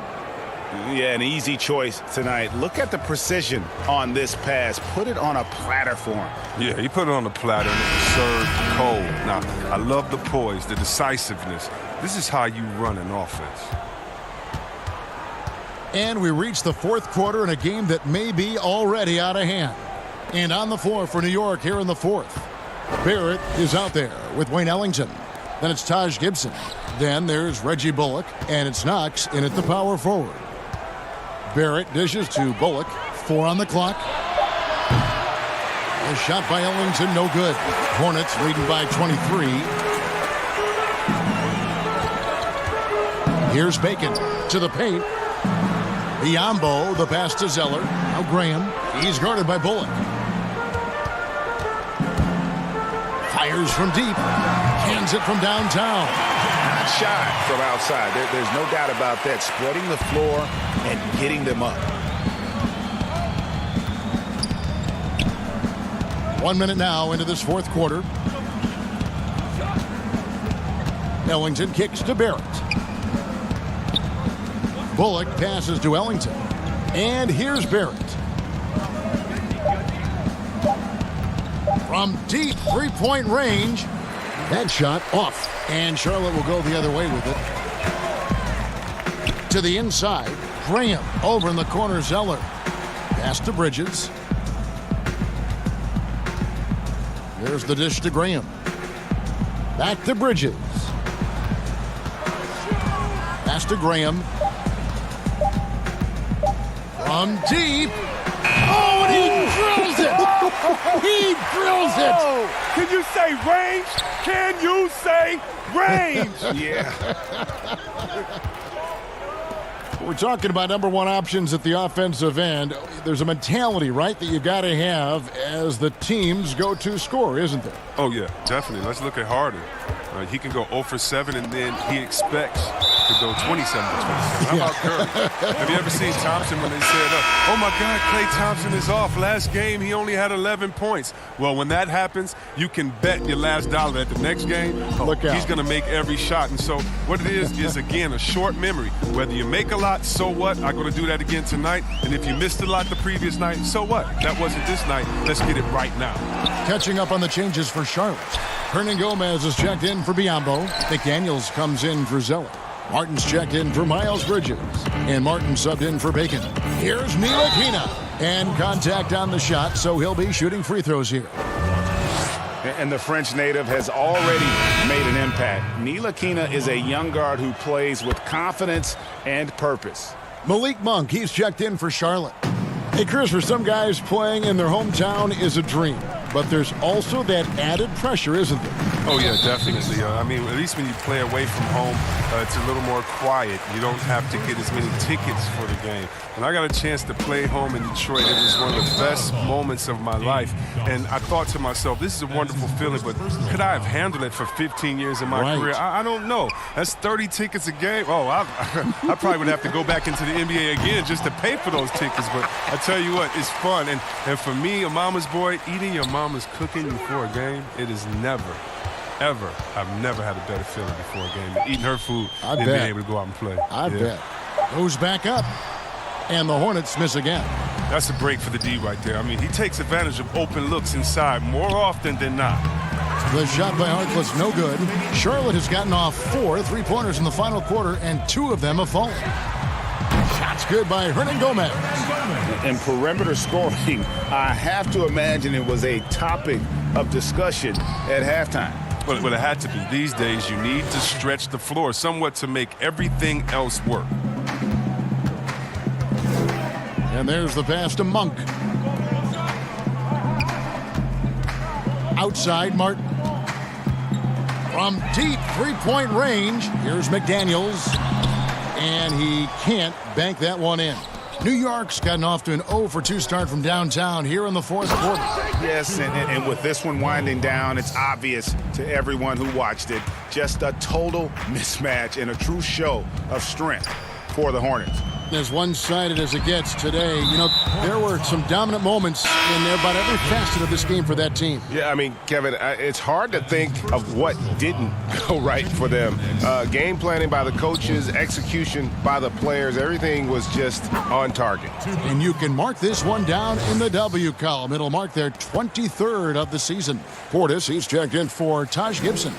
Yeah, an easy choice tonight. Look at the precision on this pass. Put it on a platter for him. Yeah, he put it on the platter and it was served cold. Now, I love the poise, the decisiveness. This is how you run an offense. And we reach the 4th quarter in a game that may be already out of hand. And on the floor for New York here in the 4th. Barrett is out there with Wayne Ellington. Then it's Taj Gibson. Then there's Reggie Bullock. And it's Knox in at the power forward. Barrett dishes to Bullock. 4 on the clock. A shot by Ellington, no good. Hornets leading by 23. Here's Bacon to the paint. Biombo, the pass to Zeller. Now Graham. He's guarded by Bullock. Fires from deep. Hands it from downtown. Not shy from outside. There's no doubt about that. Spreading the floor and getting them up. 1 minute now into this fourth quarter. Ellington kicks to Barrett. Bullock passes to Ellington. And here's Barrett. From deep three-point range. That shot off. And Charlotte will go the other way with it. To the inside. Graham over in the corner. Zeller. Pass to Bridges. There's the dish to Graham. Back to Bridges. Pass to Graham. From deep. Oh, and he drills it! He drills it! Can you say range? Can you say range? Yeah. We're talking about number one options at the offensive end. There's a mentality, right, that you got to have as the team's go-to scorer, isn't there? Oh, yeah, definitely. Let's look at Harden. He can go 0 for 7, and then he expects to go 27 for 27. How about Curry? Have you ever seen Thompson when they said, oh, my God, Klay Thompson is off. Last game, he only had 11 points. Well, when that happens, you can bet your last dollar that the next game, he's going to make every shot. And so what it is, again, a short memory. Whether you make a lot, so what? I'm going to do that again tonight. And if you missed a lot the previous night, so what? That wasn't this night. Let's get it right now. Catching up on the changes for Charlotte. Hernangomez is checked in for Biombo. McDaniels comes in for Zeller. Martin's checked in for Miles Bridges. And Martin subbed in for Bacon. Here's Ntilikina. And contact on the shot, so he'll be shooting free throws here. And the French native has already made an impact. Ntilikina is a young guard who plays with confidence and purpose. Malik Monk, he's checked in for Charlotte. Hey, Chris, for some guys, playing in their hometown is a dream. But there's also that added pressure, isn't there? Oh, yeah, definitely. I mean, at least when you play away from home, it's a little more quiet. You don't have to get as many tickets for the game. When I got a chance to play home in Detroit, it was one of the best moments of my life. And I thought to myself, this is a wonderful feeling, but could I have handled it for 15 years in my career? I don't know. That's 30 tickets a game. Oh, I probably would have to go back into the NBA again just to pay for those tickets. But I tell you what, it's fun. And for me, a mama's boy, eating your mama's cooking before a game, it is never, ever, I've never had a better feeling before a game than eating her food and being able to go out and play. I bet. Goes back up. And the Hornets miss again. That's a break for the D right there. I mean, he takes advantage of open looks inside more often than not. The shot by Harkless, no good. Charlotte has gotten off 4 3-pointers in the final quarter, and 2 of them have fallen. Shots good by Hernangomez. And perimeter scoring, I have to imagine it was a topic of discussion at halftime. Well, it had to be. These days, you need to stretch the floor somewhat to make everything else work. And there's the pass to Monk. Outside, Martin. From deep three-point range, here's McDaniels. And he can't bank that one in. New York's gotten off to an 0 for 2 start from downtown here in the fourth quarter. Yes, and with this one winding down, it's obvious to everyone who watched it. Just a total mismatch and a true show of strength for the Hornets. As one-sided as it gets today, you know, there were some dominant moments in there about every facet of this game for that team. Yeah, I mean, Kevin, it's hard to think of what didn't go right for them. Game planning by the coaches, execution by the players, everything was just on target. And you can mark this one down in the W column. It'll mark their 23rd of the season. Portis, he's checked in for Taj Gibson.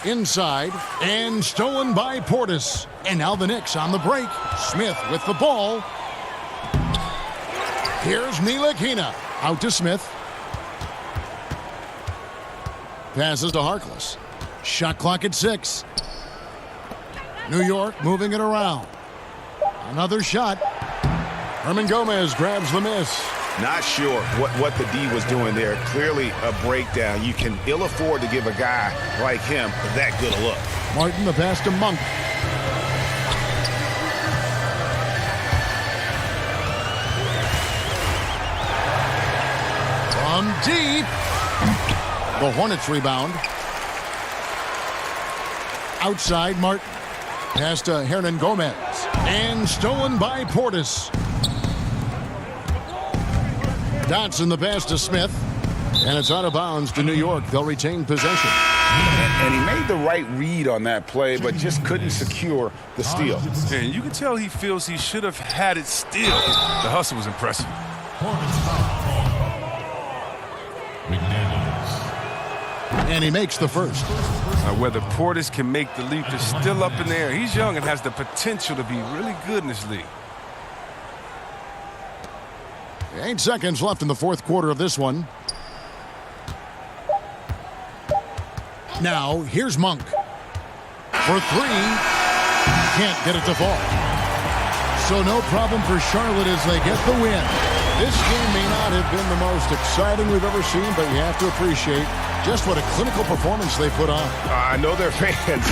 Inside, and stolen by Portis. And now the Knicks on the break. Smith with the ball. Here's Ntilikina. Out to Smith. Passes to Harkless. Shot clock at 6. New York moving it around. Another shot. Hernangomez grabs the miss. Not sure what the D was doing there. Clearly a breakdown. You can ill afford to give a guy like him that good a look. Martin, the pass to Monk. From deep. The Hornets rebound. Outside, Martin. Pass to Hernan Gomez. And stolen by Portis. Dotson the pass to Smith. And it's out of bounds to New York. They'll retain possession. And he made the right read on that play, but just couldn't secure the steal. And you can tell he feels he should have had it still. The hustle was impressive. And he makes the first. Now, whether Portis can make the leap is still up in the air. He's young and has the potential to be really good in this league. 8 seconds left in the fourth quarter of this one. Now, here's Monk. For three. Can't get it to fall. So no problem for Charlotte as they get the win. This game may not have been the most exciting we've ever seen, but you have to appreciate just what a clinical performance they put on. I know their fans.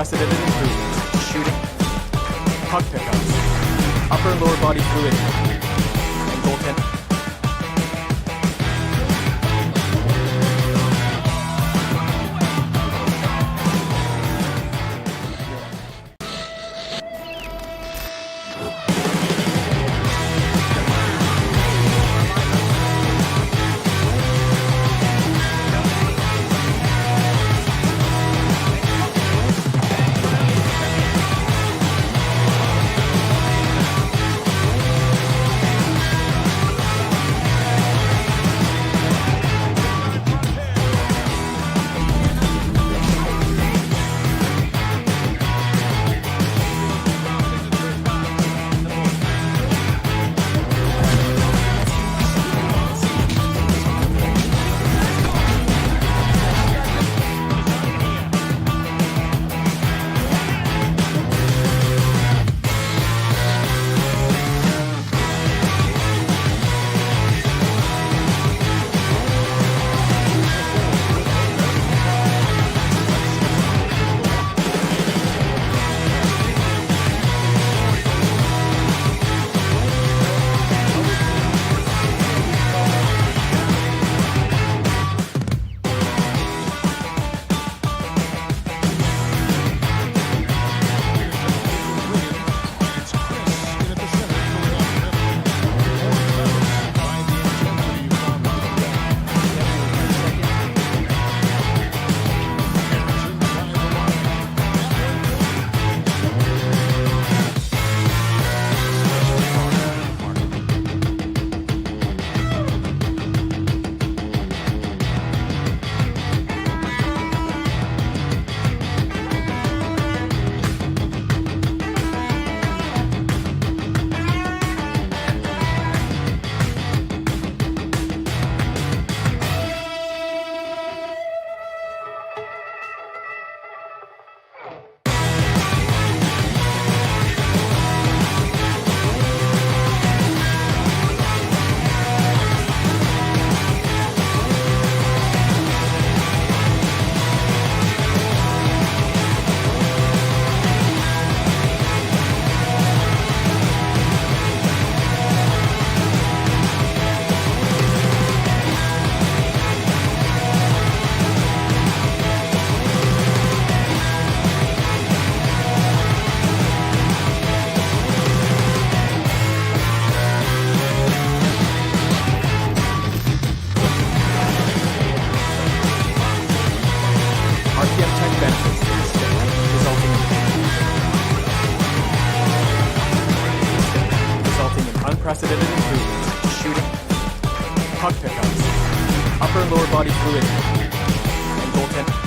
unprecedented improvements, shooting, puck pickups, upper and lower body fluidity, and goaltending. unprecedented improvement. Shooting, puck pickups, upper and lower body fluidity, and goaltending.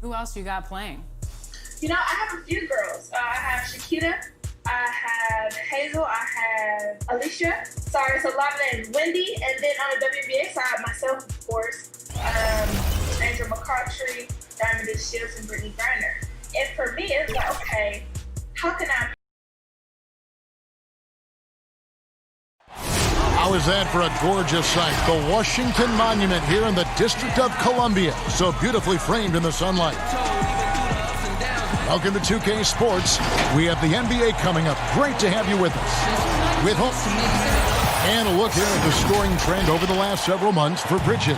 Who else you got playing? You know, I have a few girls. I have Shakita, I have Hazel, I have Alicia. Sorry, it's a lot of names. Wendy, and then on the WBA side, myself, of course, Angel McCartry, Diamond Shields, and Brittany Griner. And for me, it's like, okay, how can I? How is that for a gorgeous sight? The Washington Monument here in the District of Columbia. So beautifully framed in the sunlight. Welcome to 2K Sports. We have the NBA coming up. Great to have you with us. With hope. And a look here at the scoring trend over the last several months for Bridges.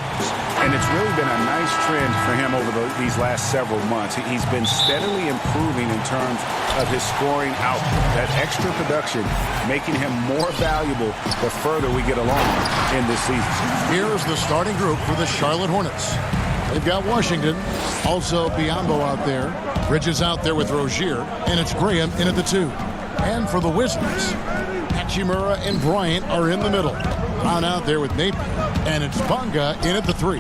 And it's really been a nice trend for him over these last several months. He's been steadily improving in terms of his scoring output. That extra production making him more valuable the further we get along in this season. Here's the starting group for the Charlotte Hornets. They've got Washington, also Biombo out there, Bridges out there with Rozier, and it's Graham in at the 2. And for the Wizards, Hachimura and Bryant are in the middle. Brown out there with Napier, and it's Bunga in at the 3.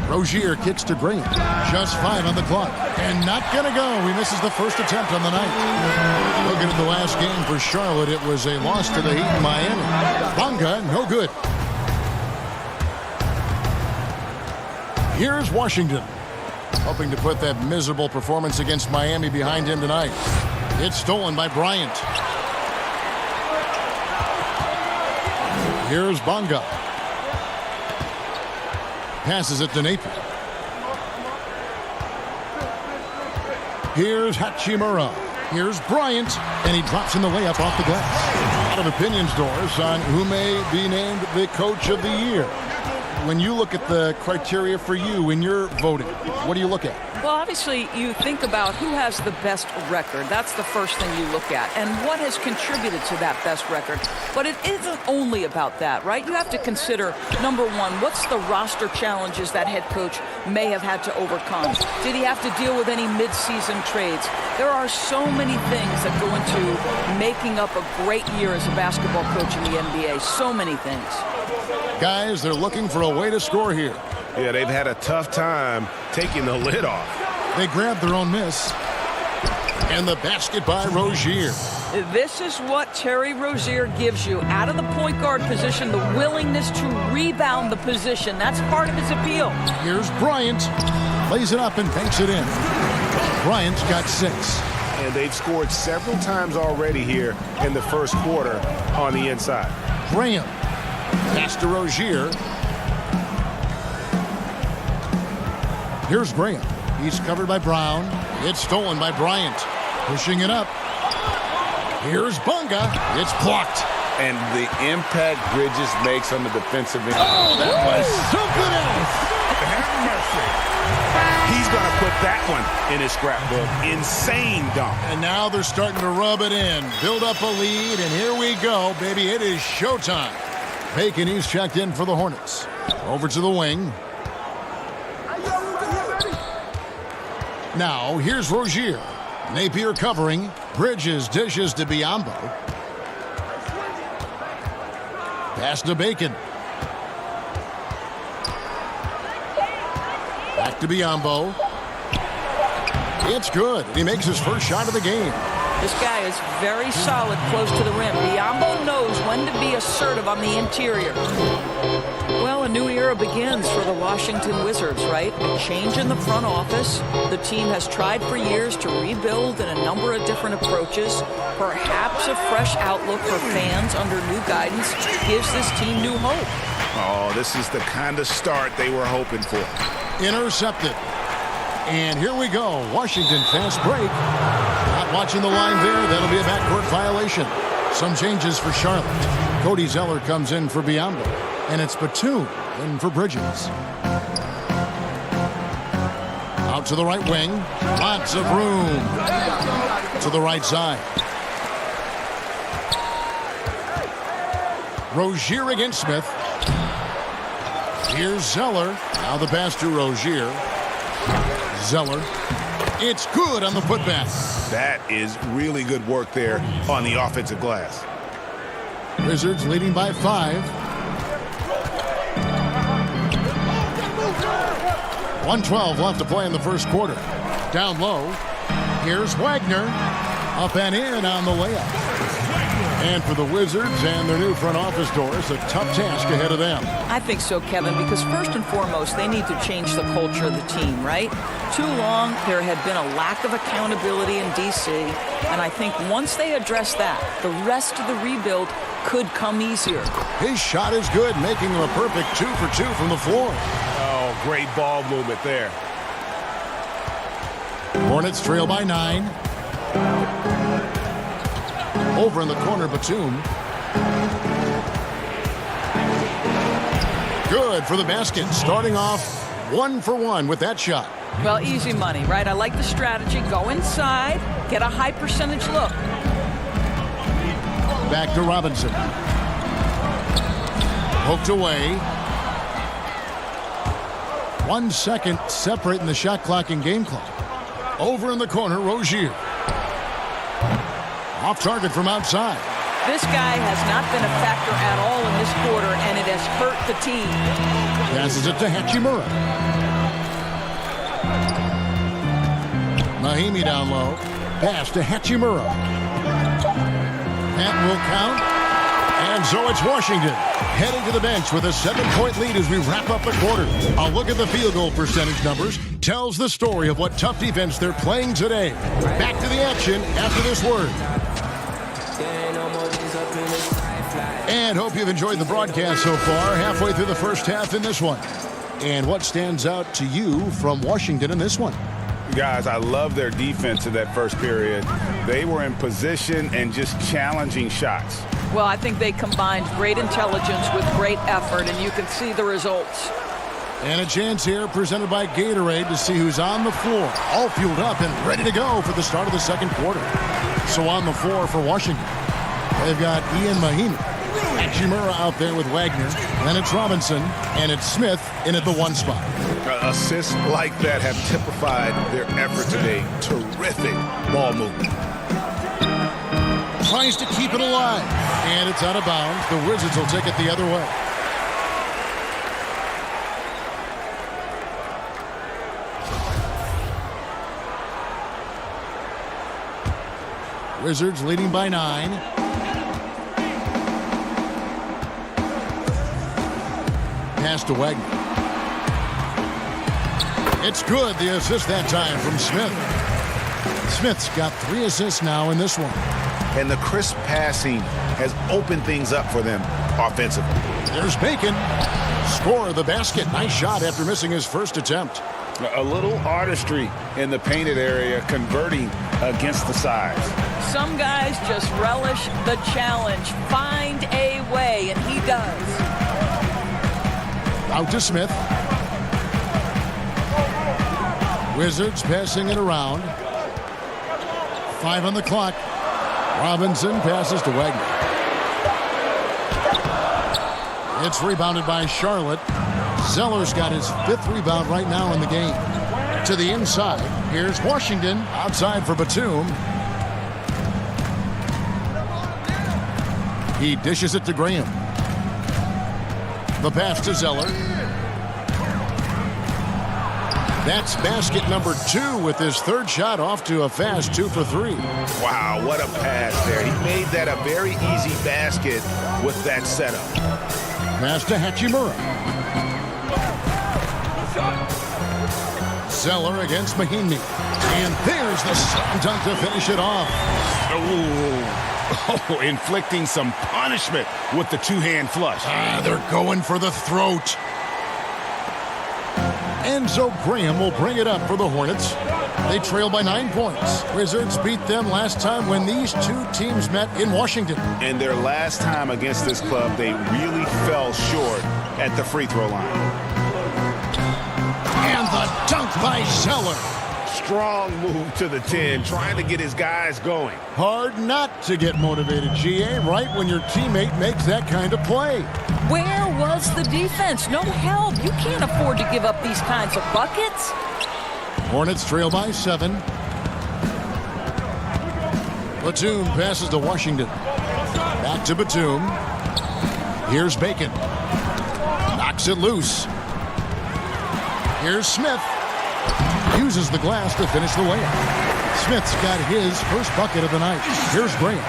Rozier kicks to Graham. Just 5 on the clock. And not going to go. He misses the first attempt on the night. Looking at the last game for Charlotte, it was a loss to the Heat in Miami. Bunga, no good. Here's Washington, hoping to put that miserable performance against Miami behind him tonight. It's stolen by Bryant. Here's Bunga. Passes it to Napier. Here's Hachimura. Here's Bryant, and he drops in the layup off the glass. A lot of opinions, Doris, on who may be named the Coach of the Year. when you look at the criteria for you when you're voting, what do you look at? Well, obviously, you think about who has the best record. That's the first thing you look at. And what has contributed to that best record. But it isn't only about that, right? You have to consider, number one, what's the roster challenges that head coach may have had to overcome? Did he have to deal with any mid-season trades? There are so many things that go into making up a great year as a basketball coach in the NBA. So many things. Guys, they're looking for a way to score here. Yeah, they've had a tough time taking the lid off. They grabbed their own miss. And the basket by Rozier. This is what Terry Rozier gives you. Out of the point guard position, the willingness to rebound the position. That's part of his appeal. Here's Bryant. Lays it up and banks it in. Bryant's got 6. And they've scored several times already here in the first quarter on the inside. Graham. Pass to Rozier. Here's Graham. He's covered by Brown. It's stolen by Bryant. Pushing it up. Here's Bunga. It's blocked. And the impact Bridges makes on the defensive end. Oh, that was something else. Have mercy. He's going to put that one in his scrapbook. Insane dunk. And now they're starting to rub it in. Build up a lead, and here we go, baby. It is showtime. Bacon, he's checked in for the Hornets. Over to the wing. Now, here's Rozier. Napier covering. Bridges dishes to Biyombo. Pass to Bacon. Back to Biyombo. It's good. He makes his first shot of the game. This guy is very solid close to the rim. Biyombo knows when to be assertive on the interior. Well, a new era begins for the Washington Wizards, right? A change in the front office. The team has tried for years to rebuild in a number of different approaches. Perhaps a fresh outlook for fans under new guidance gives this team new hope. Oh, this is the kind of start they were hoping for. Intercepted. And here we go. Washington fast break. Not watching the line there. That'll be a backcourt violation. Some changes for Charlotte. Cody Zeller comes in for Biyombo. And it's Batum in for Bridges. Out to the right wing. Lots of room. To the right side. Rozier against Smith. Here's Zeller. Now the pass to Rozier. Zeller. It's good on the putback. That is really good work there on the offensive glass. Wizards leading by 5. 1:12 left to play in the first quarter. Down low. Here's Wagner. Up and in on the layup. And for the Wizards and their new front office doors, a tough task ahead of them. I think so, Kevin, because first and foremost, they need to change the culture of the team, right? Too long, there had been a lack of accountability in D.C., and I think once they address that, the rest of the rebuild could come easier. His shot is good, making him a perfect 2 for 2 from the floor. Oh, great ball movement there. Hornets trail by 9. Over in the corner, Batum. Good for the basket. Starting off 1 for 1 with that shot. Well, easy money, right? I like the strategy. Go inside, get a high percentage look. Back to Robinson. Poked away. 1 second separating the shot clock and game clock. Over in the corner, Rozier. Off target from outside. This guy has not been a factor at all in this quarter, and it has hurt the team. Passes it to Hachimura. Mahimi down low. Pass to Hachimura. That will count. And so it's Washington heading to the bench with a 7-point lead as we wrap up the quarter. A look at the field goal percentage numbers tells the story of what tough defense they're playing today. Back to the action after this word. And hope you've enjoyed the broadcast so far, halfway through the first half in this one. And what stands out to you from Washington in this one? Guys, I love their defense in that first period. They were in position and just challenging shots. Well, I think they combined great intelligence with great effort, and you can see the results. And a chance here presented by Gatorade to see who's on the floor. All fueled up and ready to go for the start of the second quarter. So on the floor for Washington, they've got Ian Mahinmi, Hachimura out there with Wagner. Then it's Robinson, and it's Smith in at the 1 spot. Assists like that have typified their effort today. Terrific ball movement. Tries to keep it alive, and it's out of bounds. The Wizards will take it the other way. Wizards leading by 9. Pass to Wagner. It's good, the assist that time from Smith. Smith's got 3 assists now in this one. And the crisp passing has opened things up for them offensively. There's Bacon. Score the basket. Nice shot after missing his first attempt. A little artistry in the painted area, converting against the size. Some guys just relish the challenge. Find a way, and he does. Out to Smith. Wizards passing it around. 5 on the clock. Robinson passes to Wagner. It's rebounded by Charlotte. Zeller's got his 5th rebound right now in the game. To the inside. Here's Washington. Outside for Batum. He dishes it to Graham. The pass to Zeller. That's basket number 2 with his 3rd shot off to a fast 2 for 3. Wow, what a pass there. He made that a very easy basket with that setup. Pass to Hachimura. Zeller against Mahinmi. And there's the slam dunk to finish it off. Oh, inflicting some punishment with the 2-hand flush. They're going for the throat. Enzo Graham will bring it up for the Hornets. They trail by 9 points. Wizards beat them last time when these 2 teams met in Washington. And their last time against this club, they really fell short at the free throw line. And the dunk by Zeller. Strong move to the 10, trying to get his guys going. Hard not to get motivated, GA, right when your teammate makes that kind of play. Where was the defense? No help. You can't afford to give up these kinds of buckets. Hornets trail by 7. Batum passes to Washington. Back to Batum. Here's Bacon. Knocks it loose. Here's Smith. Uses the glass to finish the layup. Smith's got his first bucket of the night. Here's Graham.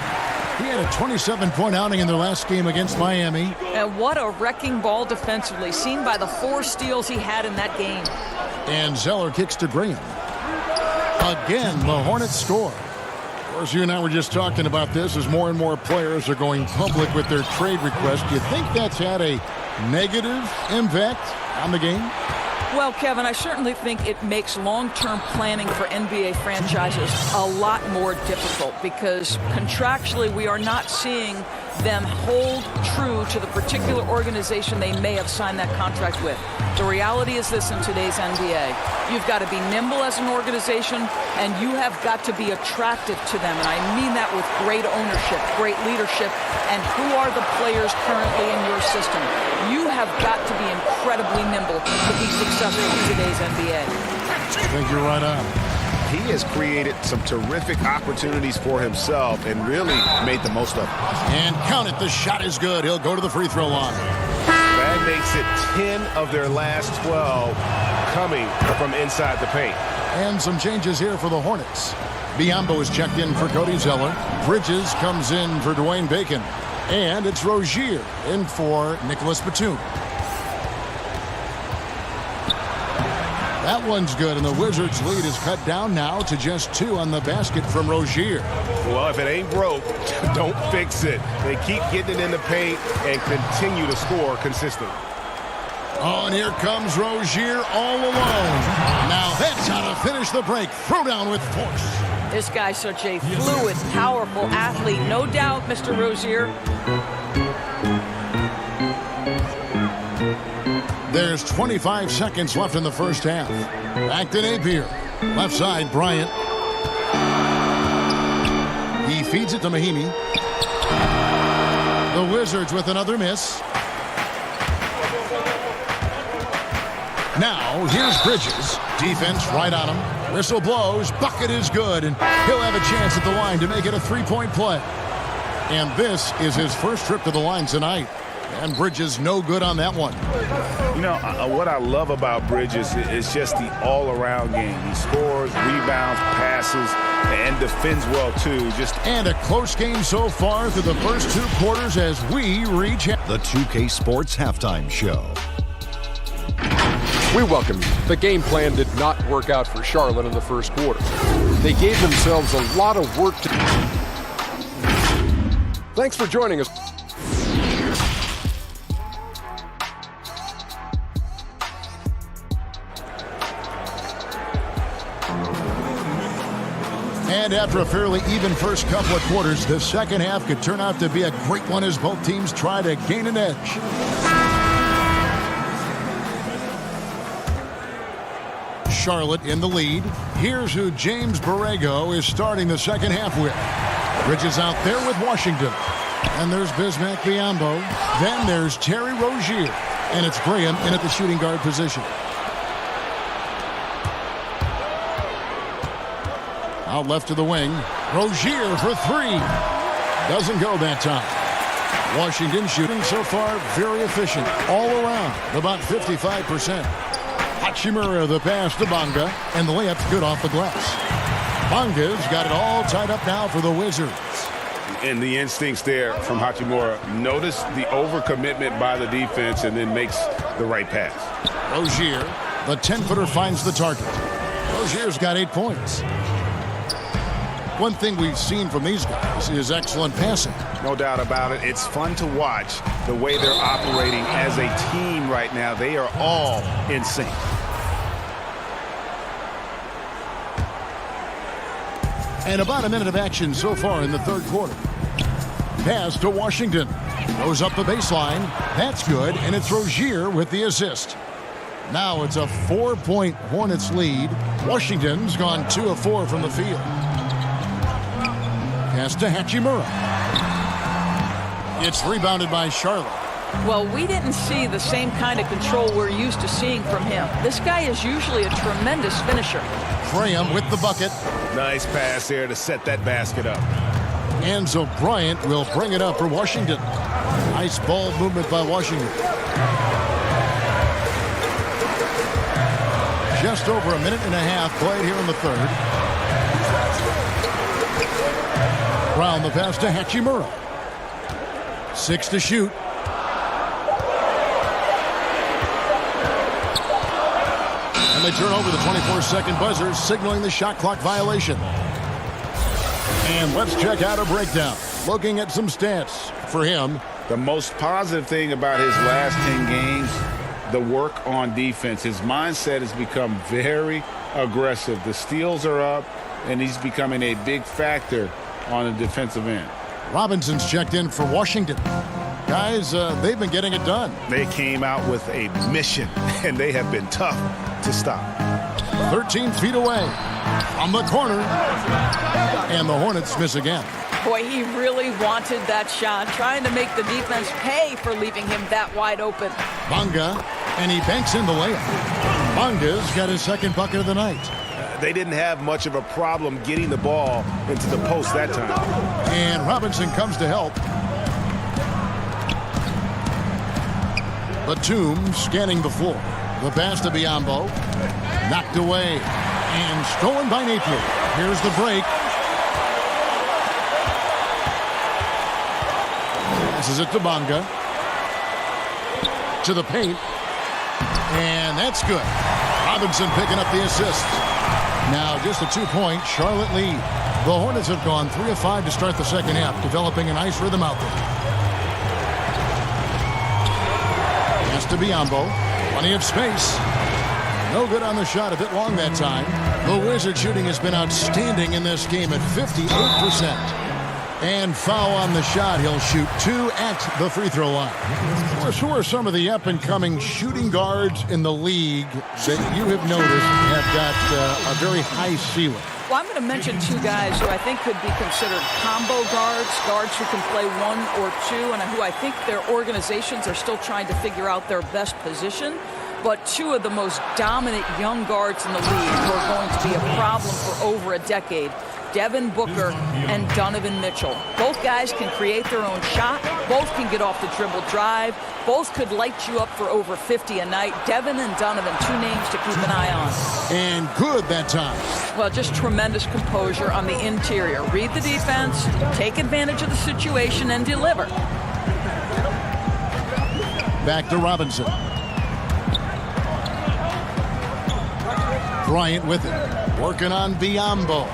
He had a 27-point outing in their last game against Miami. And what a wrecking ball defensively, seen by the 4 steals he had in that game. And Zeller kicks to Graham. Again, the Hornets score. Of course, you and I were just talking about this as more and more players are going public with their trade requests. Do you think that's had a negative impact on the game? Well, Kevin, I certainly think it makes long-term planning for NBA franchises a lot more difficult because contractually we are not seeing them hold true to the particular organization they may have signed that contract with. The reality is this in today's NBA. You've got to be nimble as an organization, and you have got to be attractive to them. And I mean that with great ownership, great leadership, and who are the players currently in your system. You have got to be incredibly nimble to be successful in today's NBA. I think you're right on. He has created some terrific opportunities for himself and really made the most of it. And count it, the shot is good. He'll go to the free throw line. That makes it 10 of their last 12 coming from inside the paint. And some changes here for the Hornets. Biyombo is checked in for Cody Zeller. Bridges comes in for Dwayne Bacon. And it's Rozier in for Nicholas Batum. That one's good, and the Wizards' lead is cut down now to just 2 on the basket from Rozier. Well, if it ain't broke, don't fix it. They keep getting it in the paint and continue to score consistently. Oh, and here comes Rozier all alone. Now that's how to finish the break. Throw down with force. This guy's such a fluid, powerful athlete. No doubt, Mr. Rozier. There's 25 seconds left in the first half. Back to Napier. Left side, Bryant. He feeds it to Mahinmi. The Wizards with another miss. Now, here's Bridges. Defense right on him. Whistle blows. Bucket is good, and he'll have a chance at the line to make it a three-point play. And this is his first trip to the line tonight. And Bridges no good on that one. You know, what I love about Bridges is just the all-around game. He scores, rebounds, passes, and defends well, too. And a close game so far through the first two quarters as we reach the 2K Sports Halftime Show. We welcome you. The game plan did not work out for Charlotte in the first quarter. They gave themselves a lot of work to do. Thanks for joining us. And after a fairly even first couple of quarters, the second half could turn out to be a great one as both teams try to gain an edge. Charlotte in the lead. Here's who James Borrego is starting the second half with. Bridges out there with Washington. And there's Bismack Biyombo. Then there's Terry Rozier. And it's Graham in at the shooting guard position. Out left to the wing. Rozier for three. Doesn't go that time. Washington shooting so far very efficient. All around. About 55%. Hachimura the pass to Bonga. And the layup's good off the glass. Bonga's got it all tied up now for the Wizards. And the instincts there from Hachimura. Notice the overcommitment by the defense and then makes the right pass. Rozier, the 10-footer finds the target. Rozier's got 8 points. One thing we've seen from these guys is excellent passing. No doubt about it. It's fun to watch the way they're operating as a team right now. They are all in sync. And about a minute of action so far in the third quarter. Pass to Washington. Goes up the baseline. That's good, and it's Rozier with the assist. Now it's a 4-point Hornets lead. Washington's gone 2 of 4 from the field. Pass to Hachimura. It's rebounded by Charlotte. Well, we didn't see the same kind of control we're used to seeing from him. This guy is usually a tremendous finisher. Graham with the bucket. Nice pass there to set that basket up. Enzo Bryant will bring it up for Washington. Nice ball movement by Washington. Just over a minute and a half played here in the third. Brown the pass to Hachimura. 6 to shoot. And they turn over the 24-second buzzer, signaling the shot clock violation. And let's check out a breakdown. Looking at some stats for him. The most positive thing about his last 10 games, the work on defense. His mindset has become very aggressive. The steals are up, and he's becoming a big factor on the defensive end. Robinson's checked in for Washington. Guys, they've been getting it done. They came out with a mission, and they have been tough to stop. 13 feet away from the corner. And the Hornets miss again. Boy, he really wanted that shot, trying to make the defense pay for leaving him that wide open. Bonga, and he banks in the layup. Bonga's got his second bucket of the night. They didn't have much of a problem getting the ball into the post that time. And Robinson comes to help. Batum scanning the floor. The pass to Biyombo. Knocked away. And stolen by Napier. Here's the break. Passes it to Bonga. To the paint. And that's good. Robinson picking up the assist. Now just a 2-point Charlotte lead. The Hornets have gone 3 of 5 to start the second half, developing a nice rhythm out there. Pass to Biyombo. Plenty of space. No good on the shot, a bit long that time. The Wizard shooting has been outstanding in this game at 58%. And foul on the shot. He'll shoot 2 at the free throw line. Who are some of the up-and-coming shooting guards in the league that you have noticed have got a very high ceiling? Well, I'm going to mention 2 guys who I think could be considered combo guards who can play 1 or 2, and who I think their organizations are still trying to figure out their best position. But 2 of the most dominant young guards in the league who are going to be a problem for over a decade, Devin Booker and Donovan Mitchell. Both guys can create their own shot. Both can get off the dribble drive. Both could light you up for over 50 a night. Devin and Donovan, 2 names to keep an eye on. And good that time. Well, just tremendous composure on the interior. Read the defense, take advantage of the situation, and deliver. Back to Robinson. Bryant with it. Working on Biyombo.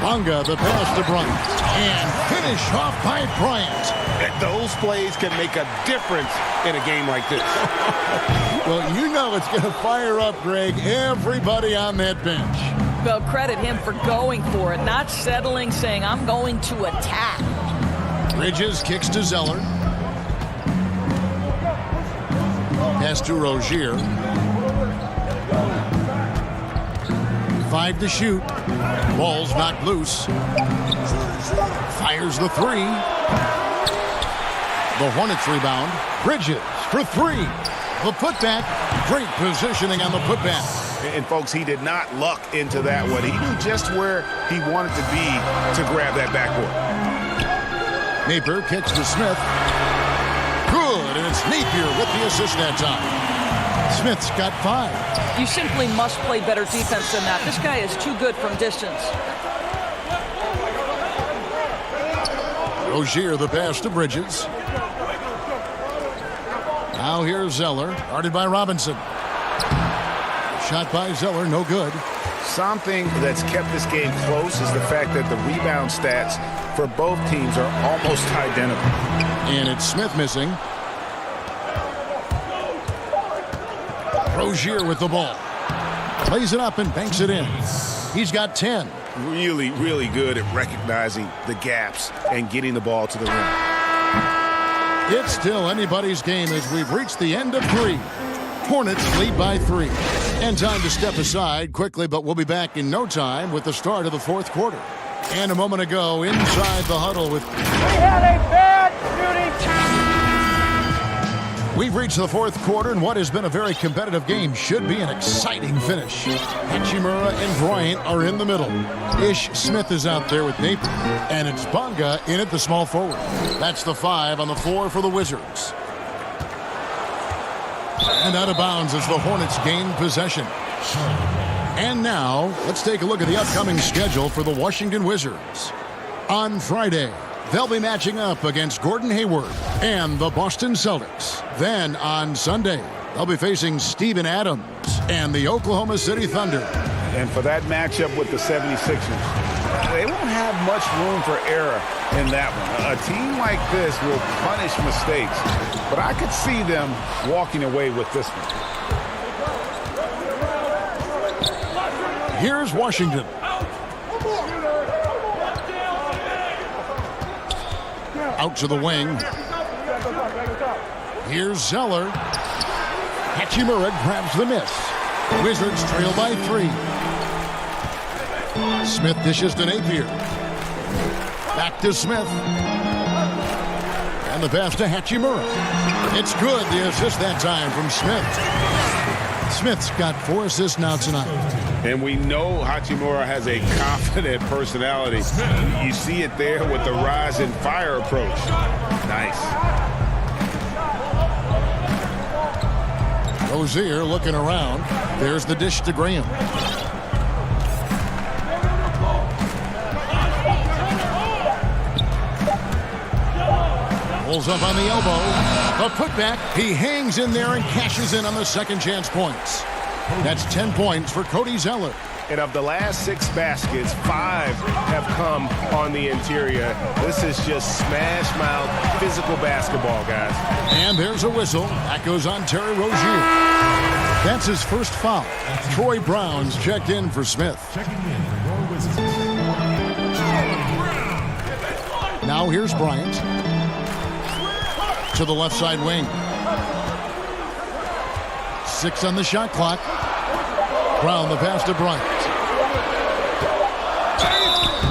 Bonga, the pass to Bryant. And finish off by Bryant. Those plays can make a difference in a game like this. Well, you know it's going to fire up, Greg, everybody on that bench. Well, credit him for going for it, not settling, saying, I'm going to attack. Bridges kicks to Zeller. Pass to Rozier. 5 to shoot. Ball's knocked loose. Fires the 3. The Hornets rebound. Bridges for 3. The putback. Great positioning on the putback. And folks, he did not luck into that one. He knew just where he wanted to be to grab that backboard. Napier kicks to Smith. Good, and it's Napier with the assist that time. Smith's got 5. You simply must play better defense than that. This guy is too good from distance. Rozier, the pass to Bridges. Now here's Zeller, guarded by Robinson. Shot by Zeller, no good. Something that's kept this game close is the fact that the rebound stats for both teams are almost identical. And it's Smith missing. Rozier with the ball. Plays it up and banks it in. He's got 10. Really, really good at recognizing the gaps and getting the ball to the rim. It's still anybody's game as we've reached the end of 3. Hornets lead by 3. And time to step aside quickly, but we'll be back in no time with the start of the 4th quarter. And a moment ago, inside the huddle with... We had a bad shooting time. We've reached the 4th quarter, and what has been a very competitive game should be an exciting finish. Hachimura and Bryant are in the middle. Ish Smith is out there with Napier, and it's Bonga in at the small forward. That's the 5 on the 4 for the Wizards. And out of bounds as the Hornets gain possession. And now, let's take a look at the upcoming schedule for the Washington Wizards. On Friday, they'll be matching up against Gordon Hayward and the Boston Celtics. Then on Sunday, they'll be facing Steven Adams and the Oklahoma City Thunder. And for that matchup with the 76ers, they won't have much room for error in that one. A team like this will punish mistakes, but I could see them walking away with this one. Here's Washington. Out to the wing. Here's Zeller. Hachimura grabs the miss. Wizards trail by 3. Smith dishes to Napier. Back to Smith. And the pass to Hachimura. It's good, the assist that time from Smith. Smith's got 4 assists now tonight. And we know Hachimura has a confident personality. You see it there with the rise and fire approach. Nice. Rozier looking around. There's the dish to Graham. Pulls up on the elbow. A putback. He hangs in there and cashes in on the second chance points. That's 10 points for Cody Zeller. And of the last 6 baskets, 5 have come on the interior. This is just smash mouth, physical basketball, guys. And there's a whistle. That goes on Terry Rozier. That's his first foul. Troy Brown's checked in for Smith. Now here's Bryant. To the left side wing. 6 on the shot clock. Brown the pass to Bryant.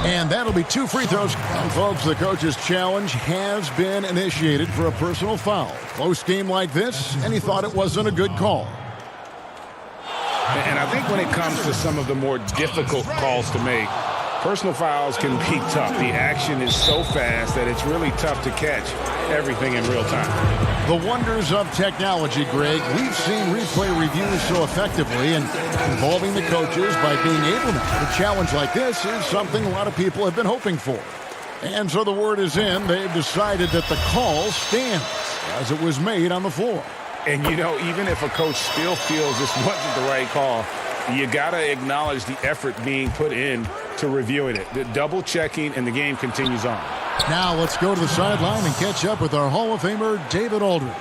And that'll be 2 free throws. And folks, the coach's challenge has been initiated for a personal foul. Close game like this, and he thought it wasn't a good call. And I think when it comes to some of the more difficult calls to make, personal fouls can be tough. The action is so fast that it's really tough to catch everything in real time. The wonders of technology, Greg. We've seen replay reviews so effectively, and involving the coaches by being able to a challenge like this is something a lot of people have been hoping for. And so the word is in. They've decided that the call stands as it was made on the floor. And, you know, even if a coach still feels this wasn't the right call, you got to acknowledge the effort being put in to reviewing it. The double checking, and the game continues on. Now let's go to the sideline and catch up with our Hall of Famer, David Aldridge.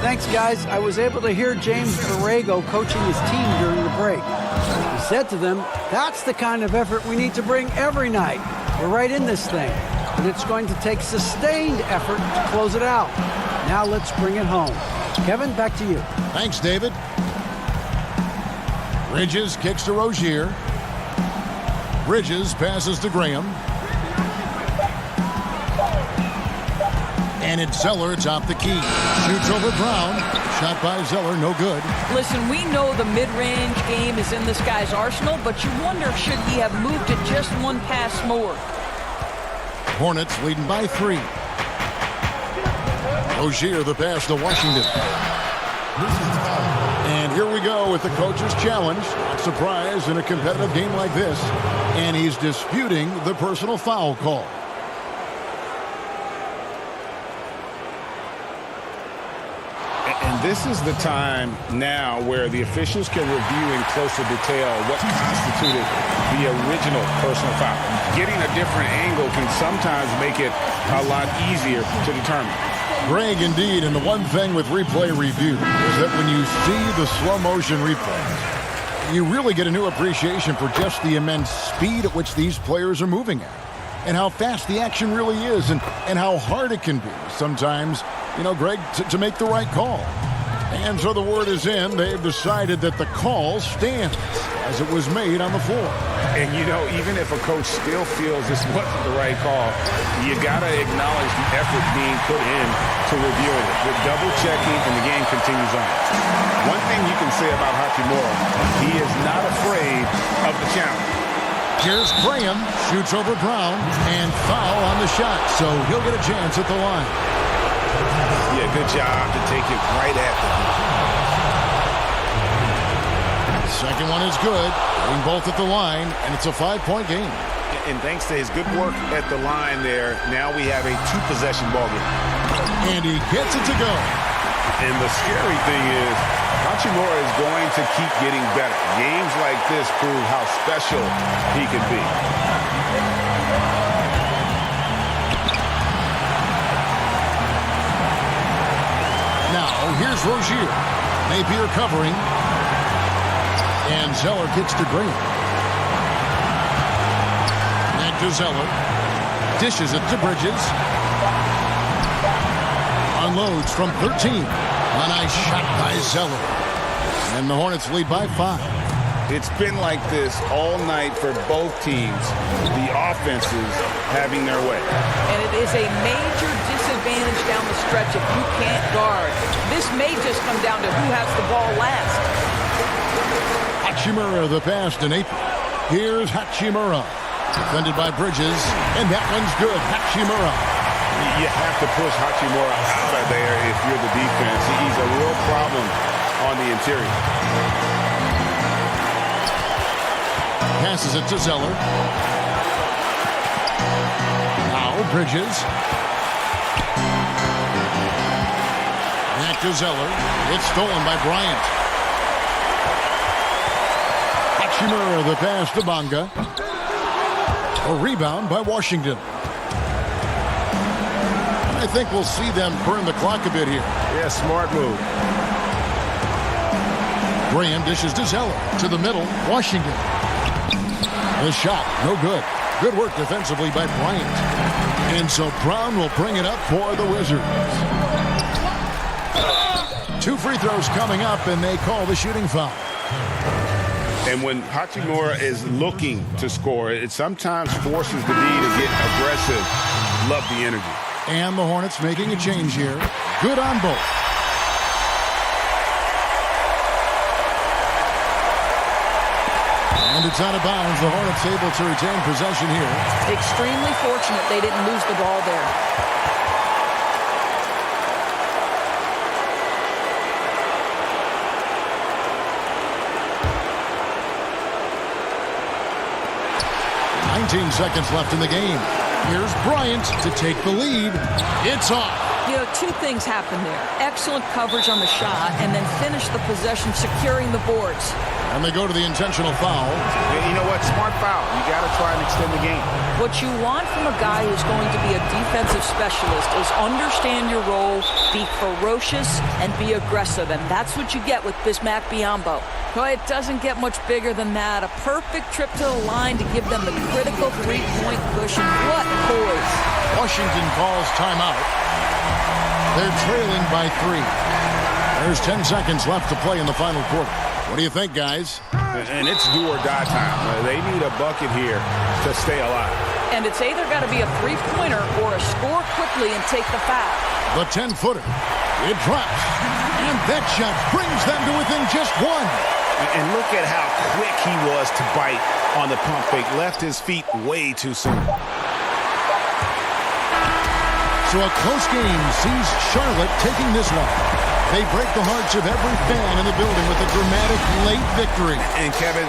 Thanks, guys. I was able to hear James Borrego coaching his team during the break. He said to them, that's the kind of effort we need to bring every night. We're right in this thing, but it's going to take sustained effort to close it out. Now let's bring it home. Kevin, back to you. Thanks, David. Bridges kicks to Rozier. Bridges passes to Graham. And it's Zeller atop the key. Shoots over Brown. Shot by Zeller, no good. Listen, we know the mid-range game is in this guy's arsenal, but you wonder, should he have moved it just one pass more? Hornets leading by 3. Rozier the pass to Washington. And here we go with the coach's challenge. Surprise in a competitive game like this. And he's disputing the personal foul call. And this is the time now where the officials can review in closer detail what constituted the original personal foul. Getting a different angle can sometimes make it a lot easier to determine. Greg, indeed, and the one thing with replay review is that when you see the slow motion replays, you really get a new appreciation for just the immense speed at which these players are moving at, and how fast the action really is, and how hard it can be sometimes, you know, Greg, to make the right call. And so the word is in. They've decided that the call stands as it was made on the floor. And, you know, even if a coach still feels this wasn't the right call, you got to acknowledge the effort being put in to reviewing it. The double checking, and the game continues on. One thing you can say about Hachimura, he is not afraid of the challenge. Here's Graham, shoots over Brown, and foul on the shot, so he'll get a chance at the line. Yeah, good job to take it right at them. Second one is good. Getting both at the line, and it's a 5-point game. And thanks to his good work at the line there, now we have a 2-possession ball game. And he gets it to go. And the scary thing is, Hachimura is going to keep getting better. Games like this prove how special he can be. Now, here's Rozier. Napier covering. And Zeller kicks to Graham. Back to Zeller. Dishes it to Bridges. Unloads from 13. A nice shot by Zeller. And the Hornets lead by 5. It's been like this all night for both teams. The offenses having their way. And it is a major disadvantage down the stretch if you can't guard. This may just come down to who has the ball last. Hachimura the pass to Napier. Here's Hachimura. Defended by Bridges. And that one's good. Hachimura. You have to push Hachimura out of there if you're the defense. He's a real problem on the interior. Passes it to Zeller. Now Bridges. Back to Zeller. It's stolen by Bryant. Hachimura, the pass to Bonga. A rebound by Washington. I think we'll see them burn the clock a bit here. Yeah, smart move. Graham dishes to Zeller. To the middle, Washington. The shot, no good. Good work defensively by Bryant. And so Brown will bring it up for the Wizards. 2 free throws coming up, and they call the shooting foul. And when Hachimura is looking to score, it sometimes forces the D to get aggressive. Love the energy. And the Hornets making a change here. Good on both. And it's out of bounds. The Hornets able to retain possession here. Extremely fortunate they didn't lose the ball there. Seconds left in the game. Here's Bryant to take the lead. It's off. You know, 2 things happened there. Excellent coverage on the shot, and then finish the possession securing the boards. And they go to the intentional foul. Yeah, you know what? Smart foul. You got to try and extend the game. What you want from a guy who's going to be a defensive specialist is understand your role, be ferocious, and be aggressive. And that's what you get with Bismack Biyombo. Boy, it doesn't get much bigger than that. A perfect trip to the line to give them the critical 3-point cushion. What poise. Washington calls timeout. They're trailing by 3. There's 10 seconds left to play in the final quarter. What do you think, guys? And it's do or die time. They need a bucket here to stay alive. And it's either got to be a 3-pointer or a score quickly and take the foul. The 10-footer. It drops. And that shot brings them to within just 1. And look at how quick he was to bite on the pump fake. Left his feet way too soon. So a close game sees Charlotte taking this one. They break the hearts of every fan in the building with a dramatic late victory. And Kevin...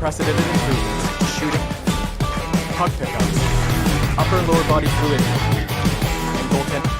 unprecedented improvements, shooting, puck pickups, upper and lower body fluidity, and goaltending.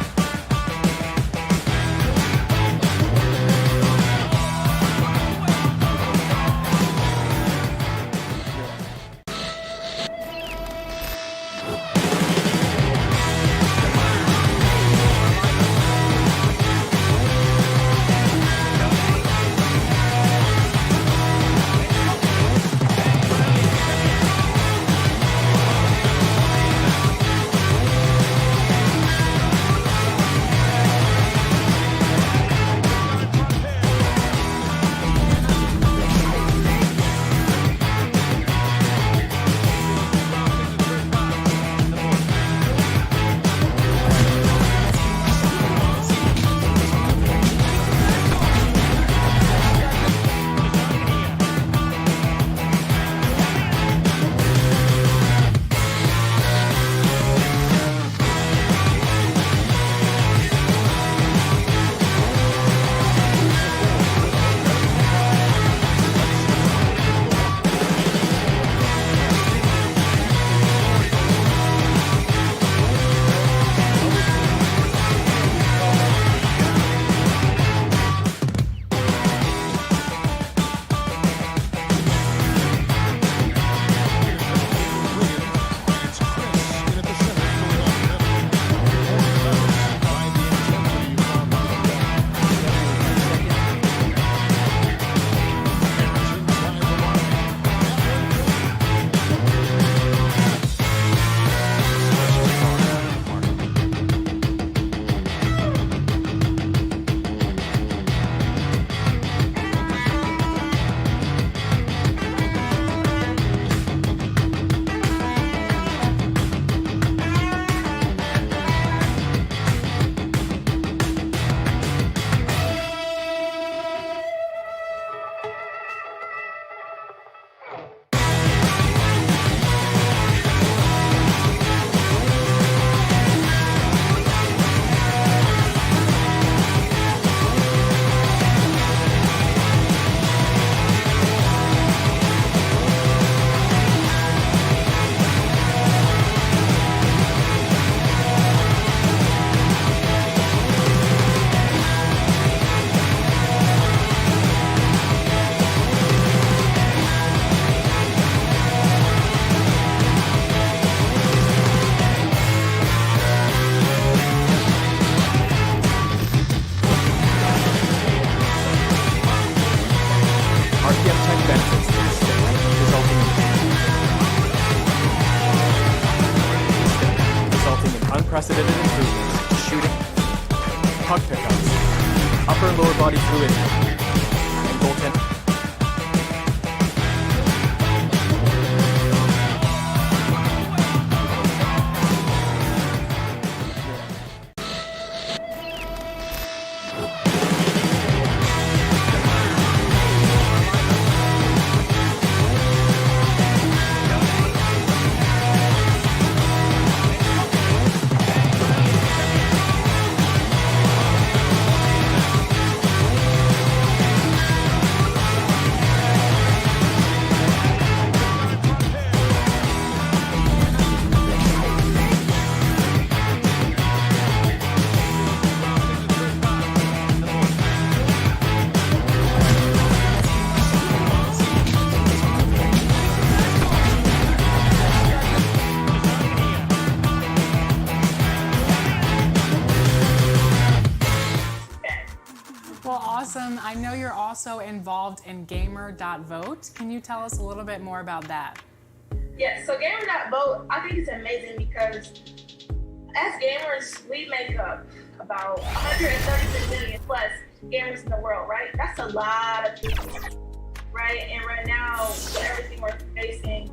Unprecedented improvements, shooting, puck pickups, upper and lower body fluidity, and goaltending. Awesome. I know you're also involved in Gamer.vote. Can you tell us a little bit more about that? Yeah, so Gamer.vote, I think it's amazing because as gamers, we make up about 136 million plus gamers in the world, right? That's a lot of people, right? And right now, with everything we're facing,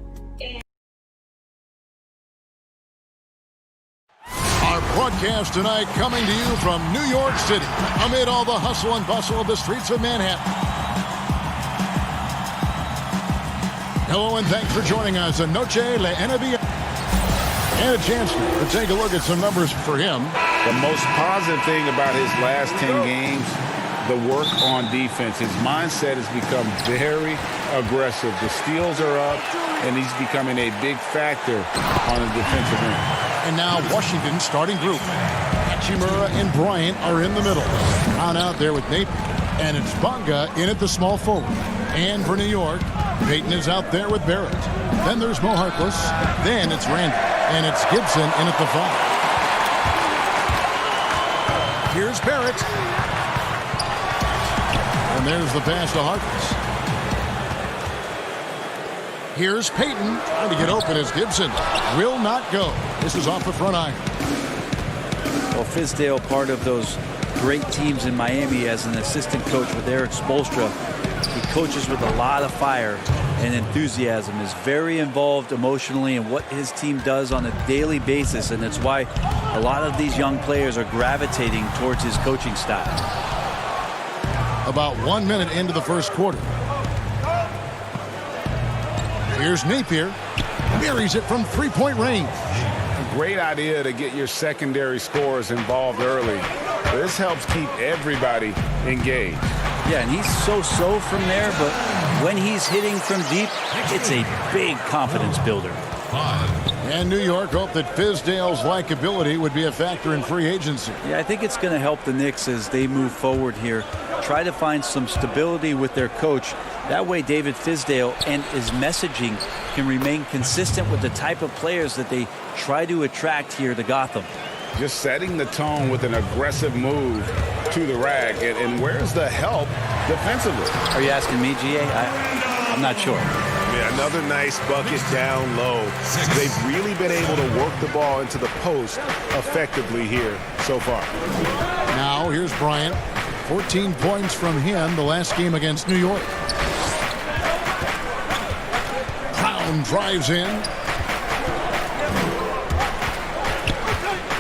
Our broadcast tonight coming to you from New York City, amid all the hustle and bustle of the streets of Manhattan. Hello and thanks for joining us on Noche La NBA. And a chance to take a look at some numbers for him. The most positive thing about his last 10 games, the work on defense. His mindset has become very aggressive. The steals are up, and he's becoming a big factor on the defensive end. And now Washington's starting group. Hachimura and Bryant are in the middle. On out there with Napier. And it's Bonga in at the small forward. And for New York, Payton is out there with Barrett. Then there's Mo Harkless. Then it's Randall. And it's Gibson in at the 5. Here's Barrett. And there's the pass to Harkless. Here's Payton trying to get open as Gibson will not go. This is off the front iron. Well, Fizdale, part of those great teams in Miami as an assistant coach with Eric Spoelstra. He coaches with a lot of fire and enthusiasm, is very involved emotionally in what his team does on a daily basis, and it's why a lot of these young players are gravitating towards his coaching style. About 1 minute into the first quarter. Here's Napier. Buries it from three-point range. A great idea to get your secondary scorers involved early. This helps keep everybody engaged. Yeah, and he's so-so from there, but when he's hitting from deep, it's a big confidence builder. And New York hoped that Fizdale's likability would be a factor in free agency. Yeah, I think it's going to help the Knicks as they move forward here. Try to find some stability with their coach. That way David Fizdale and his messaging can remain consistent with the type of players that they try to attract here to Gotham. Just setting the tone with an aggressive move to the rack. And where's the help defensively? Are you asking me, GA? I'm not sure. Yeah, another nice bucket down low. They've really been able to work the ball into the post effectively here so far. Now here's Bryant. 14 points from him the last game against New York. Brown drives in.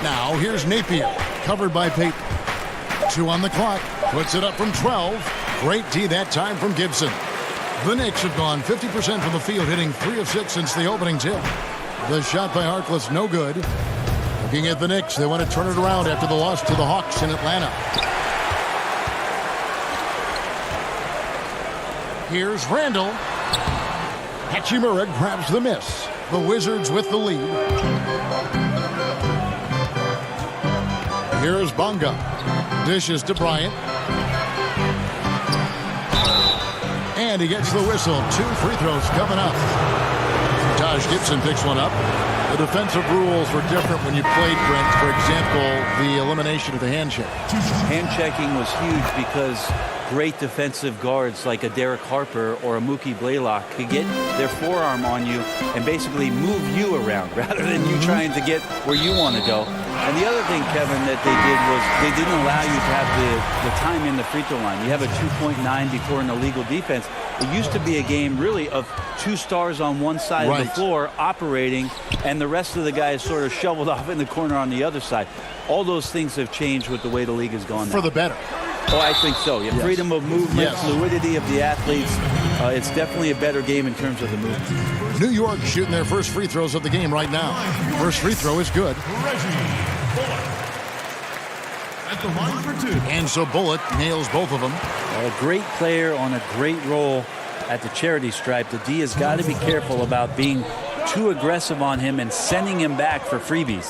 Now here's Napier, covered by Payton. 2 on the clock, puts it up from 12. Great D that time from Gibson. The Knicks have gone 50% from the field, hitting 3 of 6 since the opening tip. The shot by Harkless, no good. Looking at the Knicks, they want to turn it around after the loss to the Hawks in Atlanta. Here's Randall. Hachimura grabs the miss. The Wizards with the lead. Here's Bonga. Dishes to Bryant. And he gets the whistle. 2 free throws coming up. Taj Gibson picks one up. The defensive rules were different when you played, Brent. For example, the elimination of the hand check. Hand checking was huge because great defensive guards like a Derek Harper or a Mookie Blaylock could get their forearm on you and basically move you around rather than you trying to get where you want to go. And the other thing, Kevin, that they did was they didn't allow you to have the time in the free throw line. You have a 2.9 before an illegal defense. It used to be a game really of 2 stars on one side of the floor operating and the rest of the guys sort of shoveled off in the corner on the other side. All those things have changed with the way the league has gone now. For the better. Oh, I think so. Yeah, yes. Freedom of movement, fluidity of the athletes. It's definitely a better game in terms of the movement. New York shooting their first free throws of the game right now. First free throw is good. At the line for 2. And so Bullock nails both of them. A great player on a great role at the charity stripe. The D has got to be careful about being too aggressive on him and sending him back for freebies.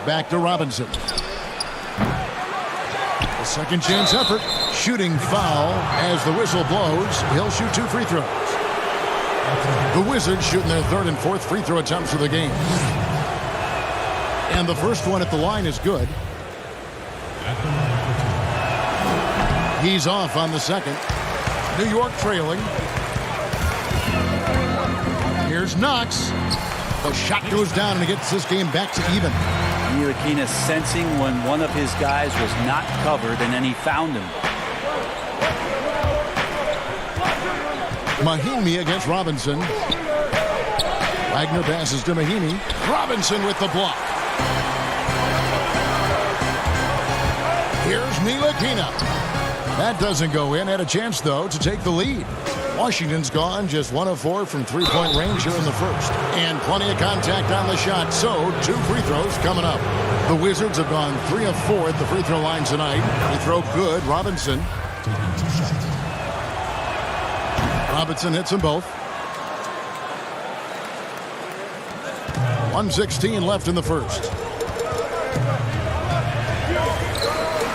Back to Robinson. A second chance effort. Shooting foul as the whistle blows. He'll shoot 2 free throws. The Wizards shooting their 3rd and 4th free throw attempts of the game. And the first one at the line is good. He's off on the second. New York trailing. Here's Knox. The shot goes down and he gets this game back to even. Ntilikina sensing when one of his guys was not covered, and then he found him. Mahinmi against Robinson. Wagner passes to Mahinmi. Robinson with the block. Here's Ntilikina. That doesn't go in. Had a chance, though, to take the lead. Washington's gone just 1 of 4 from 3-point range here in the first. And plenty of contact on the shot, so 2 free throws coming up. The Wizards have gone 3 of 4 at the free throw line tonight. Free throw good. Robinson taking 2 shots. Robinson hits them both. 1:16 left in the first.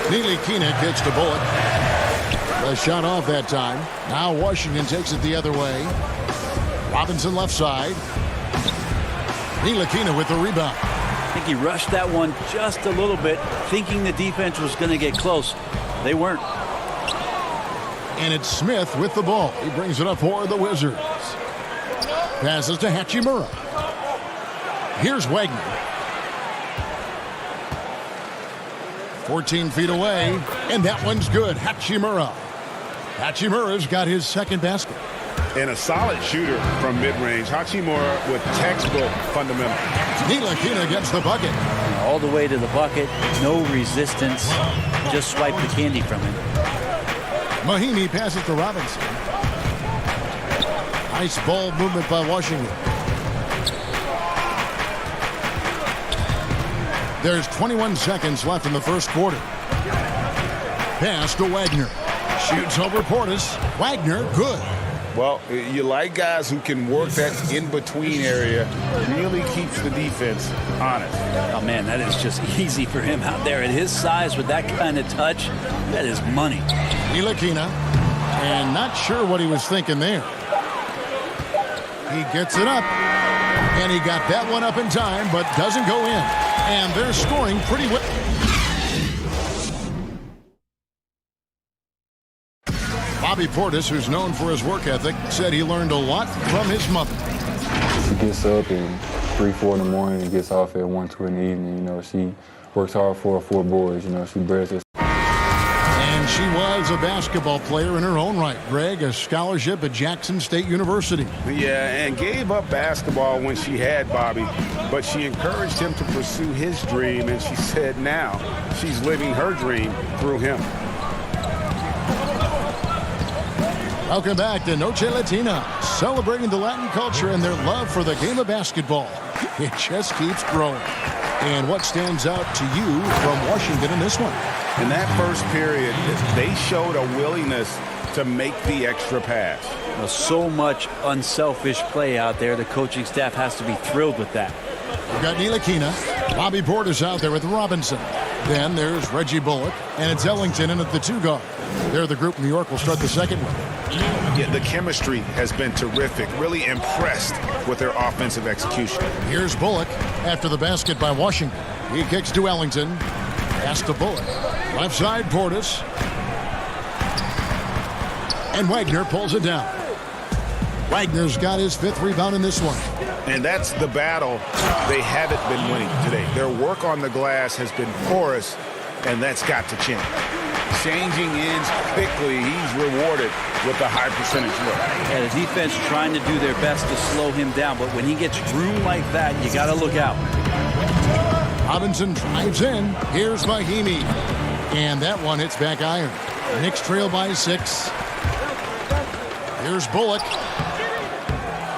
Ntilikina kicks to Bullock. A shot off that time. Now Washington takes it the other way. Robinson left side. Ntilikina with the rebound. I think he rushed that one just a little bit, thinking the defense was going to get close. They weren't. And it's Smith with the ball. He brings it up for the Wizards. Passes to Hachimura. Here's Wagner. 14 feet away, and that one's good. Hachimura. Hachimura's got his second basket. And a solid shooter from mid-range. Hachimura with textbook fundamentals. Ntilikina gets the bucket. All the way to the bucket, no resistance. Just swipe the candy from him. Mahinmi passes to Robinson. Nice ball movement by Washington. There's 21 seconds left in the first quarter. Pass to Wagner. Shoots over Portis. Wagner, good. Well, you like guys who can work that in-between area. Really keeps the defense honest. Oh, man, that is just easy for him out there. At his size, with that kind of touch, that is money. Ntilikina, and not sure what he was thinking there. He gets it up, and he got that one up in time, but doesn't go in. And they're scoring pretty well. Bobby Portis, who's known for his work ethic, said he learned a lot from his mother. She gets up at 3, 4 in the morning and gets off at 1, 2 in the evening. You know, she works hard for her 4 boys. You know, she bears this. And she was a basketball player in her own right. Greg, a scholarship at Jackson State University. Yeah, and gave up basketball when she had Bobby, but she encouraged him to pursue his dream, and she said now she's living her dream through him. Welcome back to Noche Latina, celebrating the Latin culture and their love for the game of basketball. It just keeps growing. And what stands out to you from Washington in this one? In that first period, they showed a willingness to make the extra pass. Well, so much unselfish play out there. The coaching staff has to be thrilled with that. We've got Ntilikina. Bobby Portis out there with Robinson. Then there's Reggie Bullock, and it's Ellington in at the 2 guard. They're the group New York will start the second one. Yeah, the chemistry has been terrific. Really impressed with their offensive execution. Here's Bullock after the basket by Washington. He kicks to Ellington. Pass to Bullock. Left side, Portis. And Wagner pulls it down. Wagner's got his 5th rebound in this one. And that's the battle they haven't been winning today. Their work on the glass has been porous, and that's got to change. Changing ends quickly, he's rewarded with a high percentage look. Yeah, the defense trying to do their best to slow him down, but when he gets room like that, you got to look out. Robinson drives in. Here's Mahinmi. And that one hits back iron. Knicks trail by 6. Here's Bullock.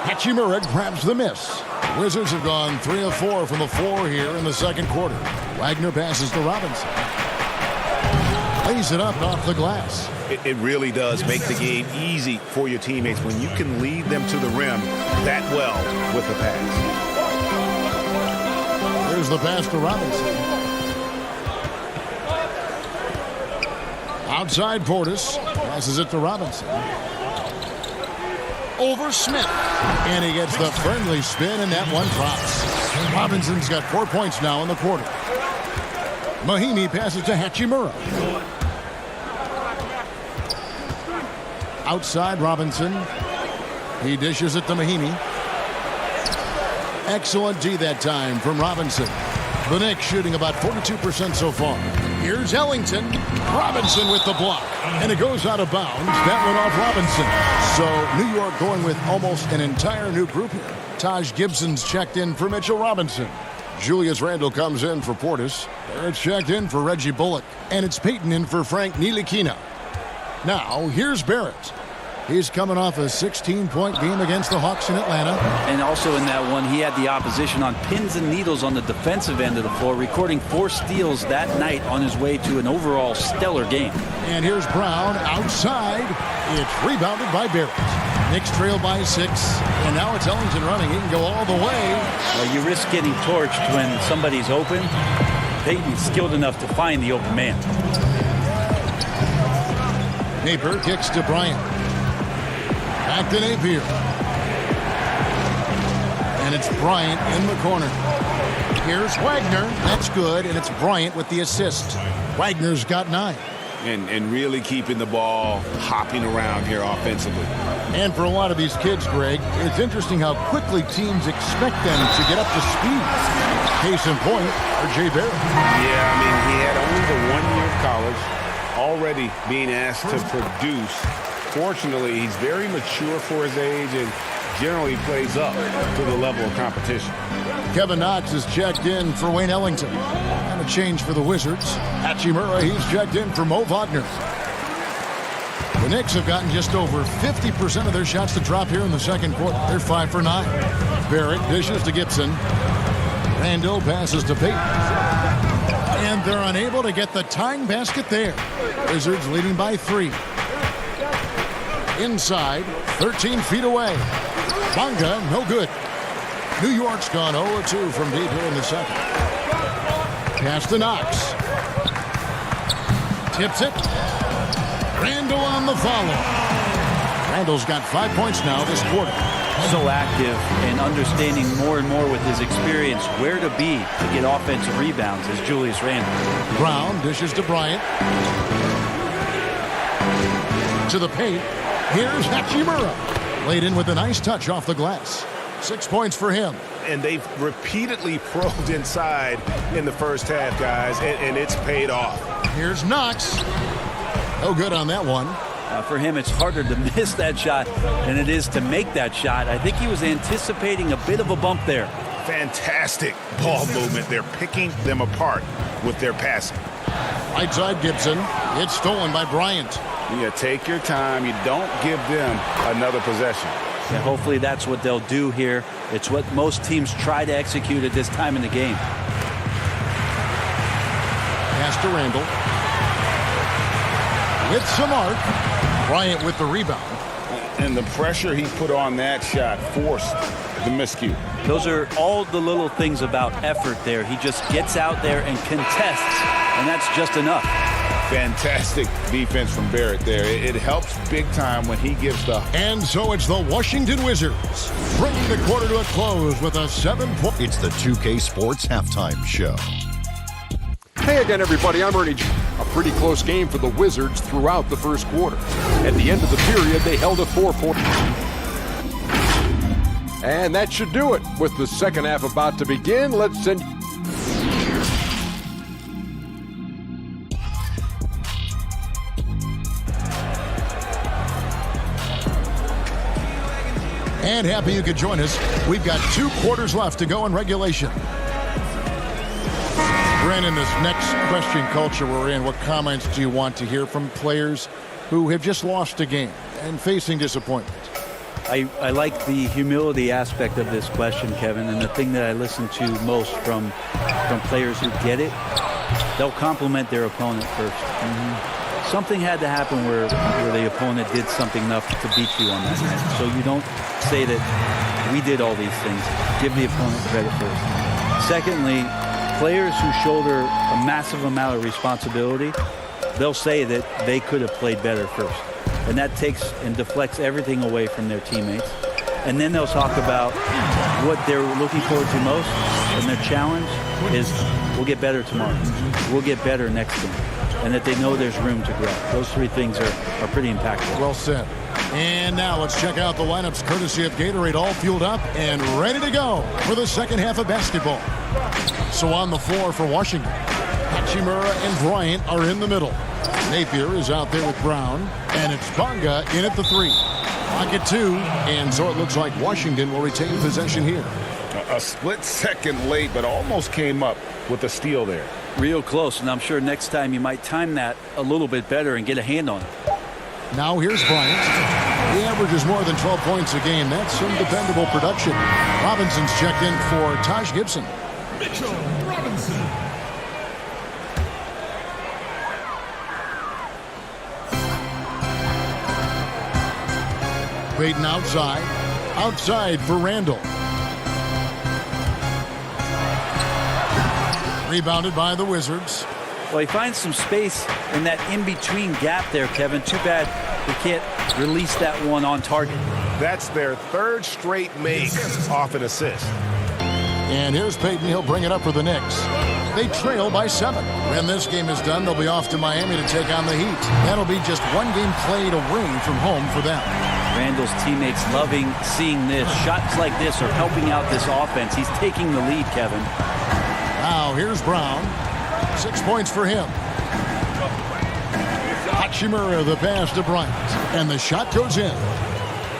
Hachimura grabs the miss. Wizards have gone 3 of 4 from the floor here in the second quarter. Wagner passes to Robinson. Lays it up off the glass. It really does make the game easy for your teammates when you can lead them to the rim that well with a pass. There's the pass to Robinson. Outside Portis. Passes it to Robinson. Over Smith. And he gets the friendly spin, and that one drops. Robinson's got 4 points now in the quarter. Mahinmi passes to Hachimura. Outside Robinson. He dishes it to Mahinmi. Excellent D that time from Robinson. The Knicks shooting about 42% so far. Here's Ellington. Robinson with the block. And it goes out of bounds. That went off Robinson. So New York going with almost an entire new group here. Taj Gibson's checked in for Mitchell Robinson. Julius Randle comes in for Portis. Barrett's checked in for Reggie Bullock. And it's Payton in for Frank Ntilikina. Now, here's Barrett. He's coming off a 16-point game against the Hawks in Atlanta. And also in that one, he had the opposition on pins and needles on the defensive end of the floor, recording 4 steals that night on his way to an overall stellar game. And here's Brown outside. It's rebounded by Barrett. Knicks trail by 6, and now it's Ellington running. He can go all the way. Well, you risk getting torched when somebody's open. Payton's skilled enough to find the open man. Napier kicks to Bryant. Back to Napier. And it's Bryant in the corner. Here's Wagner. That's good, and it's Bryant with the assist. Wagner's got 9. And really keeping the ball hopping around here offensively. And for a lot of these kids, Greg, it's interesting how quickly teams expect them to get up to speed. Case in point, R.J. Barrett. Yeah, I mean, he had only the 1 year of college, already being asked to produce. Fortunately, he's very mature for his age and generally plays up to the level of competition. Kevin Knox is checked in for Wayne Ellington. And a change for the Wizards. Hachimura, he's checked in for Mo Wagner. The Knicks have gotten just over 50% of their shots to drop here in the second quarter. They're 5 for 9. Barrett dishes to Gibson. Randall passes to Payton. And they're unable to get the tying basket there. Wizards leading by 3. Inside, 13 feet away. Bonga, no good. New York's gone 0-2 from deep here in the second. Pass to Knox. Tips it. Randall on the follow. Randall's got 5 points now this quarter. So active and understanding more and more with his experience where to be to get offensive rebounds is Julius Randle. Brown dishes to Bryant. To the paint. Here's Hachimura. Laid in with a nice touch off the glass. 6 points for him. And they've repeatedly probed inside in the first half, guys, and it's paid off. Here's Knox. No good on that one. For him, it's harder to miss that shot than it is to make that shot. I think he was anticipating a bit of a bump there. Fantastic ball movement. They're picking them apart with their passing. Right side Gibson. It's stolen by Bryant. Yeah, take your time. You don't give them another possession. And hopefully that's what they'll do here. It's what most teams try to execute at this time in the game. Pass to Randall. With some arc. Bryant with the rebound. And the pressure he put on that shot forced the miscue. Those are all the little things about effort there. He just gets out there and contests, and that's just enough. Fantastic defense from Barrett there. It helps big time when he gives the... And so it's the Washington Wizards bringing the quarter to a close with a 7-point... It's the 2K Sports Halftime Show. Hey again, everybody. I'm Ernie. A pretty close game for the Wizards throughout the first quarter. At the end of the period, they held a 4-point. And that should do it. With the second half about to begin, let's send... And happy you could join us. We've got 2 quarters left to go in regulation. Brandon, this next question culture we're in, what comments do you want to hear from players who have just lost a game and facing disappointment? I like the humility aspect of this question, Kevin, and the thing that I listen to most from players who get it, they'll compliment their opponent first. Something had to happen where the opponent did something enough to beat you on that night. So you don't say that we did all these things. Give the opponent credit first. Secondly, players who shoulder a massive amount of responsibility, they'll say that they could have played better first. And that takes and deflects everything away from their teammates. And then they'll talk about what they're looking forward to most, and their challenge is we'll get better tomorrow. We'll get better next game. And that they know there's room to grow. Those 3 things are pretty impactful. Well said. And now let's check out the lineups courtesy of Gatorade, all fueled up and ready to go for the second half of basketball. So on the floor for Washington, Hachimura and Bryant are in the middle. Napier is out there with Brown, and it's Bonga in at the 3. Pocket 2, and so it looks like Washington will retain possession here. A split second late, but almost came up with a steal there. Real close, and I'm sure next time you might time that a little bit better and get a hand on it. Now here's Bryant. He averages more than 12 points a game. That's some dependable production. Robinson's checked in for Taj Gibson. Mitchell Robinson. Payton outside. Outside for Randall. Rebounded by the Wizards. Well, he finds some space in that in-between gap there, Kevin. Too bad he can't release that one on target. That's their third straight make off an assist. And here's Payton. He'll bring it up for the Knicks. They trail by 7. When this game is done, they'll be off to Miami to take on the Heat. That'll be just one game played away from home for them. Randall's teammates loving seeing this. Shots like this are helping out this offense. He's taking the lead, Kevin. Now here's Brown. 6 points for him. Hachimura the pass to Bryant. And the shot goes in.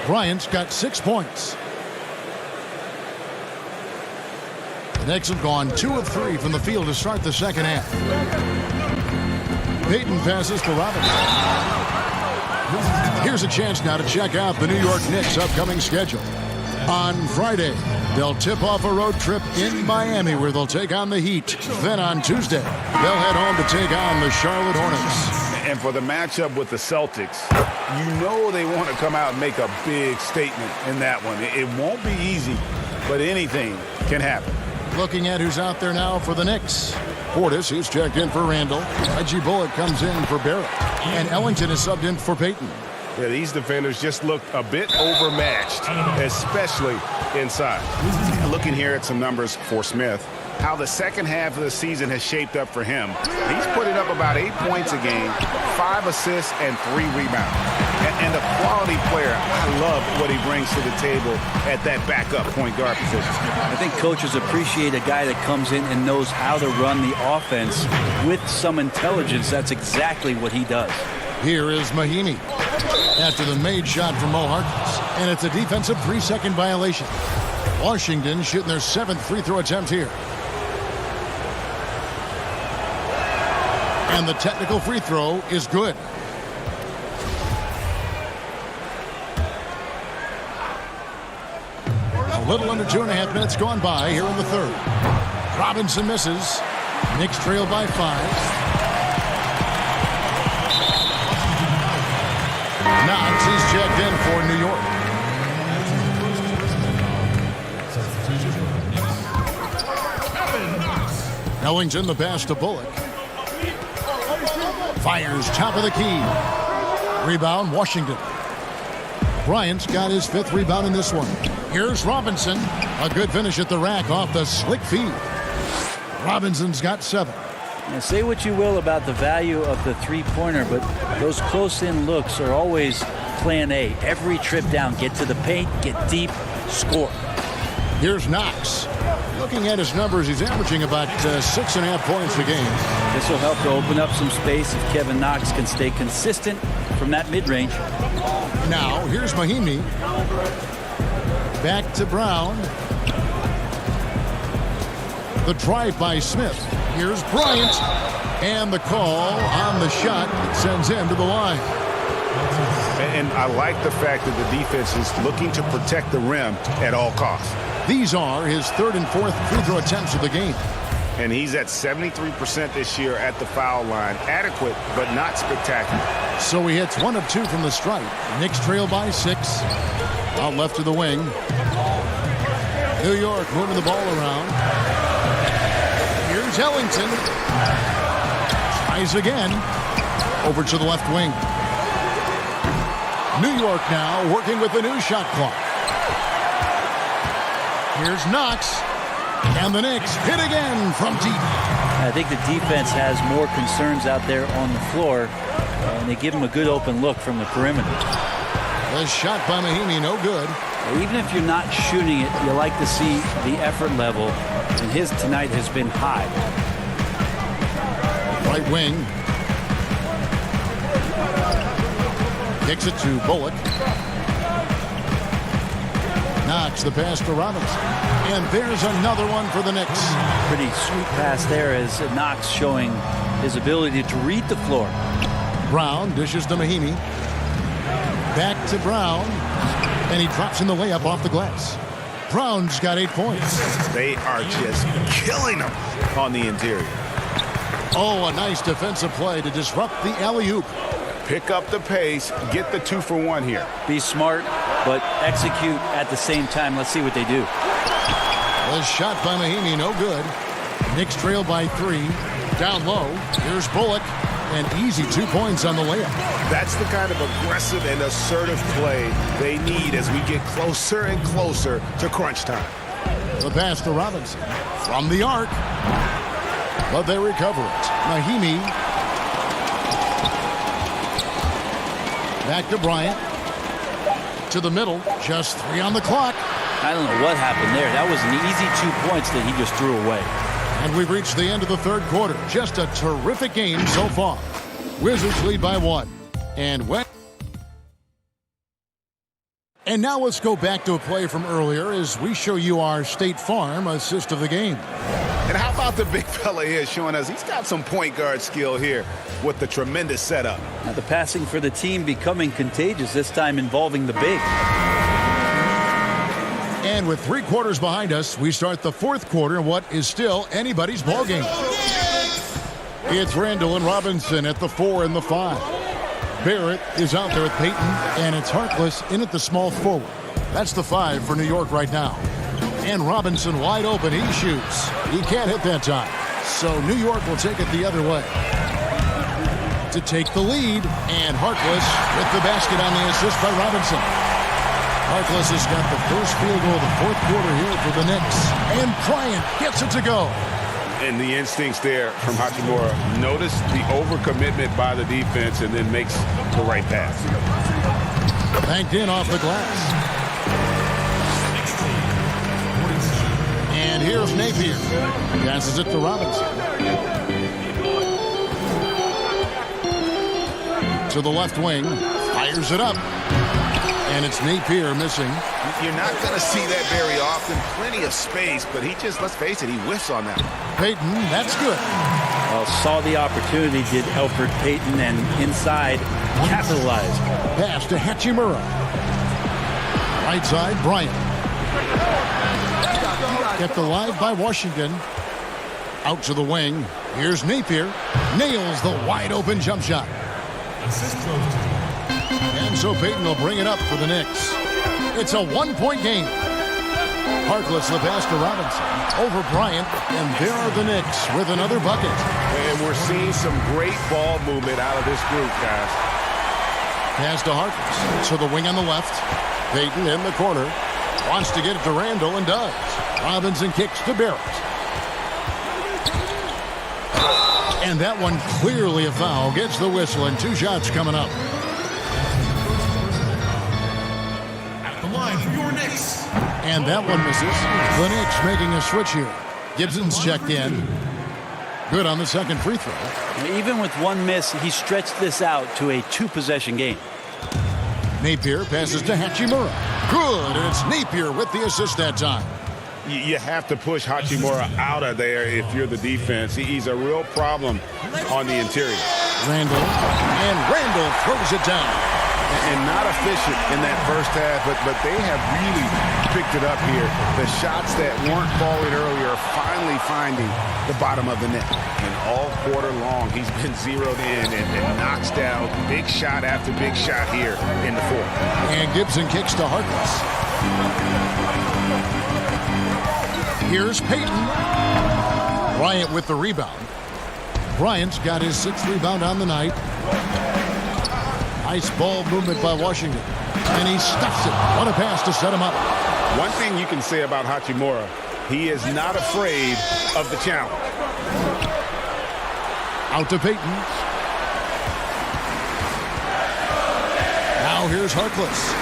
Bryant's got 6 points. The Knicks have gone 2 of 3 from the field to start the second half. Payton passes to Robinson. Here's a chance now to check out the New York Knicks' upcoming schedule. On Friday, they'll tip off a road trip in Miami where they'll take on the Heat. Then on Tuesday, they'll head home to take on the Charlotte Hornets. And for the matchup with the Celtics, you know they want to come out and make a big statement in that one. It won't be easy, but anything can happen. Looking at who's out there now for the Knicks. Portis, he's checked in for Randall. Reggie Bullock comes in for Barrett. And Ellington is subbed in for Payton. Yeah, these defenders just look a bit overmatched, especially inside. Looking here at some numbers for Smith, how the second half of the season has shaped up for him. He's putting up about 8 points a game, 5 assists, and 3 rebounds. And a quality player. I love what he brings to the table at that backup point guard position. I think coaches appreciate a guy that comes in and knows how to run the offense with some intelligence. That's exactly what he does. Here is Mahinmi after the made shot from Mo Harkless. And it's a defensive 3-second violation. Washington shooting their 7th free throw attempt here. And the technical free throw is good. A little under 2.5 minutes gone by here in the third. Robinson misses. Knicks trail by 5. Knox is checked in for New York. Ellington the pass to Bullock. Fires top of the key. Rebound Washington. Bryant's got his 5th rebound in this one. Here's Robinson. A good finish at the rack off the slick feed. Robinson's got 7. Now, say what you will about the value of the three-pointer, but those close-in looks are always plan A. Every trip down, get to the paint, get deep, score. Here's Knox. Looking at his numbers, he's averaging about 6.5 points a game. This will help to open up some space if Kevin Knox can stay consistent from that mid-range. Now, here's Mahinmi. Back to Brown. The drive by Smith. Here's Bryant. And the call on the shot that sends him to the line. And I like the fact that the defense is looking to protect the rim at all costs. These are his 3rd and 4th free throw attempts of the game. And he's at 73% this year at the foul line. Adequate, but not spectacular. So he hits 1 of 2 from the stripe. Knicks trail by 6. Out left to the wing. New York moving the ball around. Here's Ellington. Tries again. Over to the left wing. New York now working with the new shot clock. Here's Knox. And the Knicks hit again from deep. I think the defense has more concerns out there on the floor, and they give him a good open look from the perimeter. The shot by Mahinmi, no good. Even if you're not shooting it, you like to see the effort level, and his tonight has been high. Right wing. Kicks it to Bullock. Knox the pass to Robinson. And there's another one for the Knicks. Pretty sweet pass there as Knox showing his ability to read the floor. Brown dishes to Mahinmi. Back to Brown. And he drops in the layup off the glass. Brown's got 8 points. They are just killing him on the interior. Oh, a nice defensive play to disrupt the alley-oop. Pick up the pace, get the 2-for-1 here. Be smart, but execute at the same time. Let's see what they do. The shot by Mahinmi, no good. Knicks trail by 3. Down low, here's Bullock. And easy 2 points on the layup. That's the kind of aggressive and assertive play they need as we get closer and closer to crunch time. The pass to Robinson from the arc. But they recover it. Mahinmi. Back to Bryant. To the middle. Just 3 on the clock. I don't know what happened there. That was an easy 2 points that he just threw away. And we've reached the end of the third quarter. Just a terrific game so far. Wizards lead by 1. And now let's go back to a play from earlier as we show you our State Farm assist of the game. And how about the big fella here showing us he's got some point guard skill here with the tremendous setup. Now the passing for the team becoming contagious, this time involving the big. And with 3 quarters behind us, we start the fourth quarter in what is still anybody's ballgame. It's Randall and Robinson at the 4 and the 5. Barrett is out there with Payton, and it's Harkless in at the small forward. That's the 5 for New York right now. And Robinson wide open. He shoots. He can't hit that time. So New York will take it the other way. To take the lead, and Harkless with the basket on the assist by Robinson. Harkless has got the first field goal of the fourth quarter here for the Knicks. And Bryant gets it to go. And the instincts there from Hachimura. Notice the overcommitment by the defense and then makes the right pass. Banked in off the glass. And here's Napier. Passes it to Robinson. To the left wing. Fires it up. And it's Napier missing. You're not going to see that very often. Plenty of space, but he just, let's face it, he whiffs on that. Payton, that's good. Well, saw the opportunity, did Elfrid Payton, and inside capitalized. Pass to Hachimura. Right side, Bryant. Kept alive by Washington. Out to the wing. Here's Napier. Nails the wide open jump shot. And so Payton will bring it up for the Knicks. It's a 1-point game. Harkless the pass to Robinson. Over Bryant, and there are the Knicks with another bucket. And we're seeing some great ball movement out of this group, guys. Pass to Harkless. To the wing on the left. Payton in the corner. Wants to get it to Randall and does. Robinson kicks to Barrett. And that one clearly a foul. Gets the whistle and 2 shots coming up. And that one misses. The Knicks making a switch here. Gibson's checked in. Good on the second free throw. Even with 1 miss, he stretched this out to a 2-possession game. Napier passes to Hachimura. Good, and it's Napier with the assist that time. You have to push Hachimura out of there if you're the defense. He's a real problem on the interior. Randall, and Randall throws it down. And not efficient in that first half, but they have really picked it up here. The shots that weren't falling earlier are finally finding the bottom of the net. And all quarter long, he's been zeroed in and knocks down big shot after big shot here in the fourth. And Gibson kicks to Harkless. Here's Payton. Bryant with the rebound. Bryant's got his 6th rebound on the night. Nice ball movement by Washington. And he stuffs it. What a pass to set him up. One thing you can say about Hachimura, he is not afraid of the challenge. Out to Payton. Now here's Harkless.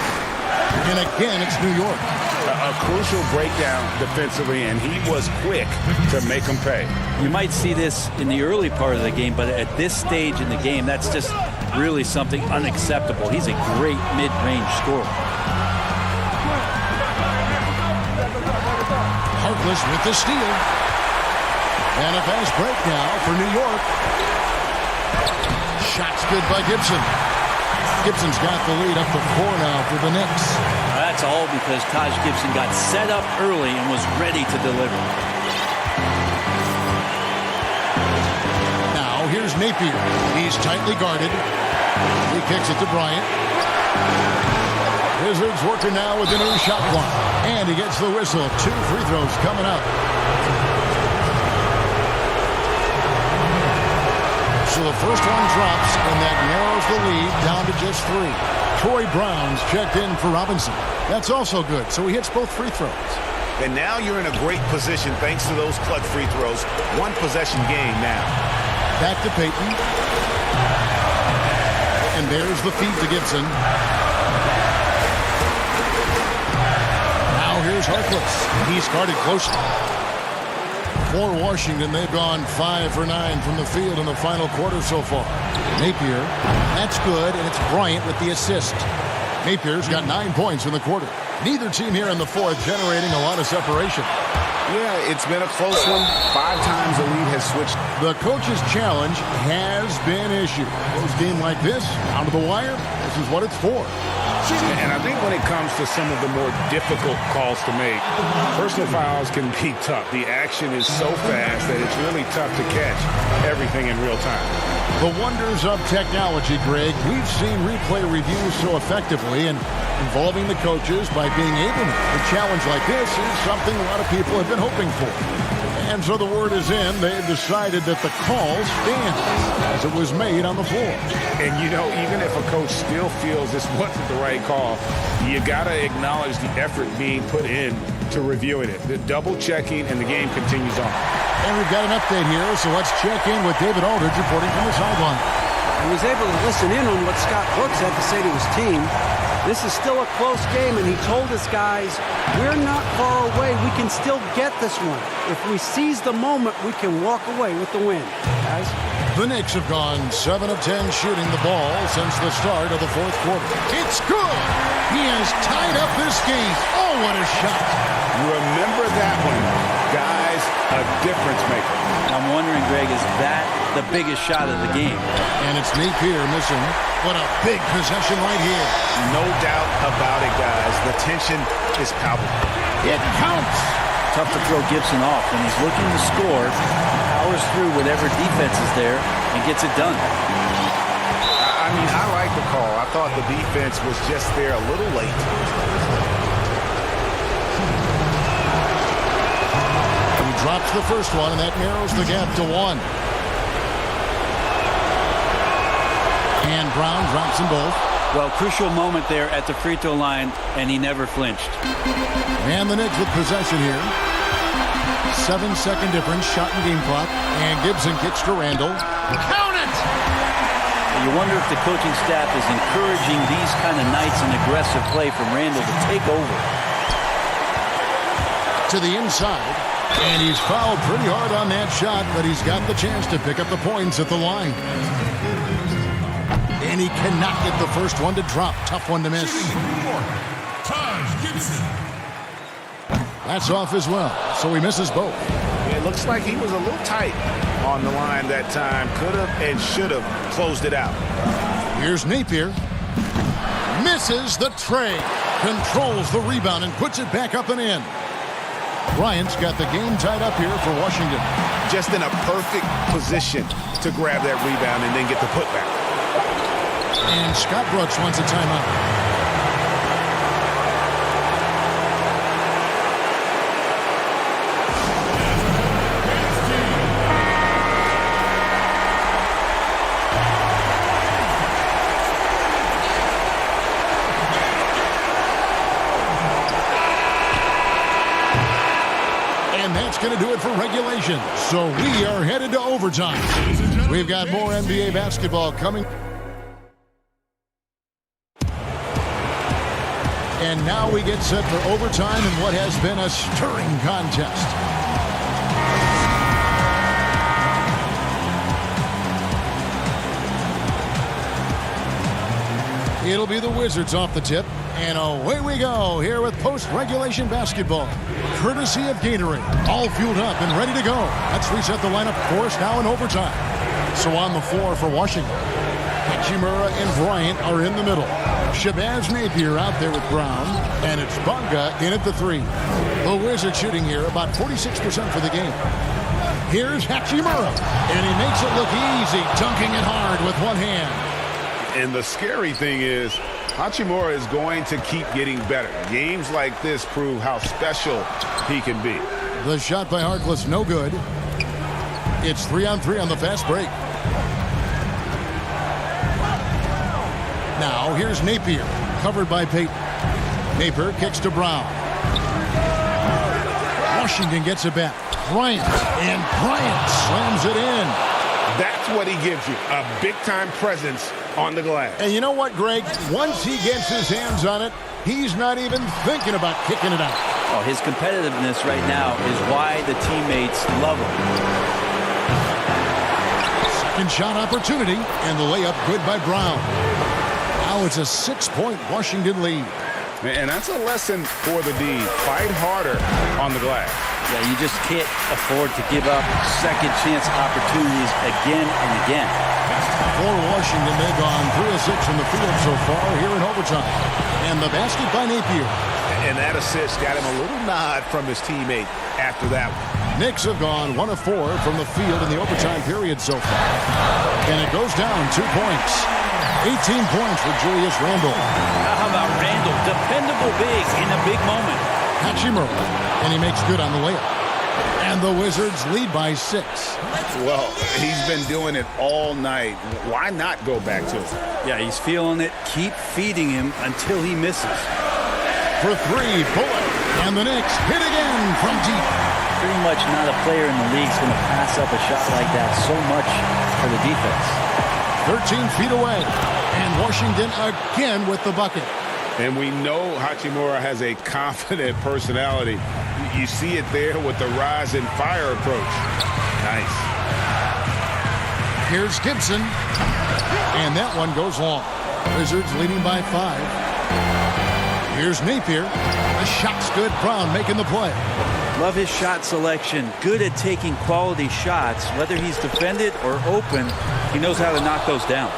And again, it's New York. A crucial breakdown defensively, and he was quick to make him pay. You might see this in the early part of the game, but at this stage in the game, that's just really something unacceptable. He's a great mid-range scorer. Harkless with the steal. And a fast break now for New York. Shots good by Gibson. Gibson's got the lead up to 4 now for the Knicks. That's all because Taj Gibson got set up early and was ready to deliver. Now here's Napier. He's tightly guarded. He kicks it to Bryant. Wizards working now with the new shot clock. And he gets the whistle. 2 free throws coming up. So the first one drops, and that narrows the lead down to just 3. Troy Brown's checked in for Robinson. That's also good, so he hits both free throws. And now you're in a great position thanks to those clutch free throws. 1 possession game now. Back to Payton. And there's the feed to Gibson. Now here's Harkless. He's guarded closely. For Washington, they've gone 5 for 9 from the field in the final quarter so far. Napier, that's good, and it's Bryant with the assist. Napier's got 9 points in the quarter. Neither team here in the fourth generating a lot of separation. Yeah, it's been a close one. 5 times the lead has switched. The coach's challenge has been issued. Close game like this, down to the wire, this is what it's for. And I think when it comes to some of the more difficult calls to make, personal fouls can be tough. The action is so fast that it's really tough to catch everything in real time. The wonders of technology, Greg. We've seen replay reviews so effectively, and involving the coaches by being able to make a challenge like this is something a lot of people have been hoping for. And so the word is in. They've decided that the call stands as it was made on the floor. And, you know, even if a coach still feels this wasn't the right call, you got to acknowledge the effort being put in to reviewing it. The double checking, and the game continues on. And we've got an update here, so let's check in with David Aldridge reporting from the sideline. He was able to listen in on what Scott Brooks had to say to his team. This is still a close game, and he told his guys, we're not far away. We can still get this one. If we seize the moment, we can walk away with the win. Guys? The Knicks have gone 7 of 10 shooting the ball since the start of the fourth quarter. It's good! He has tied up this game. Oh, what a shot! You remember that one, guys, a difference maker. I'm wondering, Greg, is that the biggest shot of the game? And it's Napier missing. What a big possession right here. No doubt about it, guys. The tension is palpable. It counts. Tough to throw Gibson off when he's looking to score. Powers through whatever defense is there and gets it done. I mean, I like the call. I thought the defense was just there a little late. He drops the first one, and that narrows the gap to 1. And Brown drops them both. Well, crucial moment there at the free throw line, and he never flinched. And the Knicks with possession here. 7-second difference, shot and game clock. And Gibson kicks to Randall. Count it! You wonder if the coaching staff is encouraging these kind of nights and aggressive play from Randall to take over. To the inside. And he's fouled pretty hard on that shot, but he's got the chance to pick up the points at the line. And he cannot get the first one to drop. Tough one to miss. Taj Gibson. That's off as well, so he misses both. It looks like he was a little tight on the line that time. Could have and should have closed it out. Here's Napier. Misses the tray. Controls the rebound and puts it back up and in. Bryant's got the game tied up here for Washington. Just in a perfect position to grab that rebound and then get the putback. And Scott Brooks wants a timeout. And that's going to do it for regulation. So we are headed to overtime. We've got more NBA basketball coming. And now we get set for overtime in what has been a stirring contest. It'll be the Wizards off the tip. And away we go here with post-regulation basketball. Courtesy of Gatorade. All fueled up and ready to go. Let's reset the lineup, of course, now in overtime. So on the floor for Washington. Hachimura and Bryant are in the middle. Shabazz Napier out there with Brown, and it's Bunga in at the 3. The Wizards shooting here about 46% for the game. Here's Hachimura, and he makes it look easy, dunking it hard with one hand. And the scary thing is, Hachimura is going to keep getting better. Games like this prove how special he can be. The shot by Harkless, no good. It's 3-on-3 on the fast break. Now, here's Napier, covered by Payton. Napier kicks to Brown. Washington gets it back. Bryant, and Bryant slams it in. That's what he gives you, a big-time presence on the glass. And you know what, Greg? Once he gets his hands on it, he's not even thinking about kicking it out. Oh, his competitiveness right now is why the teammates love him. Second shot opportunity, and the layup good by Brown. Now it's a 6-point Washington lead. And that's a lesson for the D. Fight harder on the glass. Yeah, you just can't afford to give up second chance opportunities again and again. For Washington, they've gone 3 of 6 from the field so far here in overtime. And the basket by Napier. And that assist got him a little nod from his teammate after that one. Knicks have gone 1 of 4 from the field in the overtime period so far. And it goes down 2 points. 18 points for Julius Randle. How about Randle? Dependable big in a big moment. Hachimura, and he makes good on the layup. And the Wizards lead by 6. Well, he's been doing it all night. Why not go back to it? Yeah, he's feeling it. Keep feeding him until he misses. For 3, Bullock. And the Knicks hit again from deep. Pretty much not a player in the league is going to pass up a shot like that so much for the defense. 13 feet away. And Washington again with the bucket. And we know Hachimura has a confident personality. You see it there with the rise and fire approach. Nice. Here's Gibson. And that one goes long. Wizards leading by 5. Here's Napier. The shot's good. Brown making the play. Love his shot selection. Good at taking quality shots. Whether he's defended or open, he knows how to knock those down.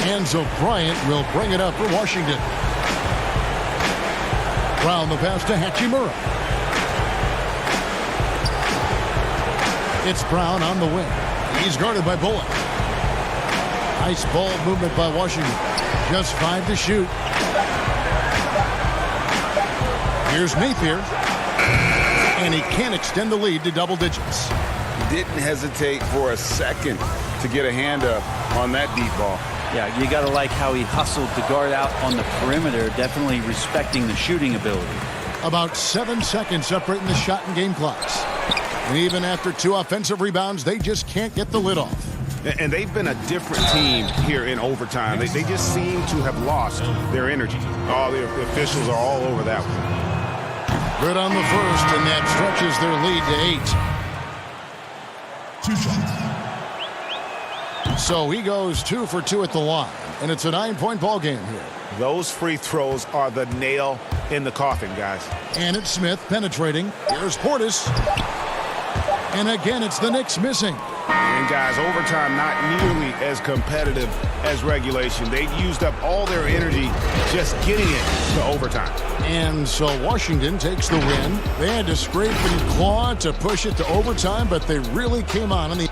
And so Bryant will bring it up for Washington. Brown the pass to Hachimura. It's Brown on the wing. He's guarded by Bullock. Nice ball movement by Washington. Just 5 to shoot. Here's Napier. And he can't extend the lead to double digits. Didn't hesitate for a second to get a hand up on that deep ball. Yeah, you got to like how he hustled to guard out on the perimeter, definitely respecting the shooting ability. About 7 seconds separating the shot and game clocks. And even after 2 offensive rebounds, they just can't get the lid off. And they've been a different team here in overtime. They just seem to have lost their energy. All the officials are all over that one. Good on the first, and that stretches their lead to 2 shots. So he goes 2 for 2 at the line, and it's a 9-point ball game here. Those free throws are the nail in the coffin, guys. And it's Smith penetrating. Here's Portis. And again, it's the Knicks missing. And guys, overtime not nearly as competitive as regulation. They used up all their energy just getting it to overtime. And so Washington takes the win. They had to scrape and claw to push it to overtime, but they really came on in the